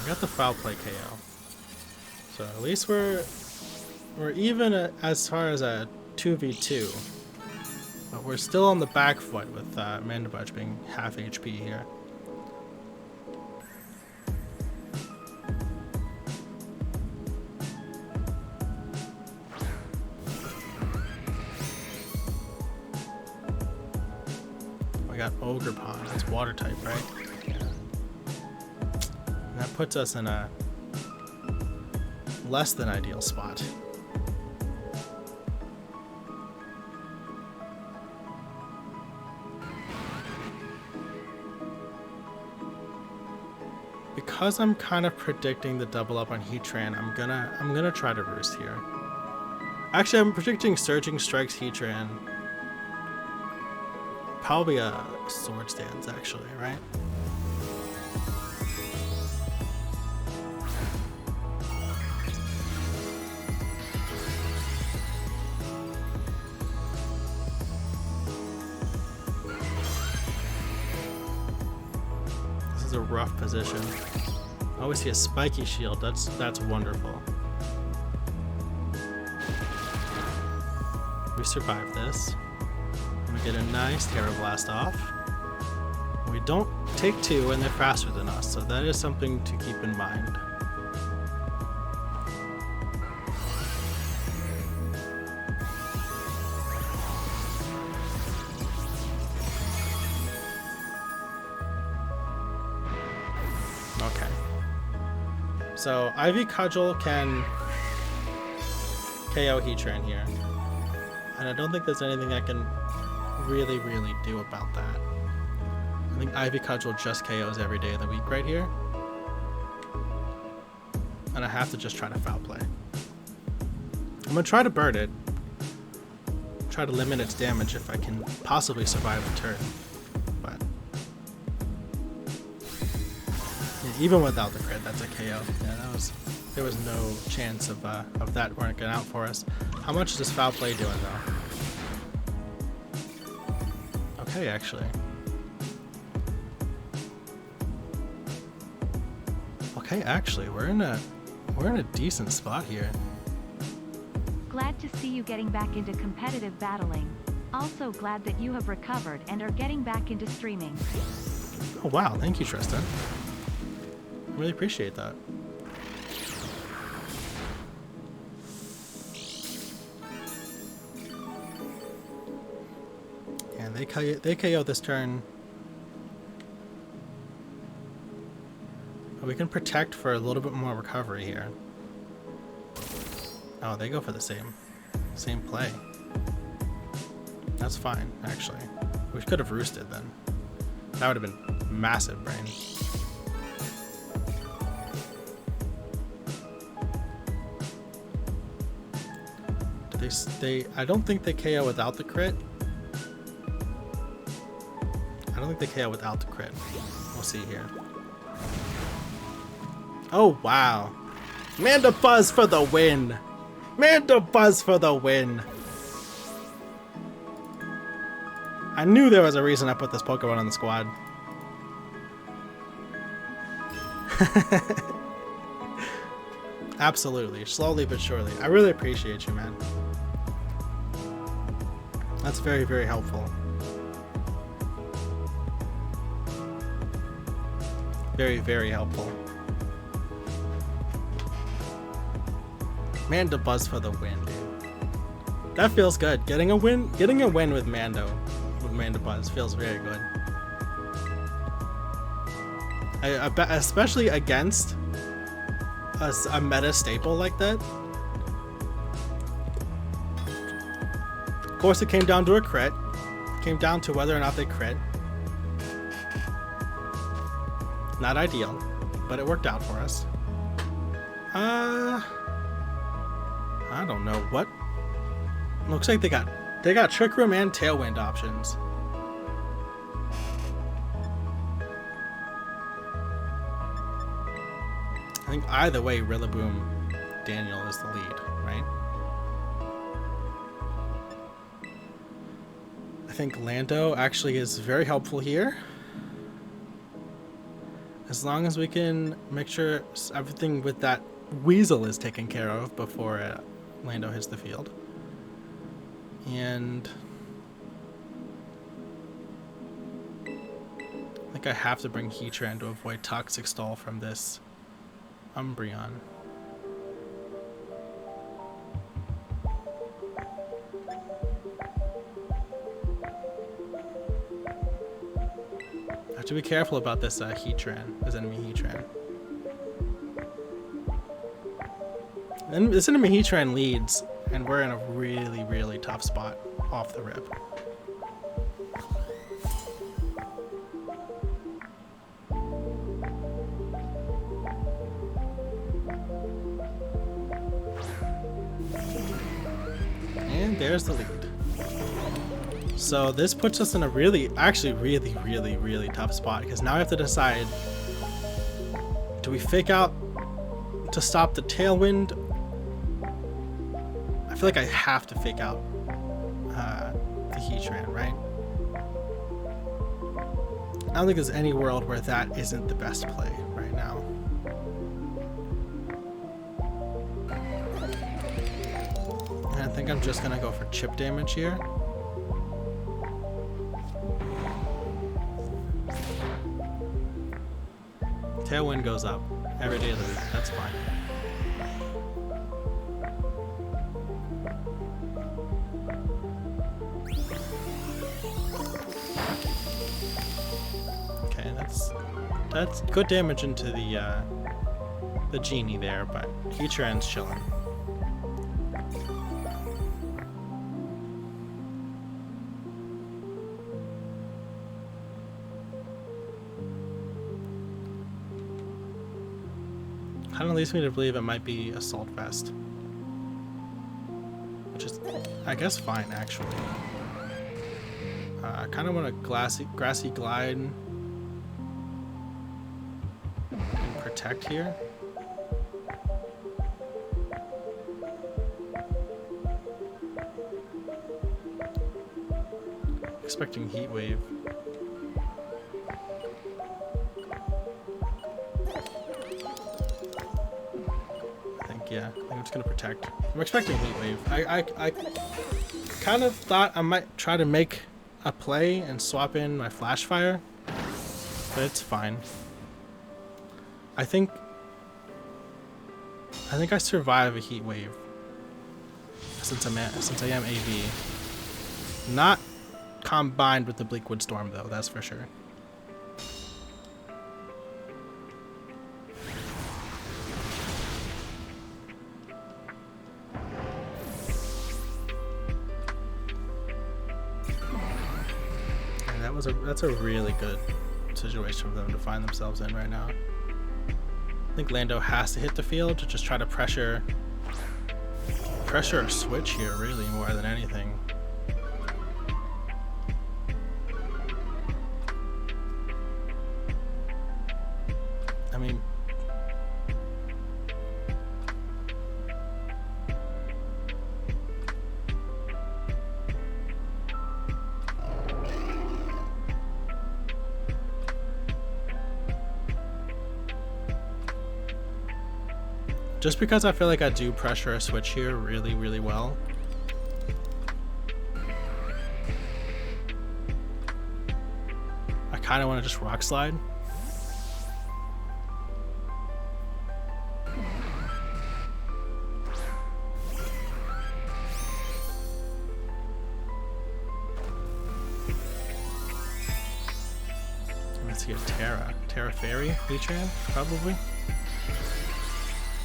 We got the foul play KO. So at least we're even as far as a 2v2, but we're still on the back foot with Mandibuzz being half HP here. We got Ogre Pond. That's water type, right? Yeah. And that puts us in a less than ideal spot. Because I'm kind of predicting the double up on Heatran, I'm gonna try to roost here. Actually, I'm predicting Surging Strikes Heatran. Probably a Sword Stance, actually, right? A rough position. Oh, we see a spiky shield. That's wonderful. We survive this. And we get a nice Terra Blast off. We don't take two and they're faster than us, so that is something to keep in mind. Okay. So Ivy Cudgel can KO Heatran here. And I don't think there's anything I can really do about that. I think Ivy Cudgel just KOs every day of the week right here. And I have to just try to foul play. I'm going to try to bird it. Try to limit its damage if I can possibly survive the turn. But yeah, even without the crit, that's a KO. Yeah, there was no chance of that working out for us. How much is this foul play doing though? Okay, actually. Okay, actually, we're in a decent spot here. Glad to see you getting back into competitive battling. Also glad that you have recovered and are getting back into streaming. Oh wow, thank you, Tristan. I really appreciate that. And they KO this turn. We can protect for a little bit more recovery here. Oh, they go for the same play. That's fine, actually. We could have roosted then. That would have been massive brain. I don't think they KO without the crit. I don't think they KO without the crit. We'll see here. Oh, wow. Mandibuzz for the win. Mandibuzz for the win. I knew there was a reason I put this Pokemon on the squad. Absolutely. Slowly but surely. I really appreciate you, man. That's very, very helpful. Very, very helpful. Mandibuzz for the win, dude. That feels good. Getting a win with Mandibuzz feels very good. Especially against a meta staple like that. Of course, it came down to a crit. Came down to whether or not they crit. Not ideal, but it worked out for us. I don't know what. Looks like they got Trick Room and Tailwind options. I think either way, Rillaboom Daniel is the lead, right? I think Lando actually is very helpful here. As long as we can make sure everything with that Weasel is taken care of before Lando hits the field. And I think I have to bring Heatran to avoid Toxic Stall from this Umbreon. I have to be careful about this Heatran, this enemy Heatran. And this enemy Heatran leads, and we're in a really, really tough spot off the rip. And there's the lead. So this puts us in a really tough spot, because now we have to decide, do we fake out to stop the Tailwind? I feel like I have to fake out the Heatran, right? I don't think there's any world where that isn't the best play right now. And I think I'm just gonna go for chip damage here. Tailwind goes up every day of the week. That's fine. Okay, that's good damage into the genie there, but Heatran's chilling. kind of leads me to believe it might be Assault Vest. Which is, I guess, fine, actually. I kind of want a grassy glide and protect here. Expecting Heat Wave. Yeah, I think I'm just gonna protect. I'm expecting Heat Wave. I kind of thought I might try to make a play and swap in my Flash Fire, but it's fine. I think I survive a Heat Wave since I am AV. Not combined with the Bleakwood Storm though, that's for sure. That's a really good situation for them to find themselves in right now. I think Lando has to hit the field to just try to pressure a switch here, really, more than anything. I mean, just because I feel like I do pressure a switch here really, really well. I kind of want to just Rock Slide. Let's get Terra Fairy, Heatran, probably.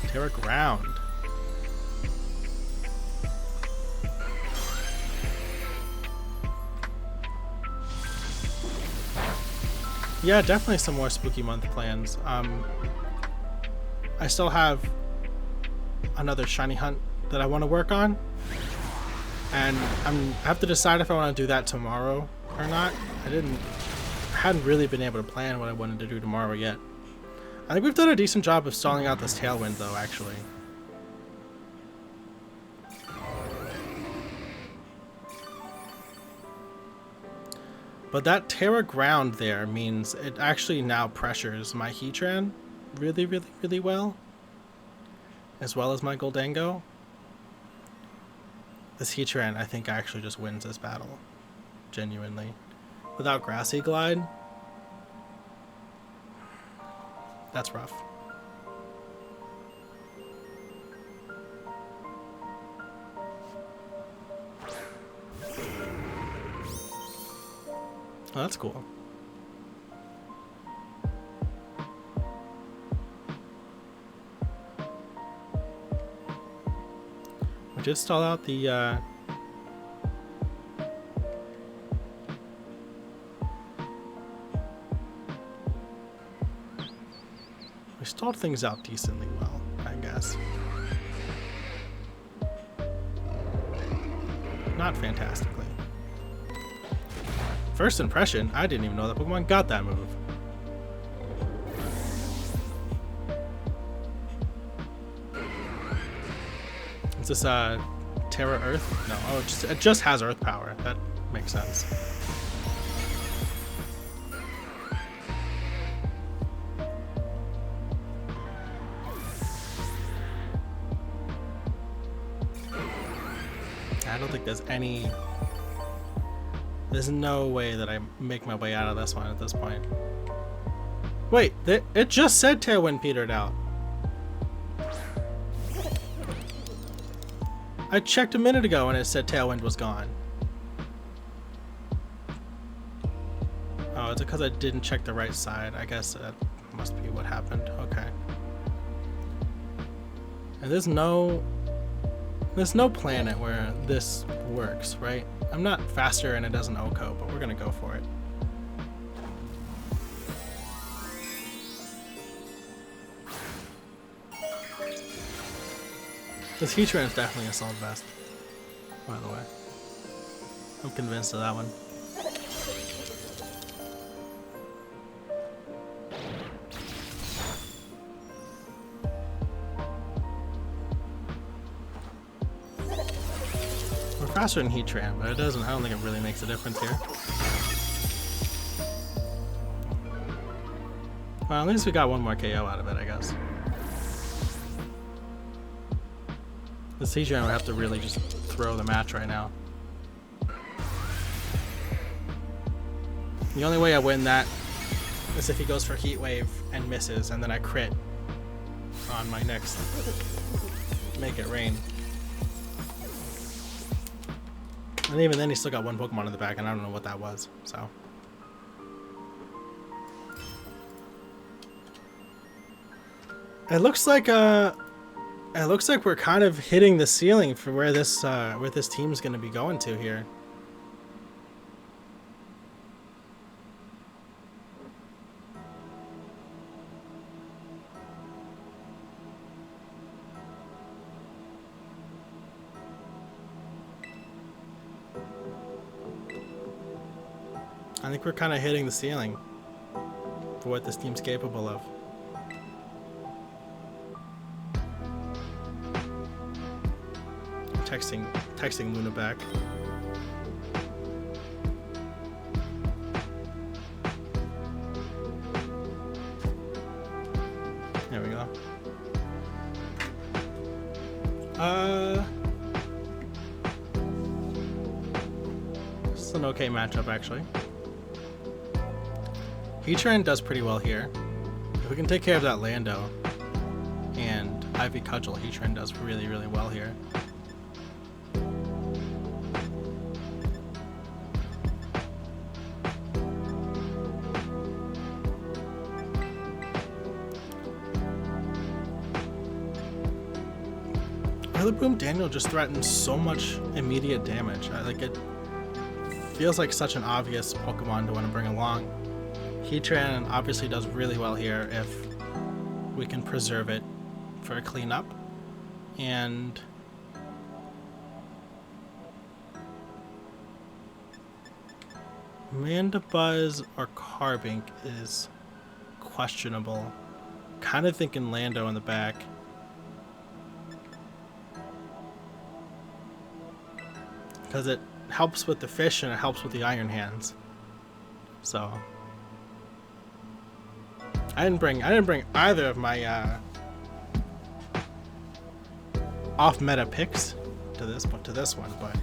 Terra Ground. Yeah, definitely some more Spooky Month plans. I still have another shiny hunt that I want to work on, and I have to decide if I want to do that tomorrow or not. I hadn't really been able to plan what I wanted to do tomorrow yet. I think we've done a decent job of stalling out this Tailwind, though, actually. But that Terra Ground there means it actually now pressures my Heatran really, really, really well. As well as my Goldango. This Heatran, I think, actually just wins this battle. Genuinely. Without Grassy Glide. That's rough. Oh, that's cool. We just stall out the we stalled things out decently well, I guess. Not fantastically. First impression, I didn't even know that Pokemon got that move. Is this Terra Earth? No, oh, it just has Earth power. That makes sense. I don't think there's no way that I make my way out of this one at this point. Wait, it just said Tailwind petered out. I checked a minute ago and it said Tailwind was gone. Oh, it's because I didn't check the right side. I guess that must be what happened. Okay. And there's no planet where this works, right? I'm not faster and it doesn't OHKO, but we're gonna go for it. This Heatran is definitely a solid vest, by the way. I'm convinced of that one. We're faster than Heatran, but I don't think it really makes a difference here. Well, at least we got one more KO out of it, I guess. This Heatran would have to really just throw the match right now. The only way I win that is if he goes for Heat Wave and misses, and then I crit on my next Make It Rain. And even then, he still got one Pokemon in the back, and I don't know what that was. So it looks like we're kind of hitting the ceiling for where this team's going to be going to here. I think we're kind of hitting the ceiling for what this team's capable of. Texting Luna back. There we go. This is an okay matchup, actually. Heatran does pretty well here. If we can take care of that Lando and Ivy Cudgel, Heatran does really, really well here. Rillaboom Daniel just threatens so much immediate damage. It feels like such an obvious Pokemon to want to bring along. Heatran obviously does really well here if we can preserve it for a cleanup. And Mandibuzz or Carbink is questionable. Kind of thinking Lando in the back. Because it helps with the fish and it helps with the Iron Hands. So I didn't bring either of my off meta picks to this one, but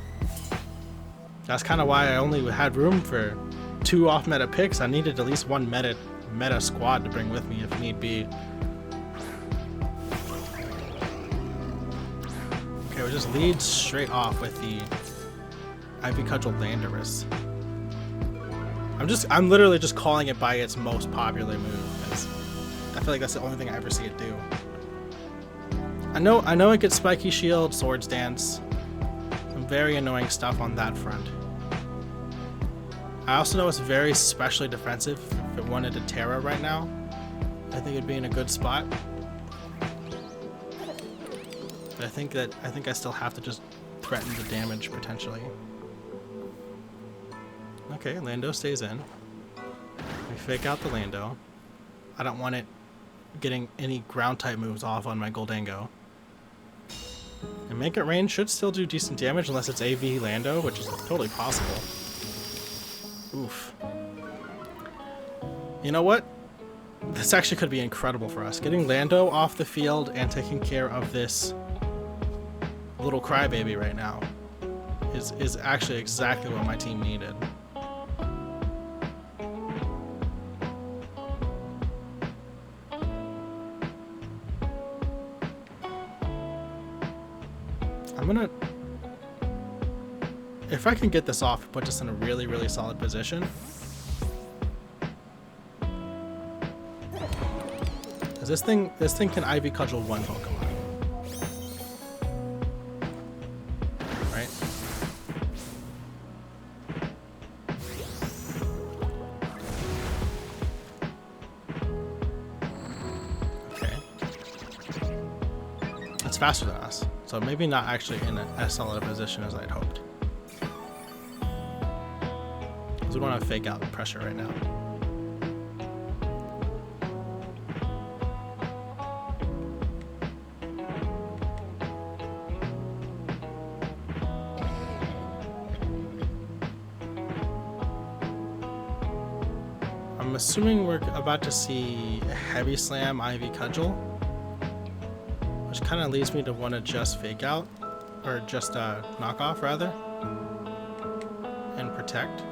that's kind of why I only had room for 2 off meta picks. I needed at least one meta squad to bring with me if need be. Okay, we just lead straight off with the Ivy Cudgel Landorus. I'm literally just calling it by its most popular move, because I feel like that's the only thing I ever see it do. I know it gets Spiky Shield, Swords Dance, some very annoying stuff on that front. I also know it's very specially defensive. If it wanted to Terra right now, I think it'd be in a good spot. But I think I still have to just threaten the damage potentially. Okay, Lando stays in. We fake out the Lando. I don't want it getting any ground type moves off on my Goldango. And Make It Rain should still do decent damage unless it's AV Lando, which is totally possible. Oof. You know what? This actually could be incredible for us. Getting Lando off the field and taking care of this little crybaby right now is actually exactly what my team needed. If I can get this off, put us in a really, really solid position. Because this thing can Ivy Cudgel one Pokemon. Right? Okay. It's faster than us. So maybe not actually in as solid a position as I'd hoped. Because we don't have fake out pressure right now. I'm assuming we're about to see a heavy slam Ivy Cudgel, which kind of leads me to want to just fake out, or just knock off rather, and protect.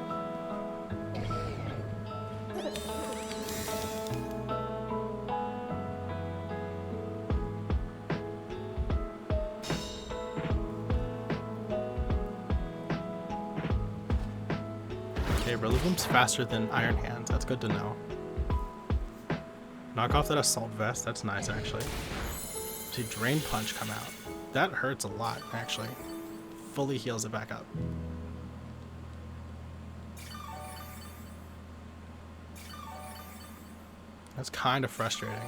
Okay, Rillaboom's faster than Iron Hands. That's good to know. Knock off that Assault Vest. That's nice, actually. See Drain Punch come out. That hurts a lot, actually. Fully heals it back up. That's kind of frustrating.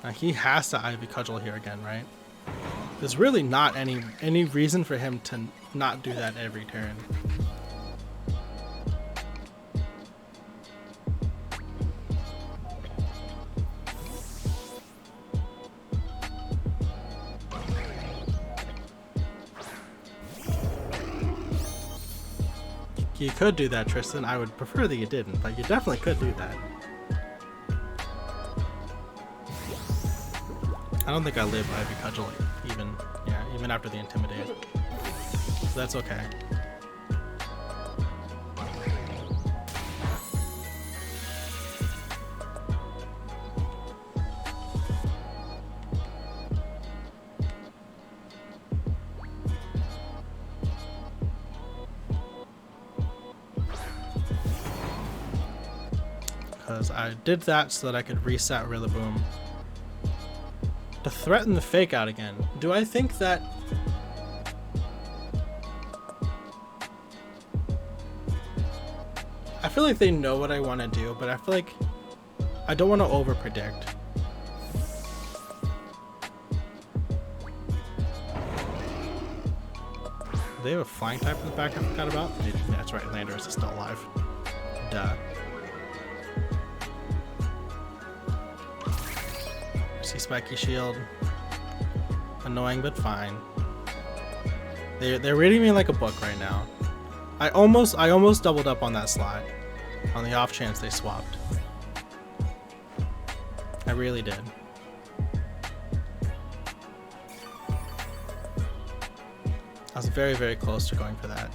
Now he has to Ivy Cudgel here again, right? There's really not any reason for him to not do that every turn. You could do that, Tristan. I would prefer that you didn't, but you definitely could do that. I don't think I live Ivy Cudgel even after the Intimidate. So that's okay. Because I did that so that I could reset Rillaboom to threaten the fake out again. Do I think that I feel like they know what I want to do, but I feel like I don't want to over predict. Do they have a flying type in the back I forgot about? Yeah, that's right, Landorus is still alive. Duh. See Spiky Shield. Annoying but fine. They're reading me like a book right now. I almost doubled up on that slide. On the off chance they swapped. I really did. I was very, very close to going for that.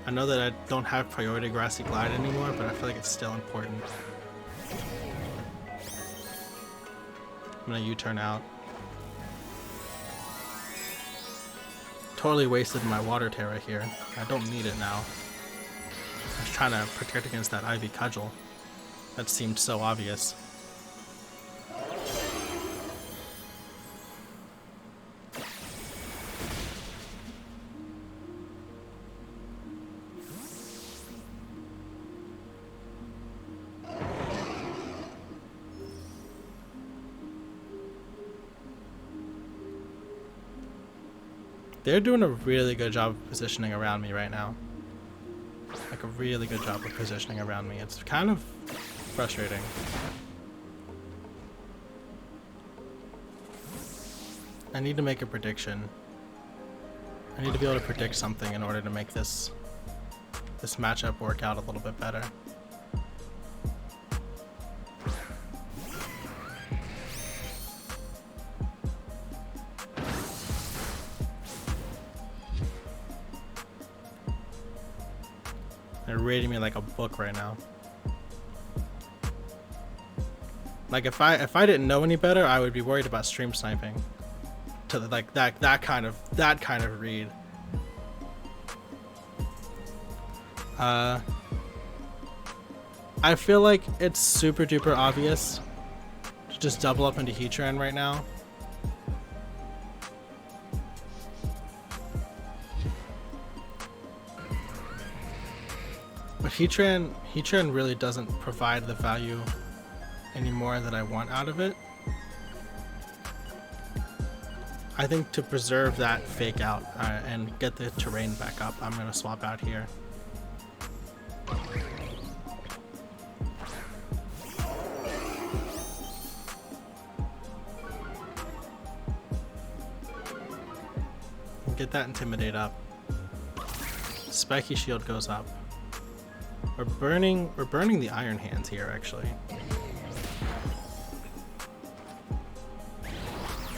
I know that I don't have priority Grassy Glide anymore, but I feel like it's still important. I'm gonna U-turn out. Totally wasted my Water Terra here. I don't need it now. I was trying to protect against that Ivy Cudgel. That seemed so obvious. They're doing a really good job of positioning around me right now. Like a really good job of positioning around me. It's kind of frustrating. I need to make a prediction. I need to be able to predict something in order to make this matchup work out a little bit better. They're rating me like a book right now. Like if I didn't know any better, I would be worried about stream sniping to like that kind of read. I feel like it's super duper obvious to just double up into Heatran right now. But Heatran really doesn't provide the value anymore that I want out of it. I think to preserve that fake out and get the terrain back up, I'm gonna swap out here. Get that Intimidate up. Spiky Shield goes up. We're burning the Iron Hands here, actually.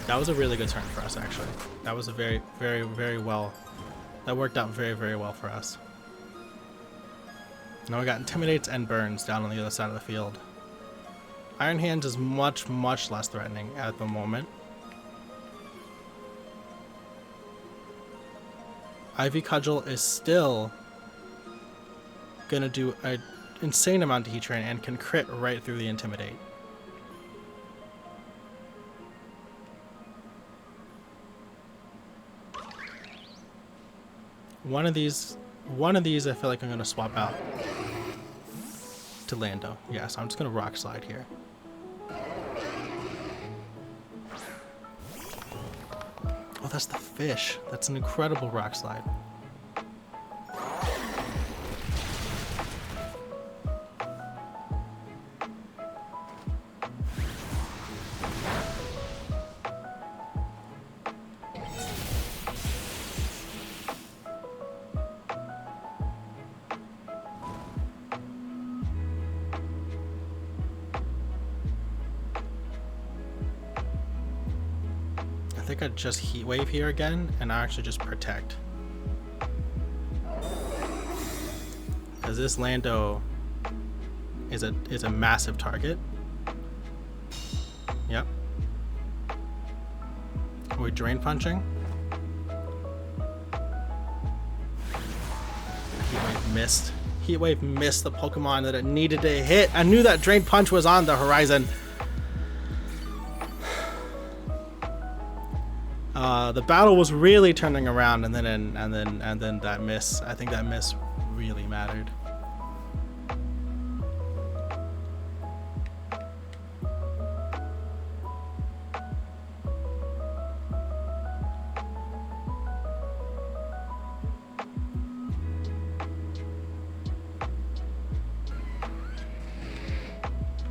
That was a really good turn for us, actually. That was a very well. That worked out very well for us. Now we got Intimidates and Burns down on the other side of the field. Iron Hands is much less threatening at the moment. Ivy Cudgel is still gonna do an insane amount to Heatran and can crit right through the Intimidate. One of these I feel like I'm gonna swap out to Lando. Yeah, so I'm just gonna Rock Slide here. Oh, that's the fish. That's an incredible Rock Slide. I think I'd just Heat Wave here again, and I actually just Protect. Because this Lando is a massive target. Yep. Are we Drain Punching? Heat Wave missed. Heat Wave missed the Pokemon that it needed to hit. I knew that Drain Punch was on the horizon. The battle was really turning around, and then that miss. I think that miss really mattered.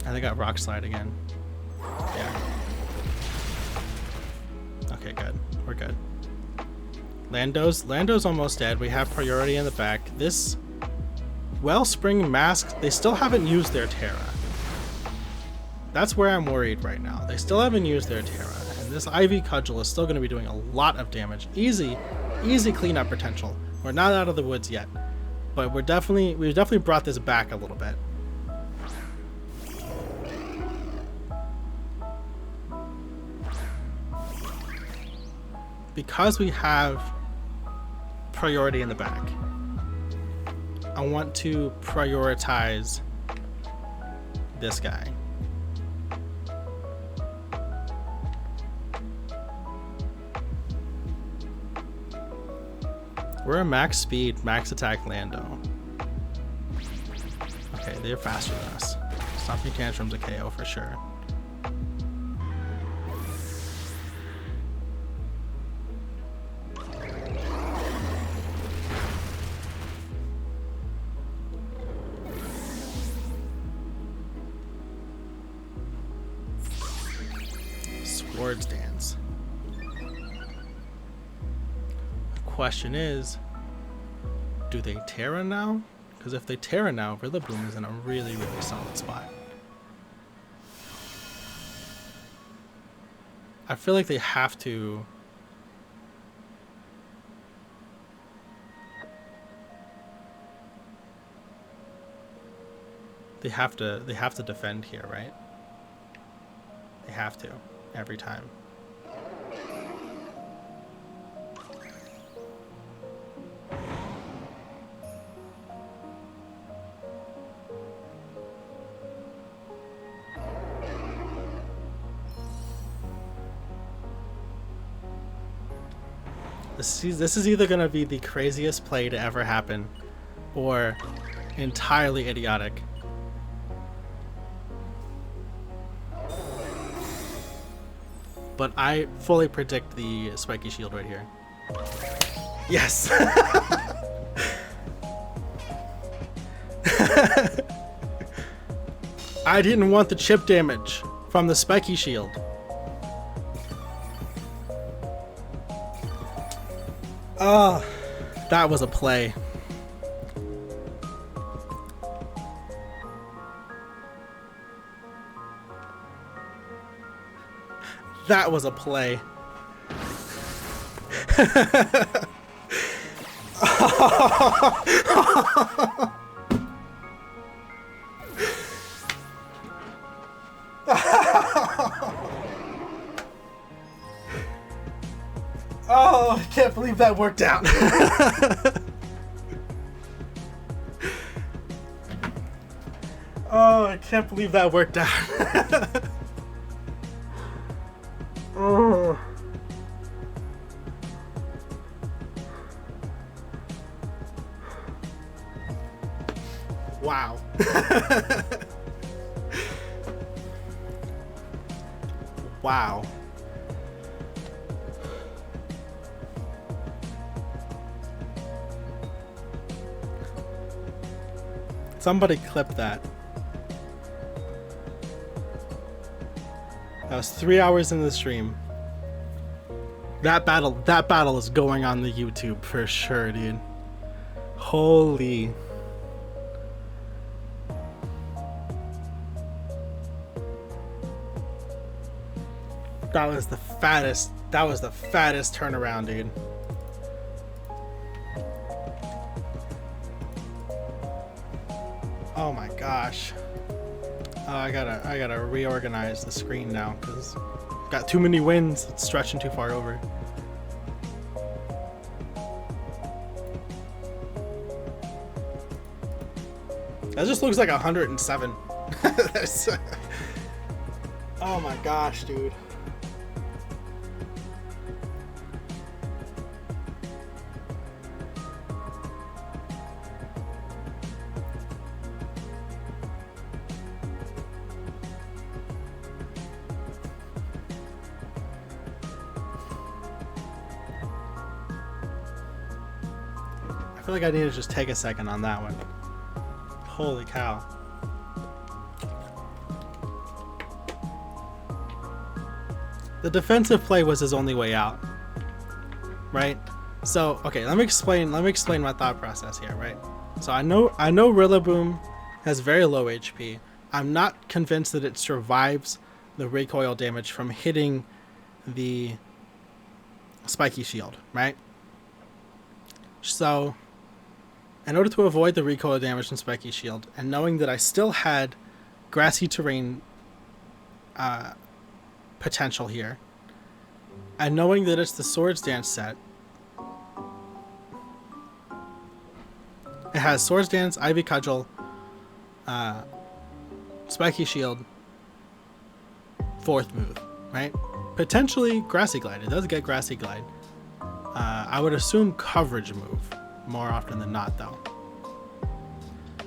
I think I got Rock Slide again. Yeah. Okay, good. We're good. Lando's almost dead. We have priority in the back. This Wellspring Mask, they still haven't used their Terra. That's where I'm worried right now. They still haven't used their Terra, and this Ivy Cudgel is still going to be doing a lot of damage. Easy cleanup potential. We're not out of the woods yet, but we've definitely brought this back a little bit. Because we have priority in the back, I want to prioritize this guy. We're a max speed, max attack Lando. Okay, they're faster than us. Stomping Tantrum's a KO for sure. Swords Dance. The question is, do they Terra now? Because if they Terra now, Rillaboom is in a really solid spot. I feel like they have to. They have to defend here, right? They have to, every time. This is either going to be the craziest play to ever happen or entirely idiotic. But I fully predict the spiky shield right here. Yes! I didn't want the chip damage from the spiky shield. Oh, that was a play. That was a play. Oh, I can't believe that worked out. Oh, I can't believe that worked out. Oh. Wow. Wow. Somebody clip that. That was 3 hours in the stream. That battle is going on the YouTube for sure, dude. Holy. That was the fattest turnaround, dude. Oh my gosh. I gotta reorganize the screen now because got too many wins. It's stretching too far over. That just looks like 107. Oh my gosh, dude. I feel like I need to just take a second on that one. Holy cow. The defensive play was his only way out, right? So, okay, let me explain my thought process here, right? So I know Rillaboom has very low HP. I'm not convinced that it survives the recoil damage from hitting the spiky shield, right? So, in order to avoid the recoil damage from spiky shield, and knowing that I still had grassy terrain potential here, and knowing that it's the Swords Dance set, it has Swords Dance, Ivy Cudgel, Spiky Shield, fourth move, right? Potentially Grassy Glide. It does get Grassy Glide. I would assume coverage move more often than not, though.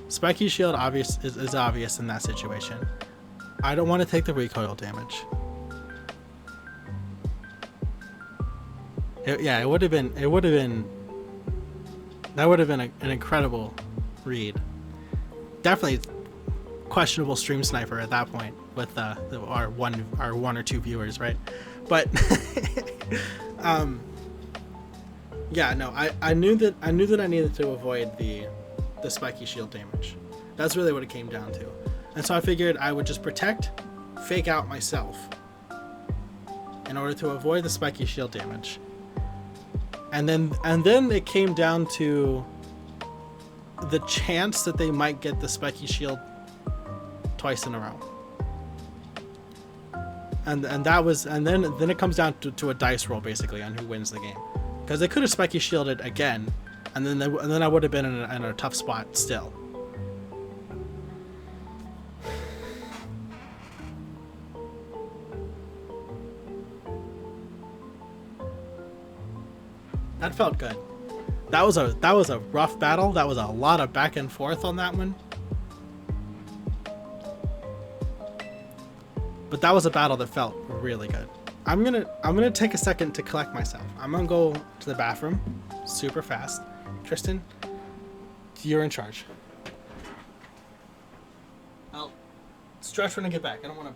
Spiky Shield is obvious in that situation. I don't want to take the recoil damage. It would have been an incredible read. Definitely questionable stream sniper at that point with our one or two viewers, right? But yeah, no, I knew that I needed to avoid the spiky shield damage. That's really what it came down to. And so I figured I would just fake out myself in order to avoid the spiky shield damage. And then it came down to the chance that they might get the spiky shield twice in a row. and that was, and then it comes down to a dice roll basically on who wins the game, because they could have spiky shielded again, and then I would have been in a tough spot still. That felt good. That was a rough battle. That was a lot of back and forth on that one. But that was a battle that felt really good. I'm gonna take a second to collect myself. I'm gonna go to the bathroom super fast. Tristan, you're in charge. I'll stretch when I get back. I don't want to.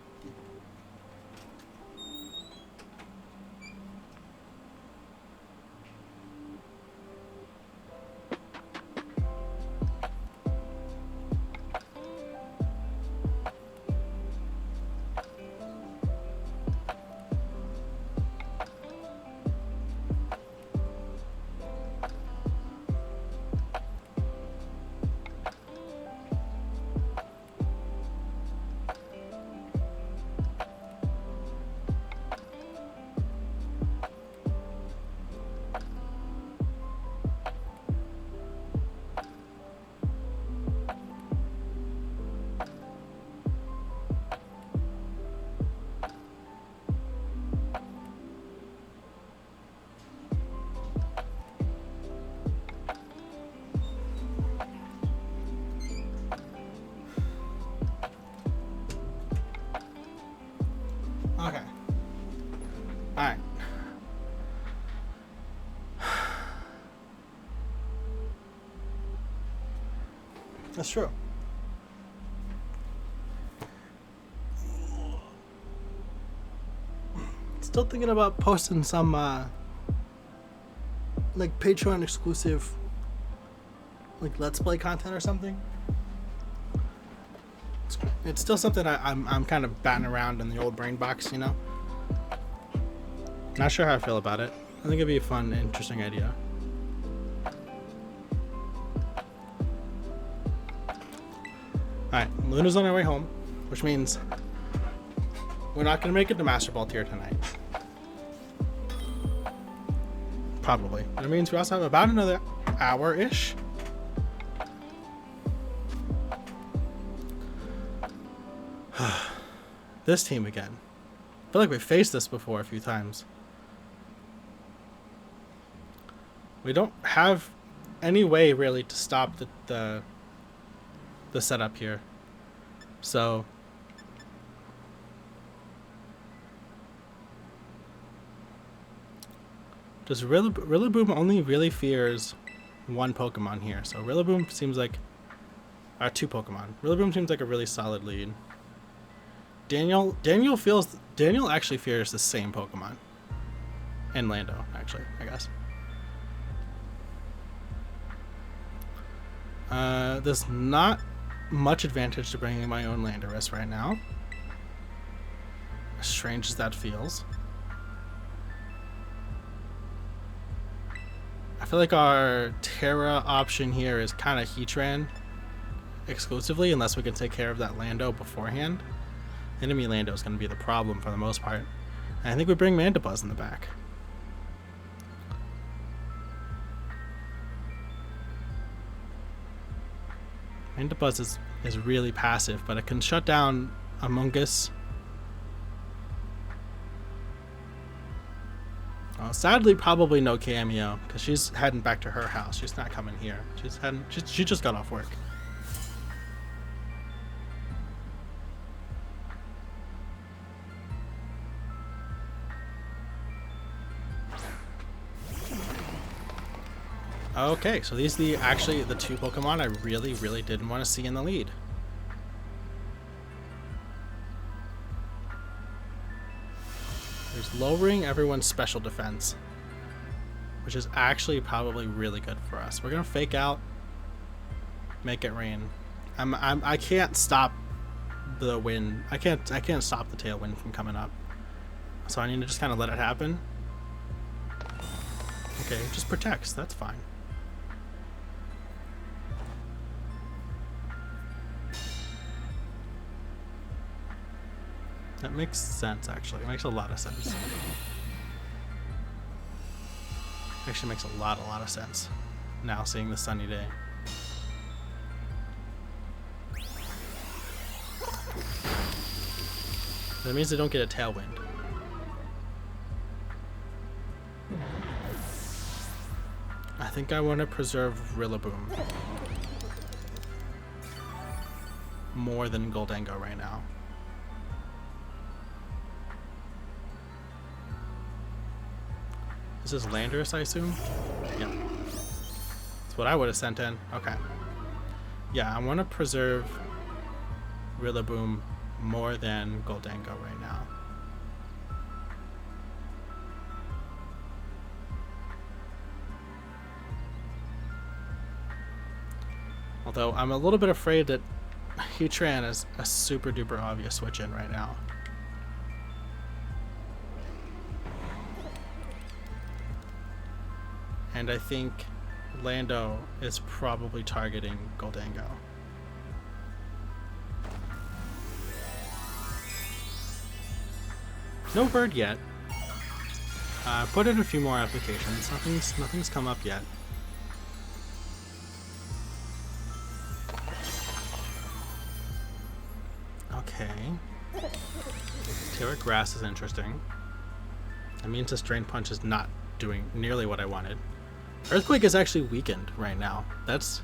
Okay. Alright. That's true. Still thinking about posting some like Patreon exclusive like Let's Play content or something. It's still something I'm kind of batting around in the old brain box, you know? Not sure how I feel about it. I think it'd be a fun, interesting idea. Alright, Luna's on our way home, which means we're not going to make it to Master Ball tier tonight. Probably. But it means we also have about another hour-ish. This team again. I feel like we faced this before a few times. We don't have any way really to stop the setup here. So does Rillaboom only really fears one Pokemon here. So Rillaboom seems like two Pokemon. Rillaboom seems like a really solid lead. Daniel actually fears the same Pokemon. And Lando, actually, I guess. There's not much advantage to bringing my own Landorus right now. As strange as that feels. I feel like our Terra option here is kind of Heatran exclusively, unless we can take care of that Lando beforehand. Enemy Lando is going to be the problem for the most part. And I think we bring Mandibuzz in the back. Mandibuzz is really passive, but it can shut down Amoonguss. Sadly, probably no Cameo, because she's heading back to her house. She's not coming here. She just got off work. Okay, so these are actually the two Pokemon I really, really didn't want to see in the lead. There's lowering everyone's special defense, which is actually probably really good for us. We're gonna fake out, make it rain. I can't stop the wind. I can't stop the tailwind from coming up. So I need to just kind of let it happen. Okay, it just protects. That's fine. That makes sense, actually. It makes a lot of sense. Actually makes a lot of sense now seeing the sunny day. That means they don't get a tailwind. I think I want to preserve Rillaboom more than Goldengo right now. This is Landorus, I assume? Yeah. That's what I would have sent in. Okay. Yeah, I want to preserve Rillaboom more than Goldengo right now. Although I'm a little bit afraid that Heatran is a super duper obvious switch in right now. And I think Lando is probably targeting Goldengo. No bird yet. Put in a few more applications. Nothing's come up yet. Okay. Terra Grass is interesting. That means this Drain Punch is not doing nearly what I wanted. Earthquake is actually weakened right now. That's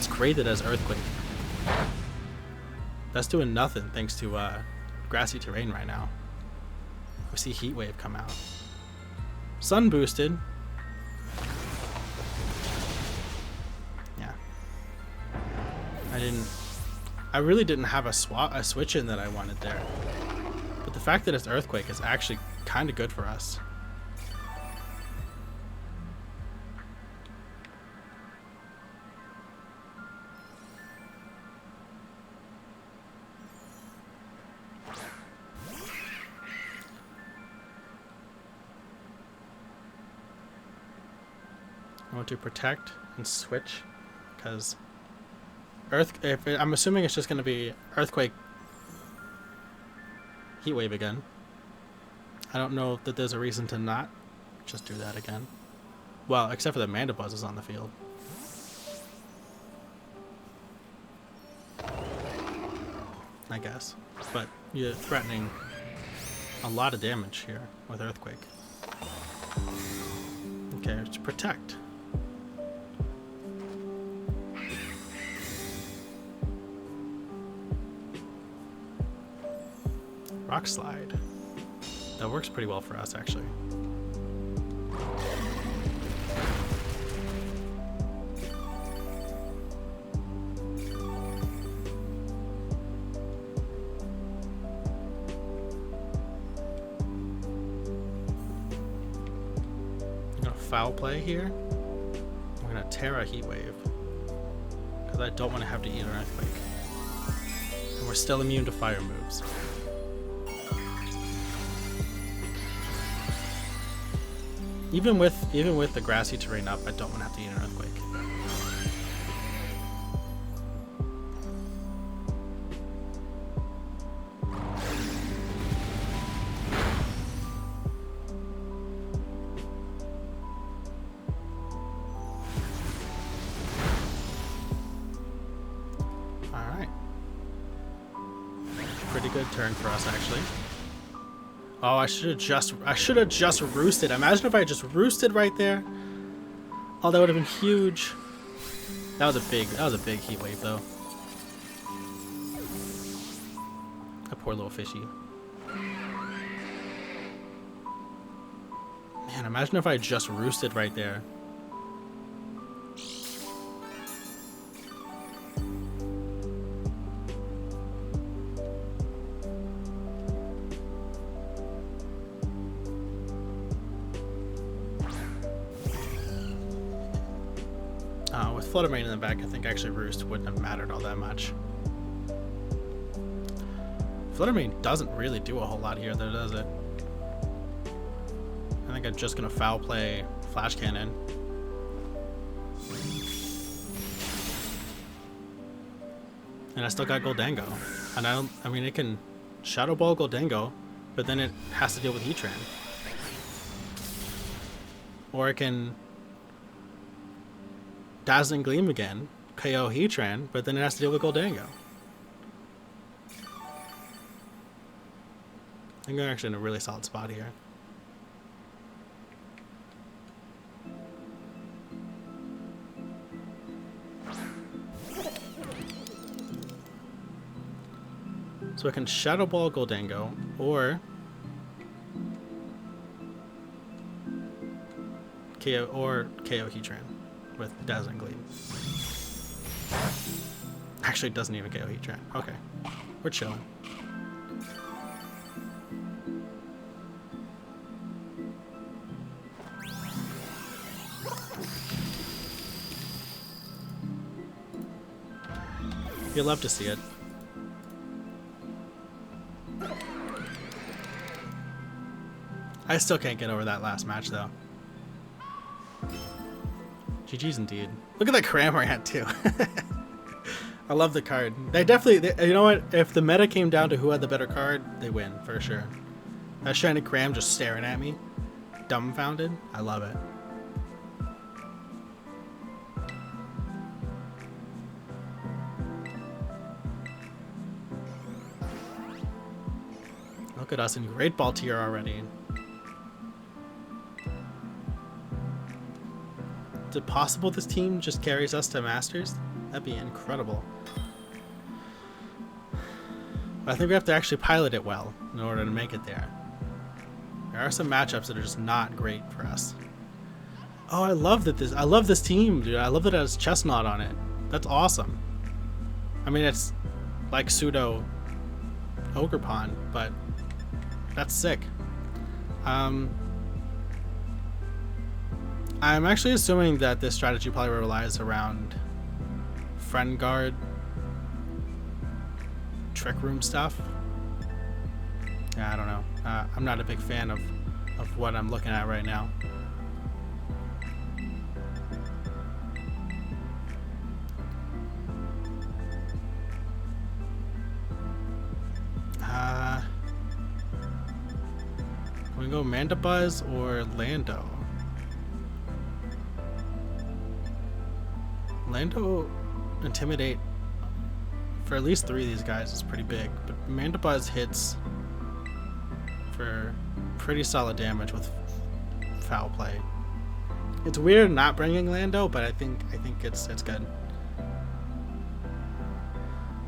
great that it has Earthquake. That's doing nothing thanks to grassy terrain right now. We see Heat Wave come out. Sun boosted. Yeah. I really didn't have a switch in that I wanted there. But the fact that it's Earthquake is actually kind of good for us. I want to protect and switch because I'm assuming it's just going to be Earthquake, Heat Wave again. I don't know that there's a reason to not just do that again. Well, except for the Mandibuzz is on the field. I guess. But you're threatening a lot of damage here with Earthquake. Okay, let's protect. Rock Slide. That works pretty well for us, actually. I'm gonna foul play here. I'm gonna Terra Heat Wave because I don't want to have to eat an Earthquake. And we're still immune to fire moves. Even with the grassy terrain up, I don't want to have to eat an Earthquake. Alright. Pretty good turn for us, actually. Oh, I should have just roosted. Imagine if I just roosted right there. Oh, that would have been huge. That was a big Heat Wave though. That poor little fishy. Man, imagine if I just roosted right there. With Flutter Mane in the back, I think actually Roost wouldn't have mattered all that much. Flutter Mane doesn't really do a whole lot here, though, does it? I think I'm just gonna foul play Flash Cannon. And I still got Goldengo. And I mean, it can Shadow Ball Goldengo, but then it has to deal with Heatran. Or it can Dazzling Gleam again, KO Heatran, but then it has to deal with Goldango. I think they're actually in a really solid spot here. So I can Shadow Ball Goldango, or KO Heatran with Dazzling Gleam. Actually, it doesn't even KO Heatran. Okay, we're chilling. You'll love to see it. I still can't get over that last match, though. GG's indeed. Look at that Cramorant, too. I love the card. They definitely... you know what? If the meta came down to who had the better card, they win, for sure. That shiny Cram just staring at me. Dumbfounded. I love it. Look at us in Great Ball tier already. Is it possible this team just carries us to Masters? That'd be incredible. But I think we have to actually pilot it well in order to make it there. There are some matchups that are just not great for us. Oh, I love this team, dude. I love that it has Chestnut on it. That's awesome. I mean, it's like pseudo Ogerpon, but that's sick. I'm actually assuming that this strategy probably relies around Friend Guard, Trick Room stuff. Yeah, I don't know. I'm not a big fan of what I'm looking at right now. Can we go Mandibuzz or Lando? Lando Intimidate for at least 3 of these guys is pretty big, but Mandibuzz hits for pretty solid damage with foul play. It's weird not bringing Lando, but I think it's good.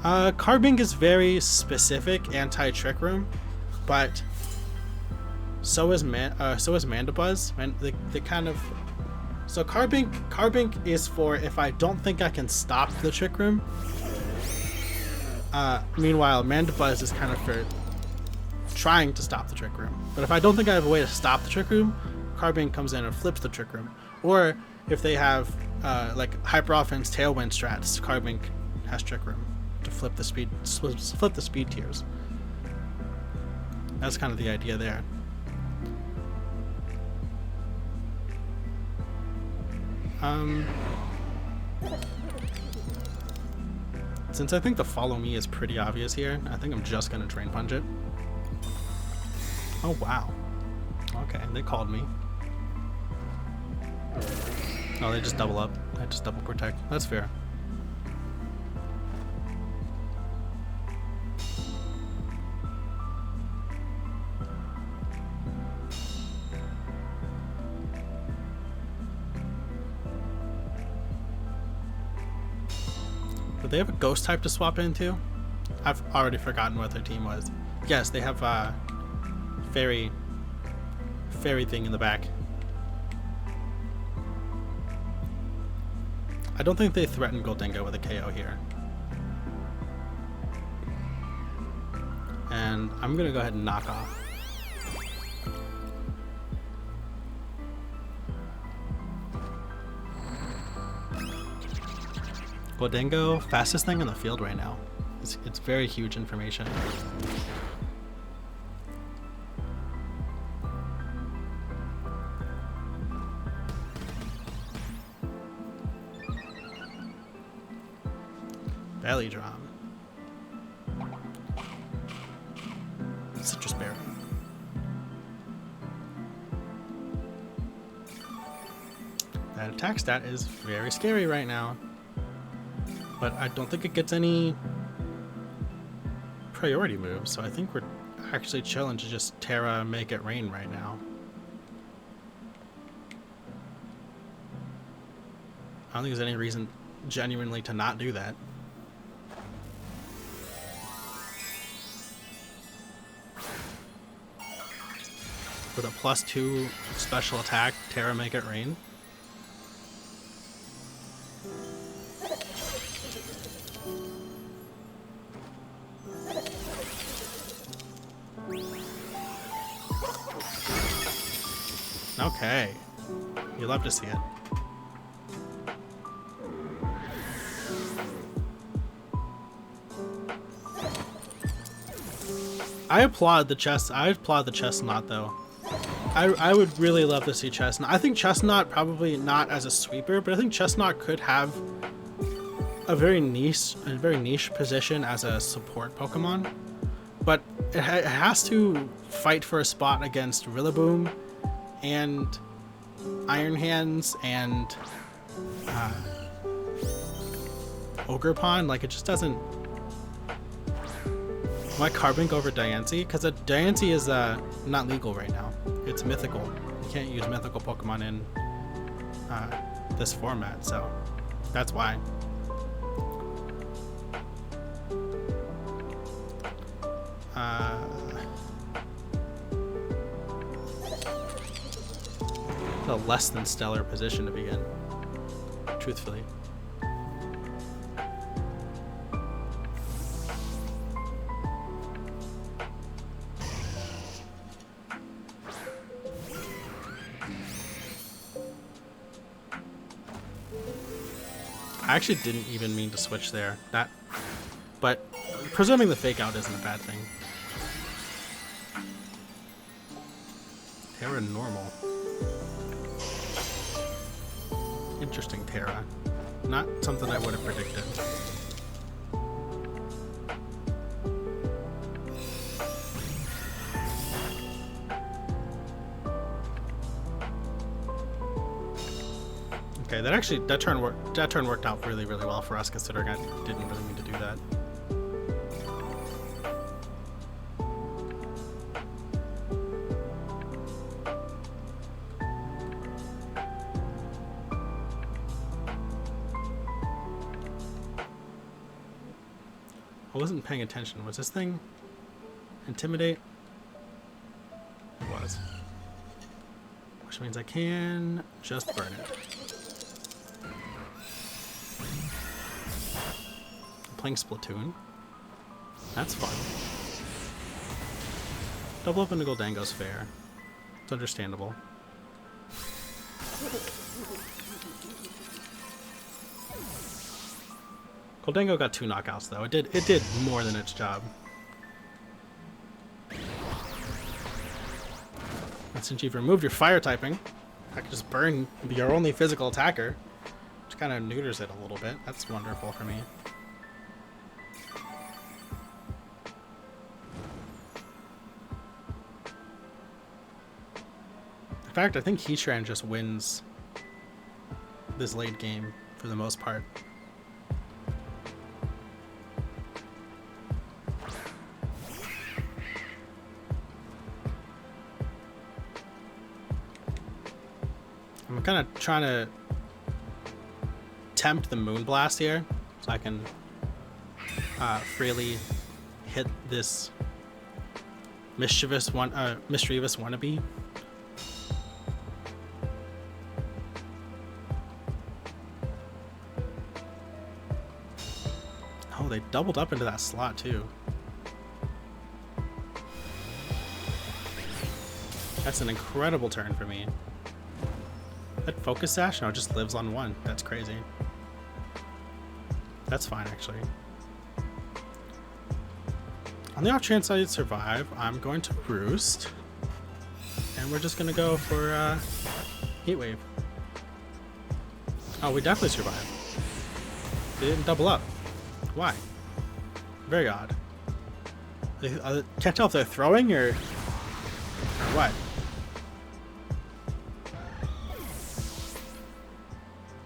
Carbink is very specific anti-Trick Room, but so is Mandibuzz. They kind of... So Carbink is for if I don't think I can stop the Trick Room. Meanwhile, Mandibuzz is kind of for trying to stop the Trick Room. But if I don't think I have a way to stop the Trick Room, Carbink comes in and flips the Trick Room. Or if they have like Hyper Offense Tailwind strats, Carbink has Trick Room to flip the speed tiers. That's kind of the idea there. Since I think the follow me is pretty obvious here, I think I'm just gonna Drain Punch it. Oh wow. Okay, they called me. Oh, they just double up. I just double protect. That's fair. Do they have a ghost type to swap into? I've already forgotten what their team was. Yes, they have a fairy thing in the back. I don't think they threaten Goldengo with a KO here. And I'm gonna go ahead and knock off. Goldengo, fastest thing in the field right now. It's very huge information. Belly drum. That attack stat is very scary right now. But I don't think it gets any priority moves, so I think we're actually chilling to just Terra make it rain right now. I don't think there's any reason genuinely to not do that. With a +2 special attack, Terra make it rain. Okay. You love to see it. I applaud the Chestnut though. I would really love to see Chestnut. I think Chestnut probably not as a sweeper, but I think Chestnut could have a very niche position as a support Pokemon. But it has to fight for a spot against Rillaboom and Iron Hands and Ogerpon. Like, it just doesn't. Why Carbink over Diancie? Because Diancie is not legal right now. It's mythical. You can't use mythical Pokemon in this format, so that's why. A less than stellar position to begin, truthfully. I actually didn't even mean to switch there. But presuming the fake out isn't a bad thing. Terra normal. Interesting Terra. Not something I would have predicted. Okay, that turn worked out really well for us, considering I didn't really mean to do that. I wasn't paying attention. Was this thing Intimidate? It was. Which means I can just burn it. I'm playing Splatoon. That's fun. Double up into Goldango's fair. It's understandable. Goldango got 2 knockouts though. It did more than its job. And since you've removed your fire typing, I can just burn your only physical attacker, which kind of neuters it a little bit. That's wonderful for me. In fact, I think Heatran just wins this late game for the most part. I'm kind of trying to tempt the Moonblast here so I can freely hit this mischievous wannabe. Oh, they doubled up into that slot too. That's an incredible turn for me. That Focus Sash? No, it just lives on 1. That's crazy. That's fine, actually. On the off chance I survive, I'm going to Roost. And we're just going to go for Heat Wave. Oh, we definitely survived. They didn't double up. Why? Very odd. Can't tell if they're throwing or what.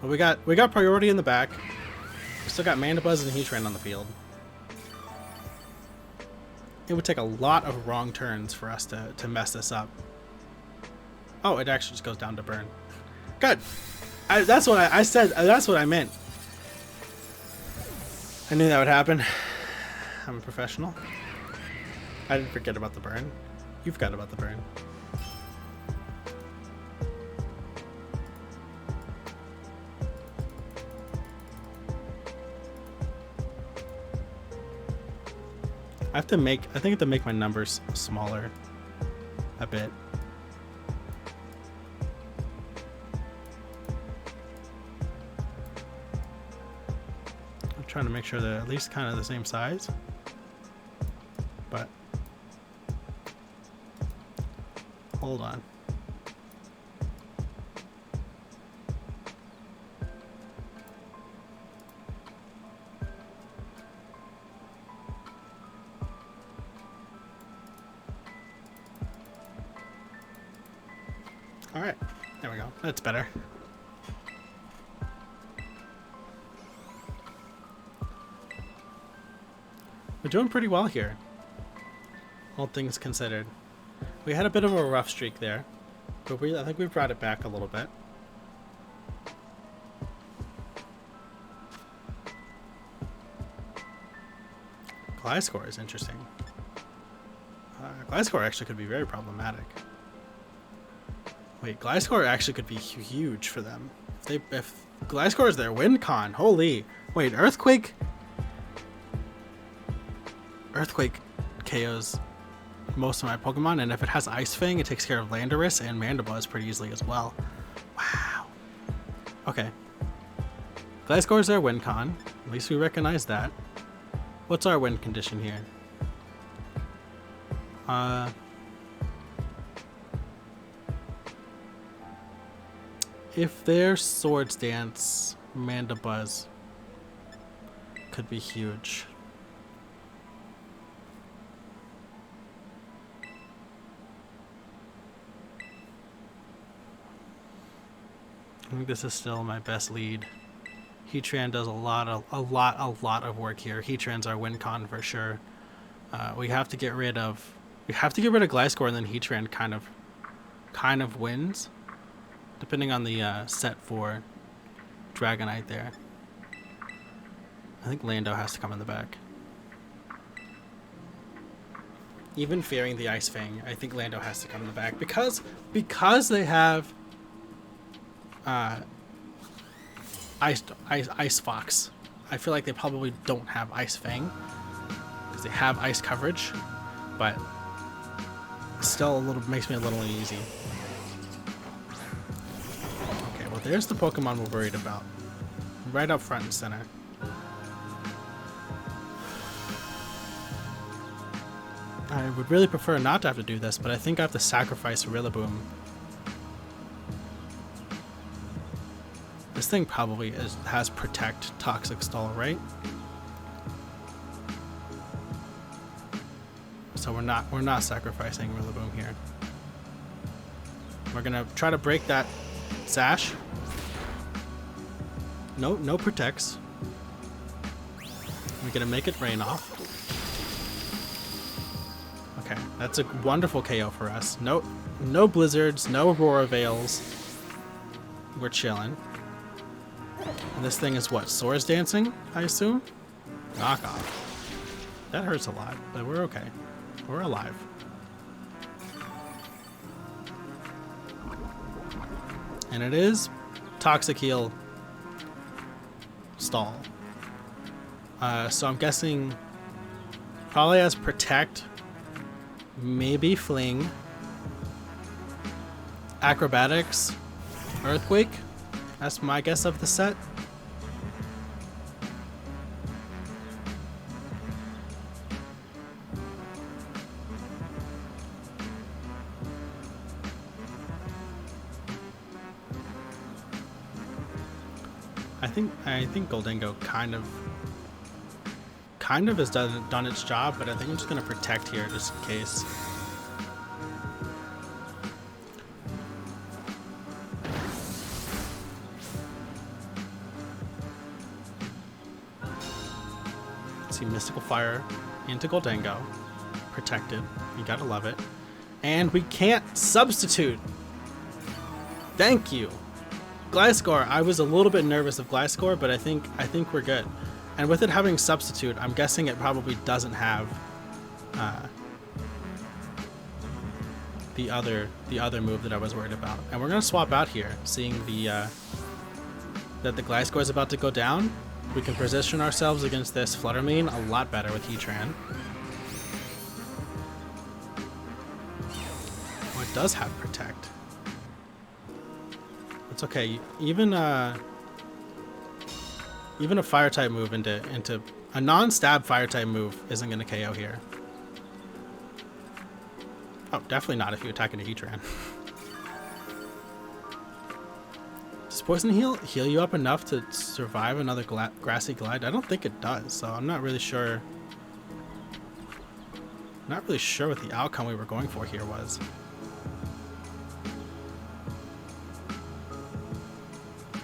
But we got priority in the back. We still got Mandibuzz and Heatran on the field. It would take a lot of wrong turns for us to mess this up. Oh, it actually just goes down to burn. Good. That's what I said. That's what I meant. I knew that would happen. I'm a professional. I didn't forget about the burn. You forgot about the burn. I think I have to make my numbers smaller a bit. I'm trying to make sure they're at least kind of the same size. But hold on. All right, there we go. That's better. We're doing pretty well here, all things considered. We had a bit of a rough streak there, but I think we brought it back a little bit. Gliscor is interesting. Gliscor actually could be very problematic. Wait, Gliscor actually could be huge for them. If Gliscor is their win con, holy. Wait, Earthquake KOs most of my Pokemon, and if it has Ice Fang, it takes care of Landorus and Mandibuzz pretty easily as well. Wow. Okay. Gliscor is their win con. At least we recognize that. What's our win condition here? If their Swords Dance, Mandibuzz could be huge. I think this is still my best lead. Heatran does a lot of work here. Heatran's our win con for sure. We have to get rid of Gliscor, and then Heatran kind of wins, depending on the set for Dragonite there. I think Lando has to come in the back. Even fearing the Ice Fang, I think Lando has to come in the back because they have Ice Fox. I feel like they probably don't have Ice Fang because they have ice coverage, but still makes me a little uneasy. Okay, well there's the Pokemon we're worried about, right up front and center. I would really prefer not to have to do this, but I think I have to sacrifice Rillaboom. This thing probably has Protect Toxic Stall, right? So we're not sacrificing Rillaboom here. We're gonna try to break that Sash. No protects. We're gonna make it rain off. Okay, that's a wonderful KO for us. No blizzards, no Aurora Veils. We're chilling. And this thing is what? Swords Dancing, I assume? Knock off. That hurts a lot, but we're okay. We're alive. And it is Toxic Heal Stall. So I'm guessing probably has Protect, maybe Fling, Acrobatics, Earthquake. That's my guess of the set. I think Goldingo kind of has done its job, but I think I'm just gonna protect here just in case. See Mystical Fire into Goldango. Protected. You gotta love it. And we can't substitute. Thank you. Gliscor. I was a little bit nervous of Gliscor, but I think we're good. And with it having substitute, I'm guessing it probably doesn't have the other move that I was worried about. And we're gonna swap out here, seeing the that the Gliscor is about to go down. We can position ourselves against this Flutter Mane a lot better with Heatran. Oh, it does have Protect. It's okay. Even a Fire type move into a non-stab Fire type move isn't gonna KO here. Oh, definitely not if you attack into Heatran. Does Poison heal you up enough to survive another Grassy Glide? I don't think it does, so I'm not really sure. Not really sure what the outcome we were going for here was.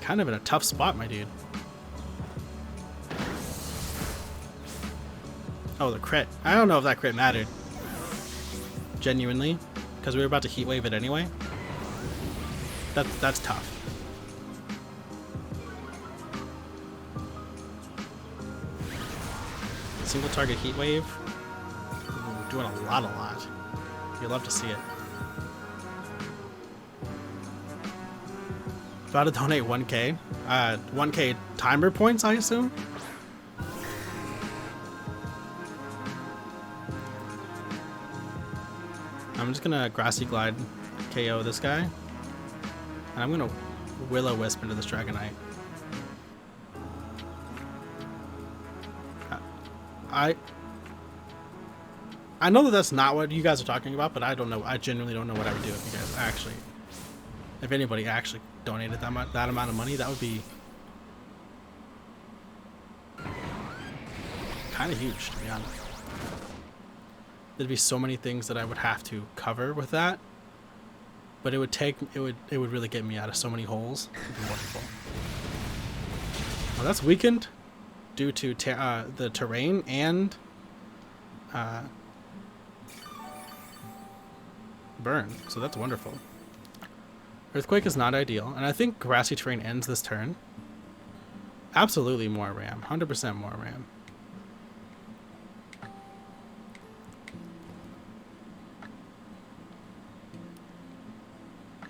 Kind of in a tough spot, my dude. Oh, the crit. I don't know if that crit mattered. Genuinely, because we were about to Heat Wave it anyway. That's tough. Single target Heat Wave. Ooh, doing a lot. You love to see it. About to donate 1K. 1K timer points, I assume. I'm just gonna Grassy Glide KO this guy. And I'm gonna Will-O-Wisp into this Dragonite. I know that that's not what you guys are talking about, but I don't know. I genuinely don't know what I would do if you guys actually, if anybody actually donated that amount of money. That would be kind of huge, to be honest. There'd be so many things that I would have to cover with that, but it would really get me out of so many holes. It'd be wonderful. Well, that's weakened due to the terrain and burn, so that's wonderful. Earthquake is not ideal, and I think grassy terrain ends this turn. Absolutely more RAM, 100% more RAM.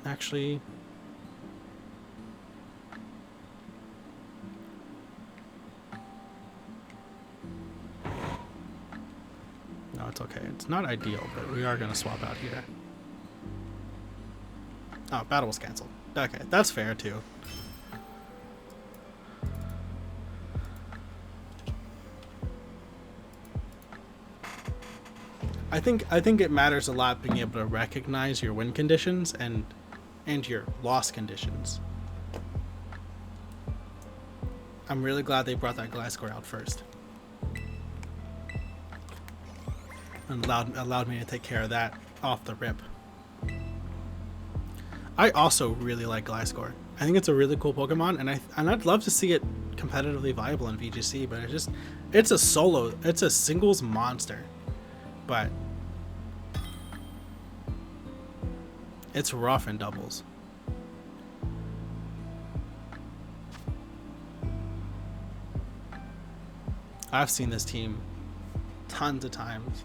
Actually, no, it's okay. It's not ideal, but we are going to swap out here. Oh, battle was canceled. Okay, that's fair too. I think it matters a lot being able to recognize your win conditions and your loss conditions. I'm really glad they brought that Gliscor out first. And allowed me to take care of that off the rip. I also really like Gliscor. I think it's a really cool Pokemon, and I'd love to see it competitively viable in VGC, but it's a singles monster. But it's rough in doubles. I've seen this team tons of times.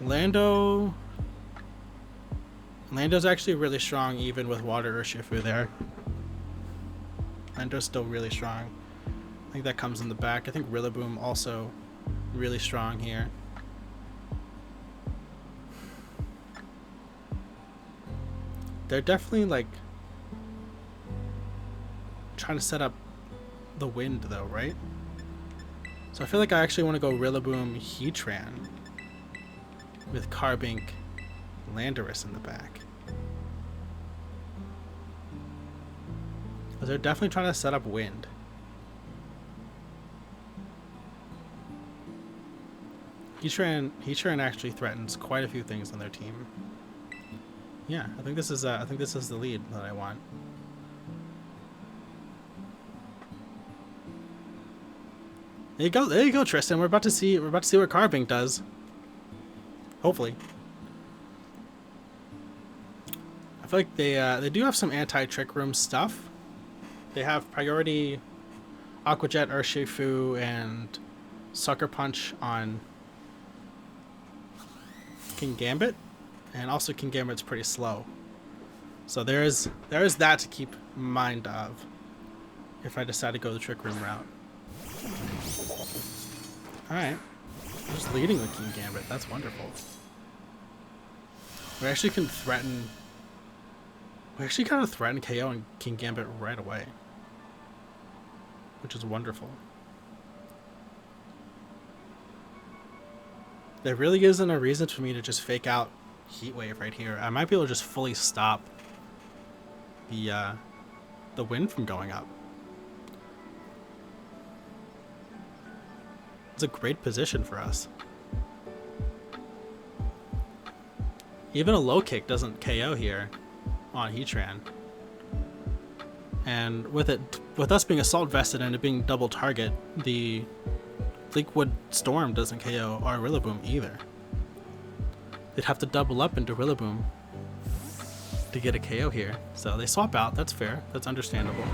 Lando's actually really strong even with Water Urshifu there. Lando's still really strong. I think that comes in the back. I think Rillaboom also really strong here. They're definitely like trying to set up the wind though, right? So I feel like I actually want to go Rillaboom Heatran with Carbink Landorus in the back. But they're definitely trying to set up wind. Heatran actually threatens quite a few things on their team. Yeah, I think this is the lead that I want. There you go, Tristan. We're about to see what Carbink does. Hopefully. I feel like they do have some anti-trick room stuff. They have priority Aqua Jet, Urshifu, and Sucker Punch on King Gambit, and also King Gambit's pretty slow. So there is that to keep in mind of if I decide to go the Trick Room route. Alright. Just leading with King Gambit. That's wonderful. We actually can threaten... We actually kind of threaten KO and King Gambit right away. Which is wonderful. There really isn't a reason for me to just fake out Heat Wave right here. I might be able to just fully stop the wind from going up. It's a great position for us. Even a low kick doesn't KO here on Heatran. And with us being assault vested and it being double target, the Liquid Storm doesn't KO our Rillaboom either. They'd have to double up into Rillaboom to get a KO here. So they swap out, that's fair, that's understandable.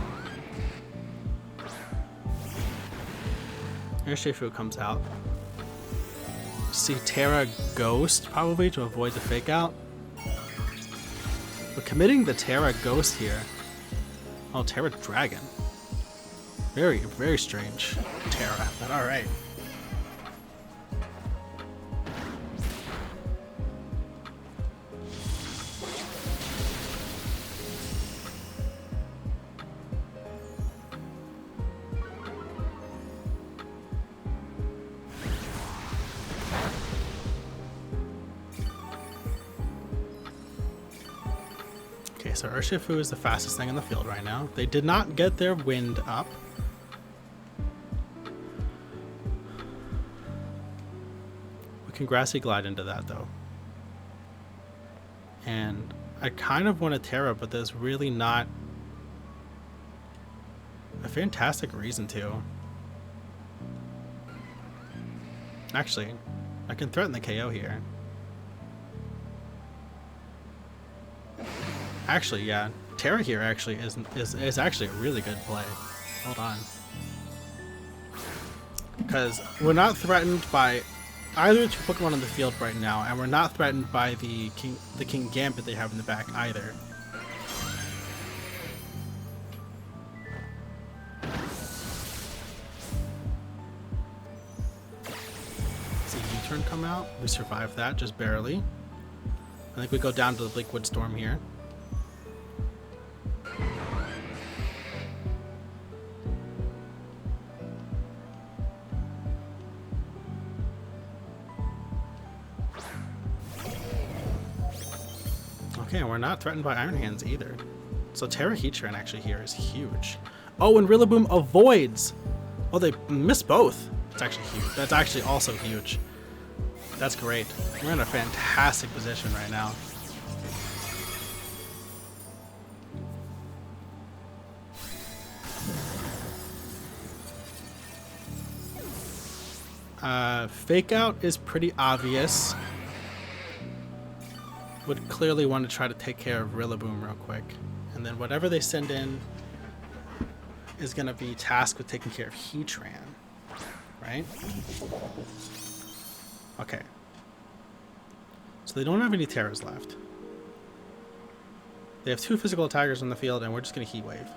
Urshifu comes out. See Terra Ghost probably to avoid the fake out. But committing the Terra Ghost here. Oh, Terra Dragon. Very, very strange Terra, but alright. Okay, so Urshifu is the fastest thing in the field right now. They did not get their wind up. We can Grassy Glide into that though. And I kind of want a Terra, but there's really not a fantastic reason to. Actually, I can threaten the KO here. Actually, yeah, Terra here actually is actually a really good play. Hold on. Because we're not threatened by either two Pokemon in the field right now, and we're not threatened by the King Gambit they have in the back either. See U-turn come out. We survive that just barely. I think we go down to the Liquid Storm here. Okay, and we're not threatened by Iron Hands either. So Terra Heatran actually here is huge. Oh, and Rillaboom avoids! Oh, they missed both. It's actually huge. That's actually also huge. That's great. We're in a fantastic position right now. Fake out is pretty obvious. Would clearly want to try to take care of Rillaboom real quick. And then whatever they send in is going to be tasked with taking care of Heatran. Right? Okay. So they don't have any Terras left. They have two physical attackers on the field, and we're just going to Heat Wave.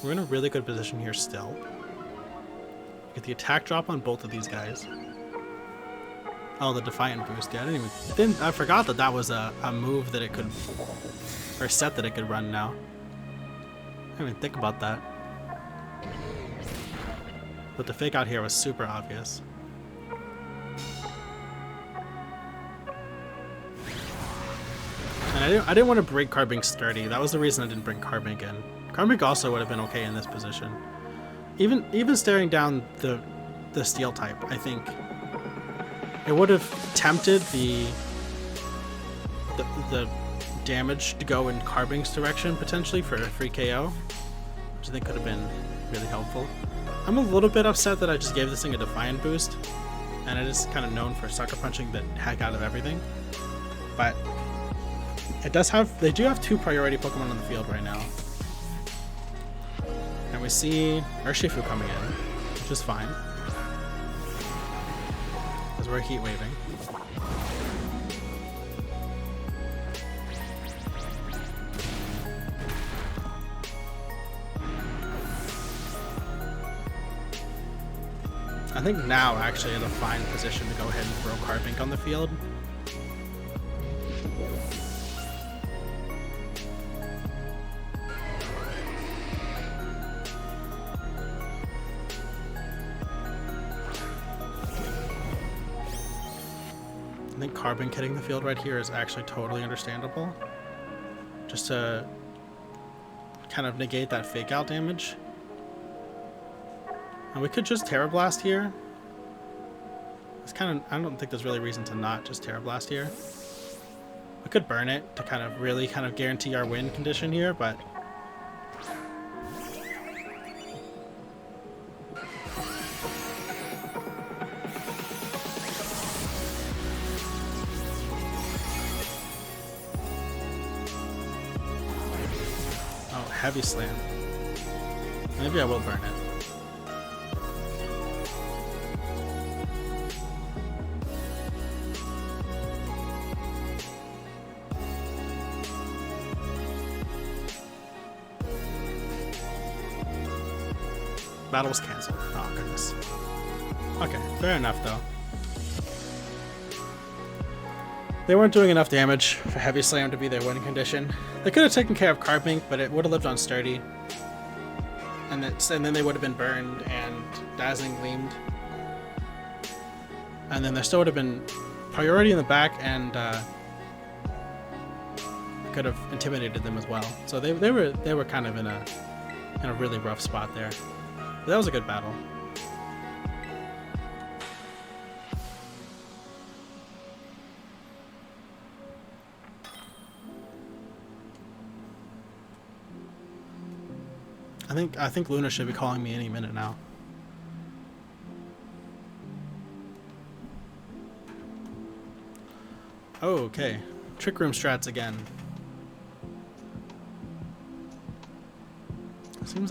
We're in a really good position here still. Get the attack drop on both of these guys. Oh, the Defiant boost. Yeah, I forgot that was a move that it could, or a set that it could run now. I didn't even think about that. But the fake out here was super obvious. And I didn't want to break Carbink sturdy. That was the reason I didn't bring Carbink in. Carbink also would have been okay in this position. Even staring down the the steel type. I think it would have tempted the damage to go in Carbing's direction potentially for a free KO, which I think could have been really helpful. I'm a little bit upset that I just gave this thing a Defiant boost, and it is kind of known for sucker punching the heck out of everything. But it does have, they do have 2 priority Pokemon on the field right now. And we see Urshifu coming in, which is fine, because we're heat waving. I think now actually is a fine position to go ahead and throw Carbink on the field. I think Carbink hitting the field right here is actually totally understandable. Just to kind of negate that fake out damage. And we could just Terra Blast here. It's kind of, I don't think there's really reason to not just Terra Blast here. We could burn it to kind of really kind of guarantee our win condition here, but oh, Heavy Slam. Maybe I will burn it. Battle was cancelled. Oh, goodness. Okay, fair enough, though. They weren't doing enough damage for Heavy Slam to be their win condition. They could have taken care of Carbink, but it would have lived on Sturdy. And then they would have been burned and Dazzling Gleamed. And then there still would have been priority in the back, and could have intimidated them as well. So they were kind of in a really rough spot there. But that was a good battle. I think Luna should be calling me any minute now. Oh, okay. Trick Room strats again. Seems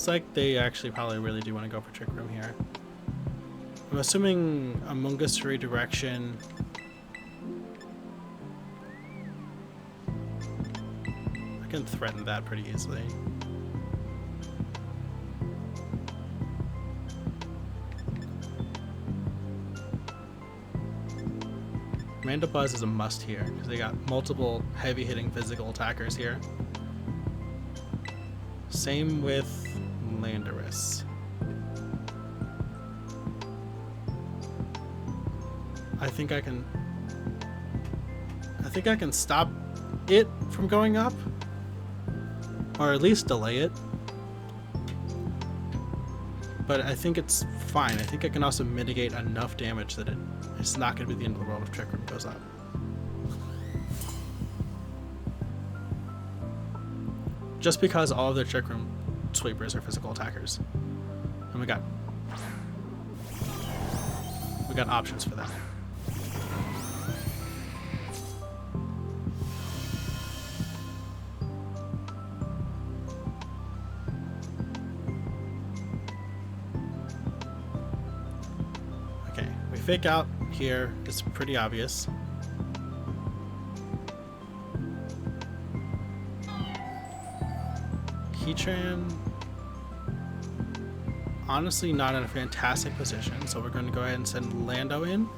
like they actually probably really do want to go for Trick Room here. I'm assuming Amoonguss Redirection. I can threaten that pretty easily. Mandibuzz is a must here, because they got multiple heavy-hitting physical attackers here. Same with Landorus. I think I can stop it from going up, or at least delay it. But I think it's fine. I think I can also mitigate enough damage that it's not going to be the end of the world if Trick Room goes up. Just because all of their Trick Room sweepers are physical attackers. And we got options for that. Okay, we fake out here. It's pretty obvious. Heatran, honestly not in a fantastic position, so we're going to go ahead and send Lando in.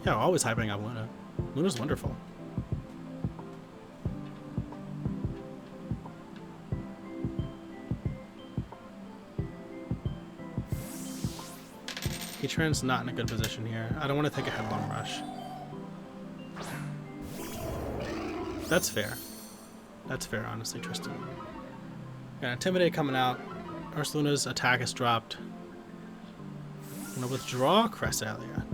Yeah, always hyping up Luna. Luna's wonderful. Heatran's not in a good position here. I don't want to take a headlong rush. That's fair. That's fair, honestly, Tristan. Gonna Intimidate coming out. Ursaluna's attack is dropped. I'm gonna withdraw Cresselia.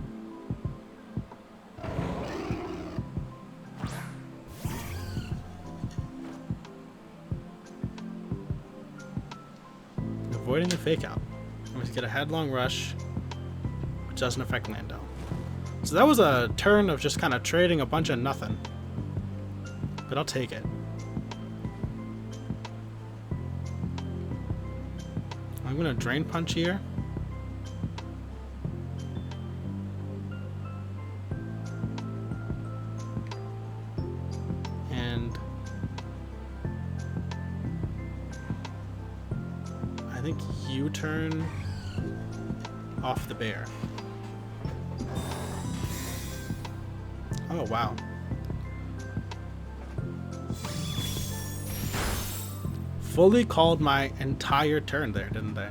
Avoiding the fake out. I'm going to get a headlong rush, which doesn't affect Lando. So that was a turn of just kind of trading a bunch of nothing. But I'll take it. I'm going to Drain Punch here. And I think U-turn off the bear. Oh, wow. Fully called my entire turn there, didn't they?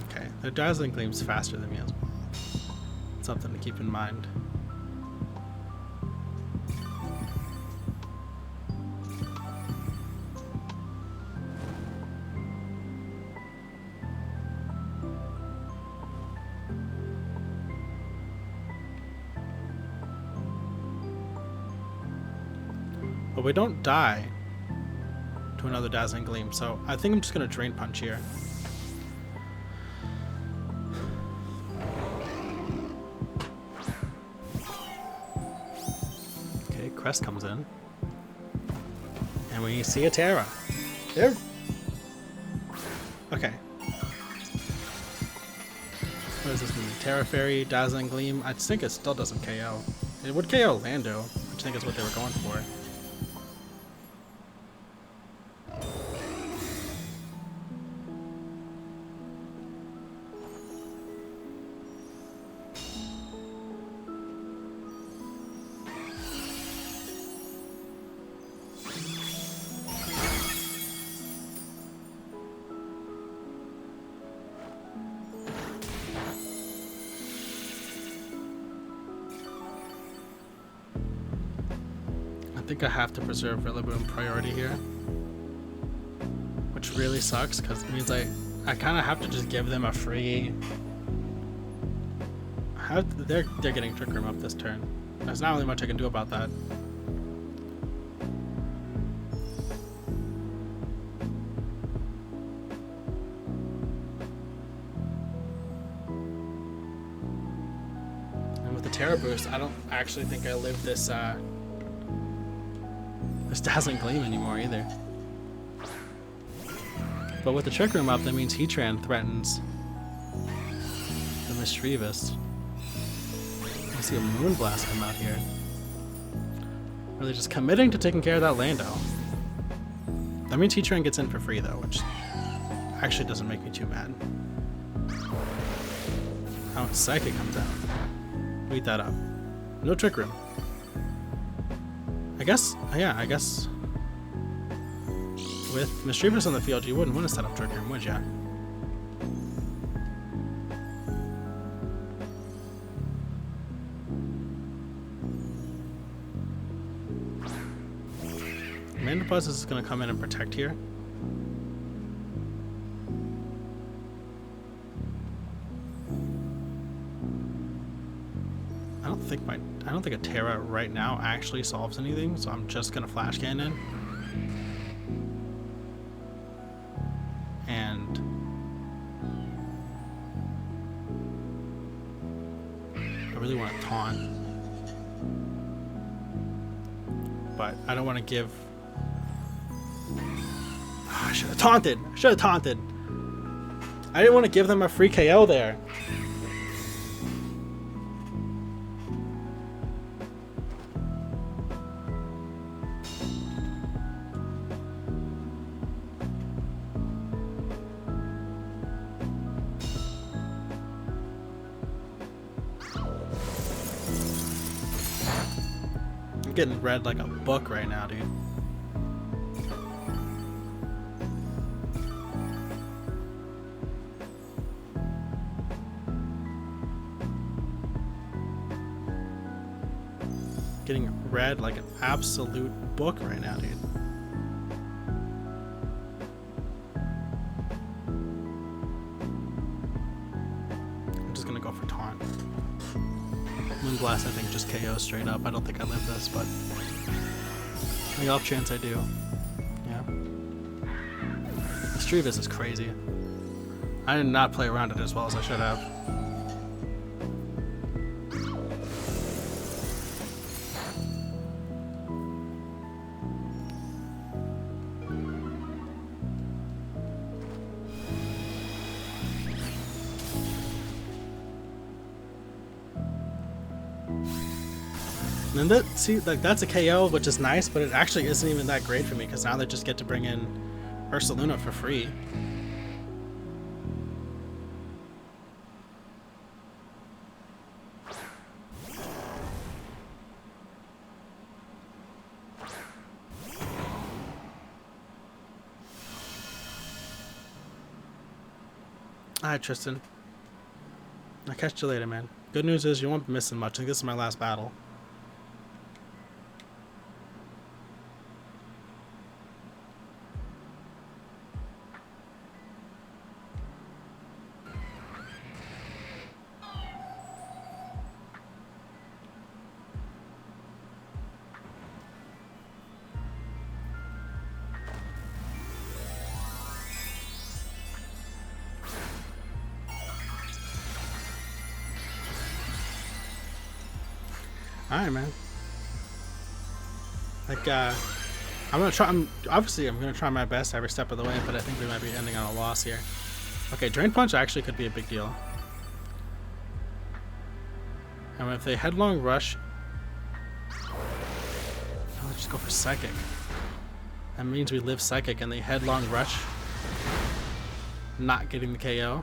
Okay, their Dazzling Gleam's faster than me as well. Something to keep in mind. But we don't die to another Dazzling Gleam, so I think I'm just going to Drain Punch here. Okay, Crest comes in. And we see a Terra. There. Okay. What does this mean? Terra Fairy, Dazzling Gleam. I think it still doesn't KO. It would KO Lando, which I think is what they were going for. I think I have to preserve Rillaboom priority here, which really sucks because it means I kind of have to just give them a free. They're getting Trick Room up this turn. There's not really much I can do about that. And with the Terra Boost, I don't actually think I live this this Dazzling Gleam anymore either. But with the Trick Room up, that means Heatran threatens the Mischievous. I see a Moonblast come out here. Really just committing to taking care of that Lando. That means Heatran gets in for free though, which actually doesn't make me too mad. Oh, Psychic comes out. Beat that up. No Trick Room. I guess with Mischievous on the field, you wouldn't want to set up Trick Room, would ya? Mandibuzz is going to come in and protect here. I don't think a Terra right now actually solves anything, so I'm just gonna Flash Cannon. And I really want to taunt, but I don't want to give. I should have taunted. I didn't want to give them a free KO there. Getting read like a book right now, dude. getting read like an absolute book right now, dude. I'm just gonna go for taunt. Moonblast, I think, just KO straight up. I don't think I live this, but the off chance I do. Yeah. This Trevis is crazy. I did not play around it as well as I should have. And that, see, like, that's a KO, which is nice, but it actually isn't even that great for me because now they just get to bring in Ursaluna for free. Alright, Tristan. I'll catch you later, man. Good news is you won't be missing much. I think this is my last battle. Alright, man. Like, I'm gonna try, obviously I'm gonna try my best every step of the way, but I think we might be ending on a loss here. Okay, Drain Punch actually could be a big deal. And if they Headlong Rush, I'll just go for Psychic. That means we live Psychic and they Headlong Rush, not getting the KO.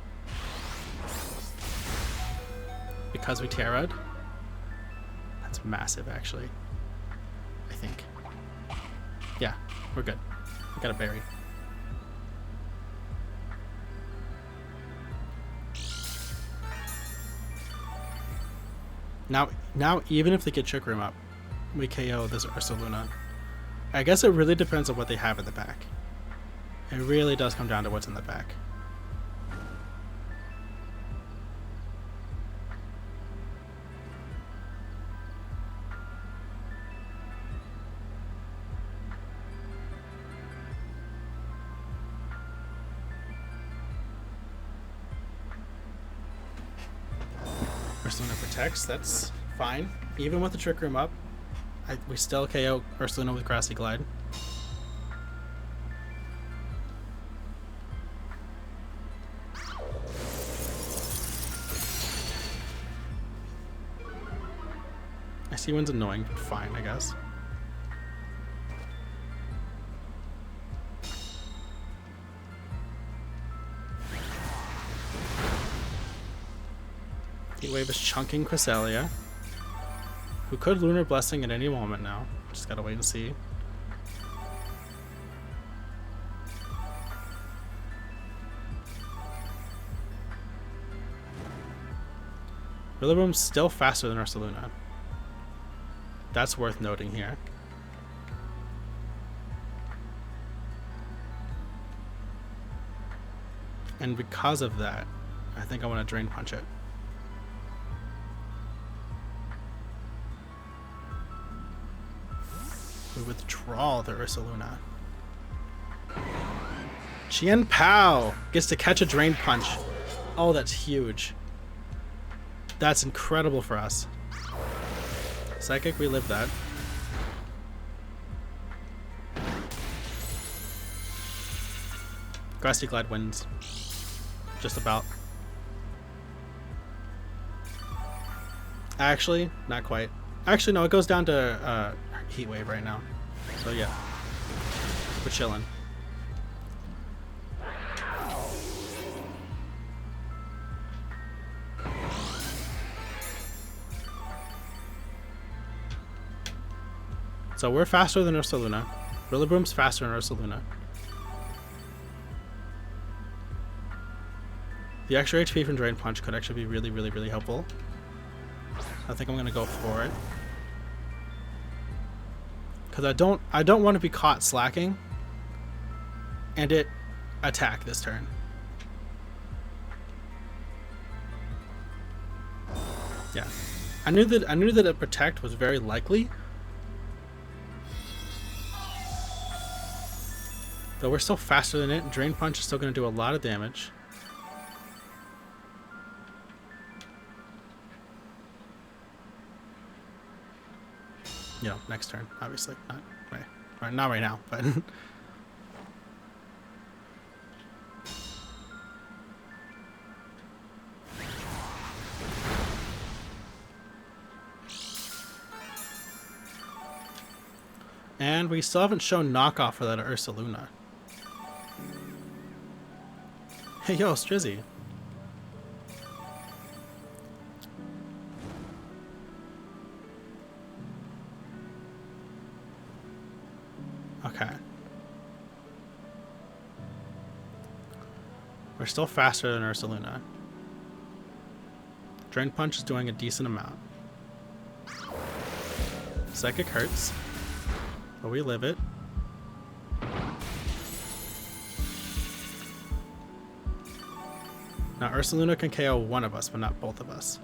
Because we Terra'd. That's massive, actually. I think. Yeah, we're good. We got a berry. Now, even if they get Trick Room up, we KO this Ursaluna. I guess it really depends on what they have in the back. It really does come down to what's in the back. Ursaluna protects, that's fine. Even with the Trick Room up, we still KO Ursaluna with Grassy Glide. Icy Wind's annoying, but fine, I guess. Wave is chunking Cresselia, who could Lunar Blessing at any moment now. Just gotta wait and see. Rillaboom's still faster than Ursaluna. That's worth noting here. And because of that, I think I want to Drain Punch it. We withdraw the Ursaluna. Chien Pao gets to catch a Drain Punch. Oh, that's huge. That's incredible for us. Psychic, we live that. Grassy Glide wins. Just about. Actually, not quite. Actually, no, it goes down to Heat Wave right now. So yeah, we're chilling. So we're faster than Ursaluna. Rillaboom's faster than Ursaluna. The extra HP from Drain Punch could actually be really, really, really helpful. I think I'm gonna go for it. because I don't want to be caught slacking and it attack this turn. Yeah, I knew that a protect was very likely. Though we're still faster than it, Drain Punch is still going to do a lot of damage. You know, next turn, obviously. Not right now, but... And we still haven't shown knockoff for that Ursaluna. Hey, yo, Strizzy. Okay. We're still faster than Ursaluna. Drain Punch is doing a decent amount. Psychic hurts, but we live it. Now Ursaluna can KO one of us, but not both of us.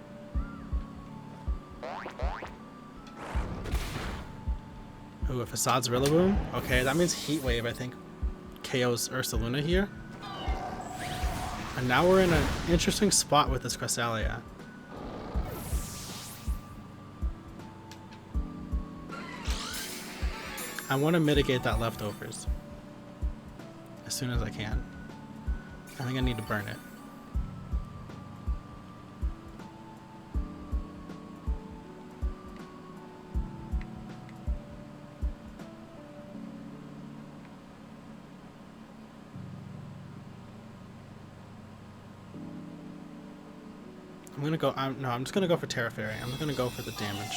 Ooh, if Assad's Rillaboom, okay, that means Heat Wave, I think, KOs Ursaluna here. And now we're in an interesting spot with this Cresselia. I want to mitigate that leftovers as soon as I can. I think I need to burn it. I'm gonna go. I'm just gonna go for Terra Fairy. I'm gonna go for the damage.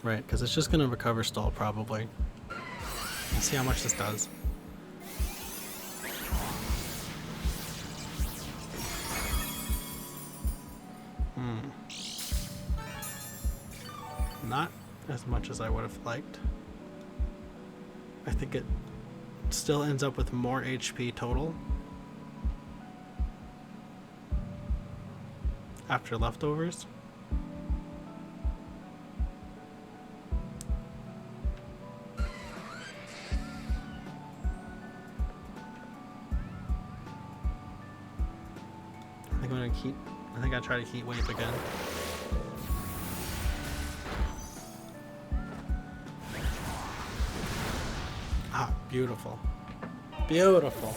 Right, because it's just gonna recover stall probably. Let's see how much this does. Not as much as I would have liked. I think it still ends up with more HP total after leftovers. I think I try to Heat Wave again. Ah, beautiful. Beautiful.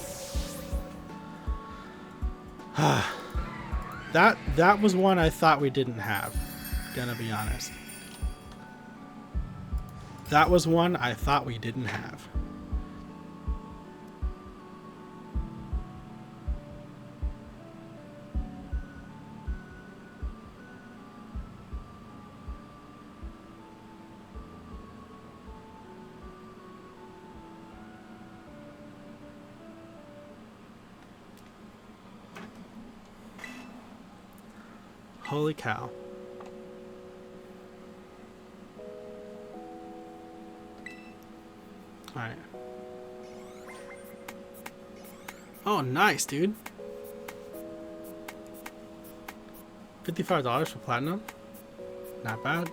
That was one I thought we didn't have, gonna be honest. That was one I thought we didn't have. Holy cow. Alright. Oh, nice, dude. $55 for platinum. Not bad.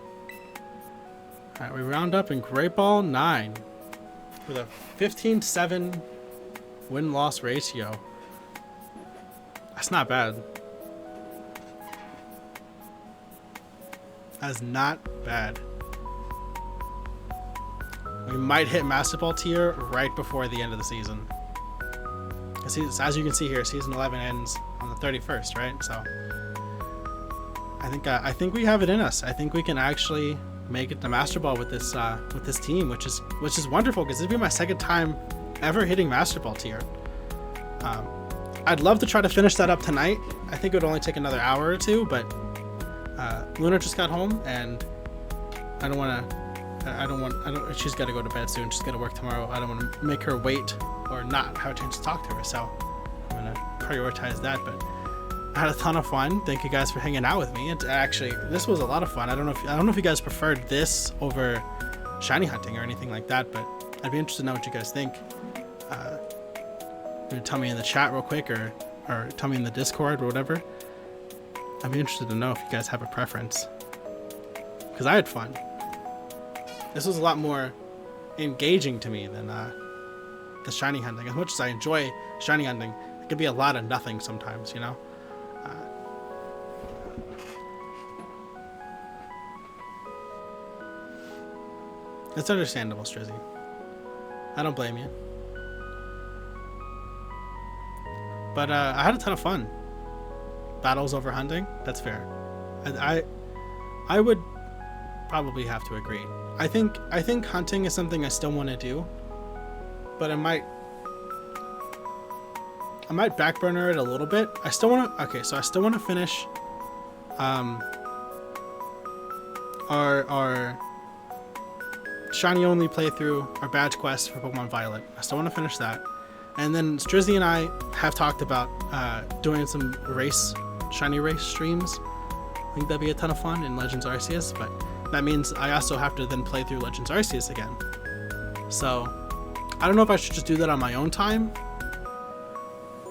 Alright, we round up in Great Ball 9 with a 15-7 win-loss ratio. That's not bad. That's not bad. We might hit Master Ball tier right before the end of the season. As you can see here, season 11 ends on the 31st, right? So I think we have it in us. I think we can actually make it to Master Ball with this team, which is wonderful because this will be my second time ever hitting Master Ball tier. I'd love to try to finish that up tonight. I think it would only take another hour or two, but Luna just got home and she's got to go to bed soon. She's got to work tomorrow. I don't want to make her wait or not have a chance to talk to her. So I'm going to prioritize that. But had a ton of fun. Thank you guys for hanging out with me. This was a lot of fun. I don't know if you guys preferred this over shiny hunting or anything like that, but I'd be interested to know what you guys think. Tell me in the chat real quick, or tell me in the Discord or whatever. I'd be interested to know if you guys have a preference, because I had fun. This was a lot more engaging to me than the shiny hunting. As much as I enjoy shiny hunting, it could be a lot of nothing sometimes, you know. It's understandable, Strizzy. I don't blame you. But I had a ton of fun. Battles over hunting, that's fair. I would probably have to agree. I think hunting is something I still want to do, but I might backburner it a little bit. I still want to finish our shiny only playthrough, our badge quest for Pokemon Violet. I still want to finish that. And then Strizzy and I have talked about doing some shiny race streams. I think that'd be a ton of fun in Legends Arceus, but that means I also have to then play through Legends Arceus again. So I don't know if I should just do that on my own time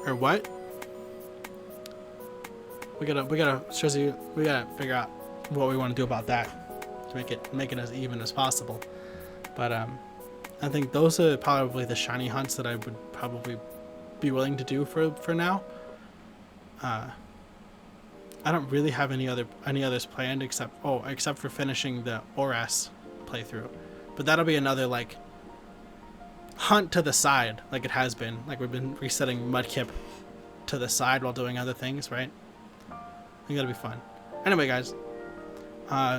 or what. We gotta Strizzy, we gotta figure out what we want to do about that to make it as even as possible. But I think those are probably the shiny hunts that I would probably be willing to do for now. I don't really have any others planned except for finishing the Oras playthrough. But that'll be another like hunt to the side, like it has been. Like we've been resetting Mudkip to the side while doing other things, right? I think that'll be fun. Anyway, guys,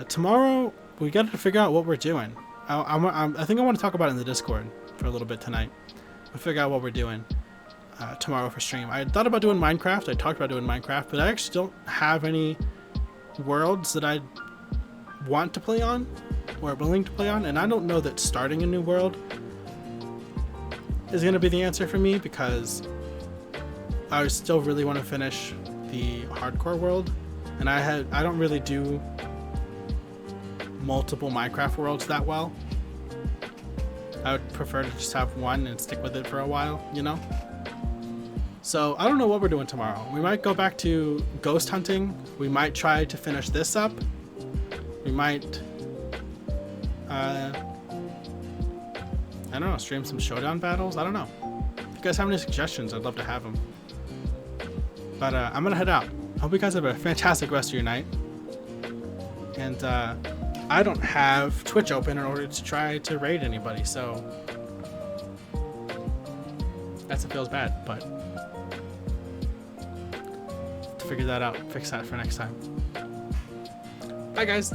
tomorrow we got to figure out what we're doing. I think I want to talk about it in the Discord for a little bit tonight. We'll figure out what we're doing tomorrow for stream. I thought about doing Minecraft. I talked about doing Minecraft, but I actually don't have any worlds that I want to play on or willing to play on, and I don't know that starting a new world is going to be the answer for me, because I still really want to finish the hardcore world, and I don't really do multiple Minecraft worlds that well. I would prefer to just have one and stick with it for a while, you know? So I don't know what we're doing tomorrow. We might go back to ghost hunting. We might try to finish this up. We might I don't know, stream some showdown battles. I don't know. If you guys have any suggestions, I'd love to have them. But I'm gonna head out. Hope you guys have a fantastic rest of your night. And I don't have Twitch open in order to try to raid anybody, so that feels bad, but to figure that out, fix that for next time. Bye, guys.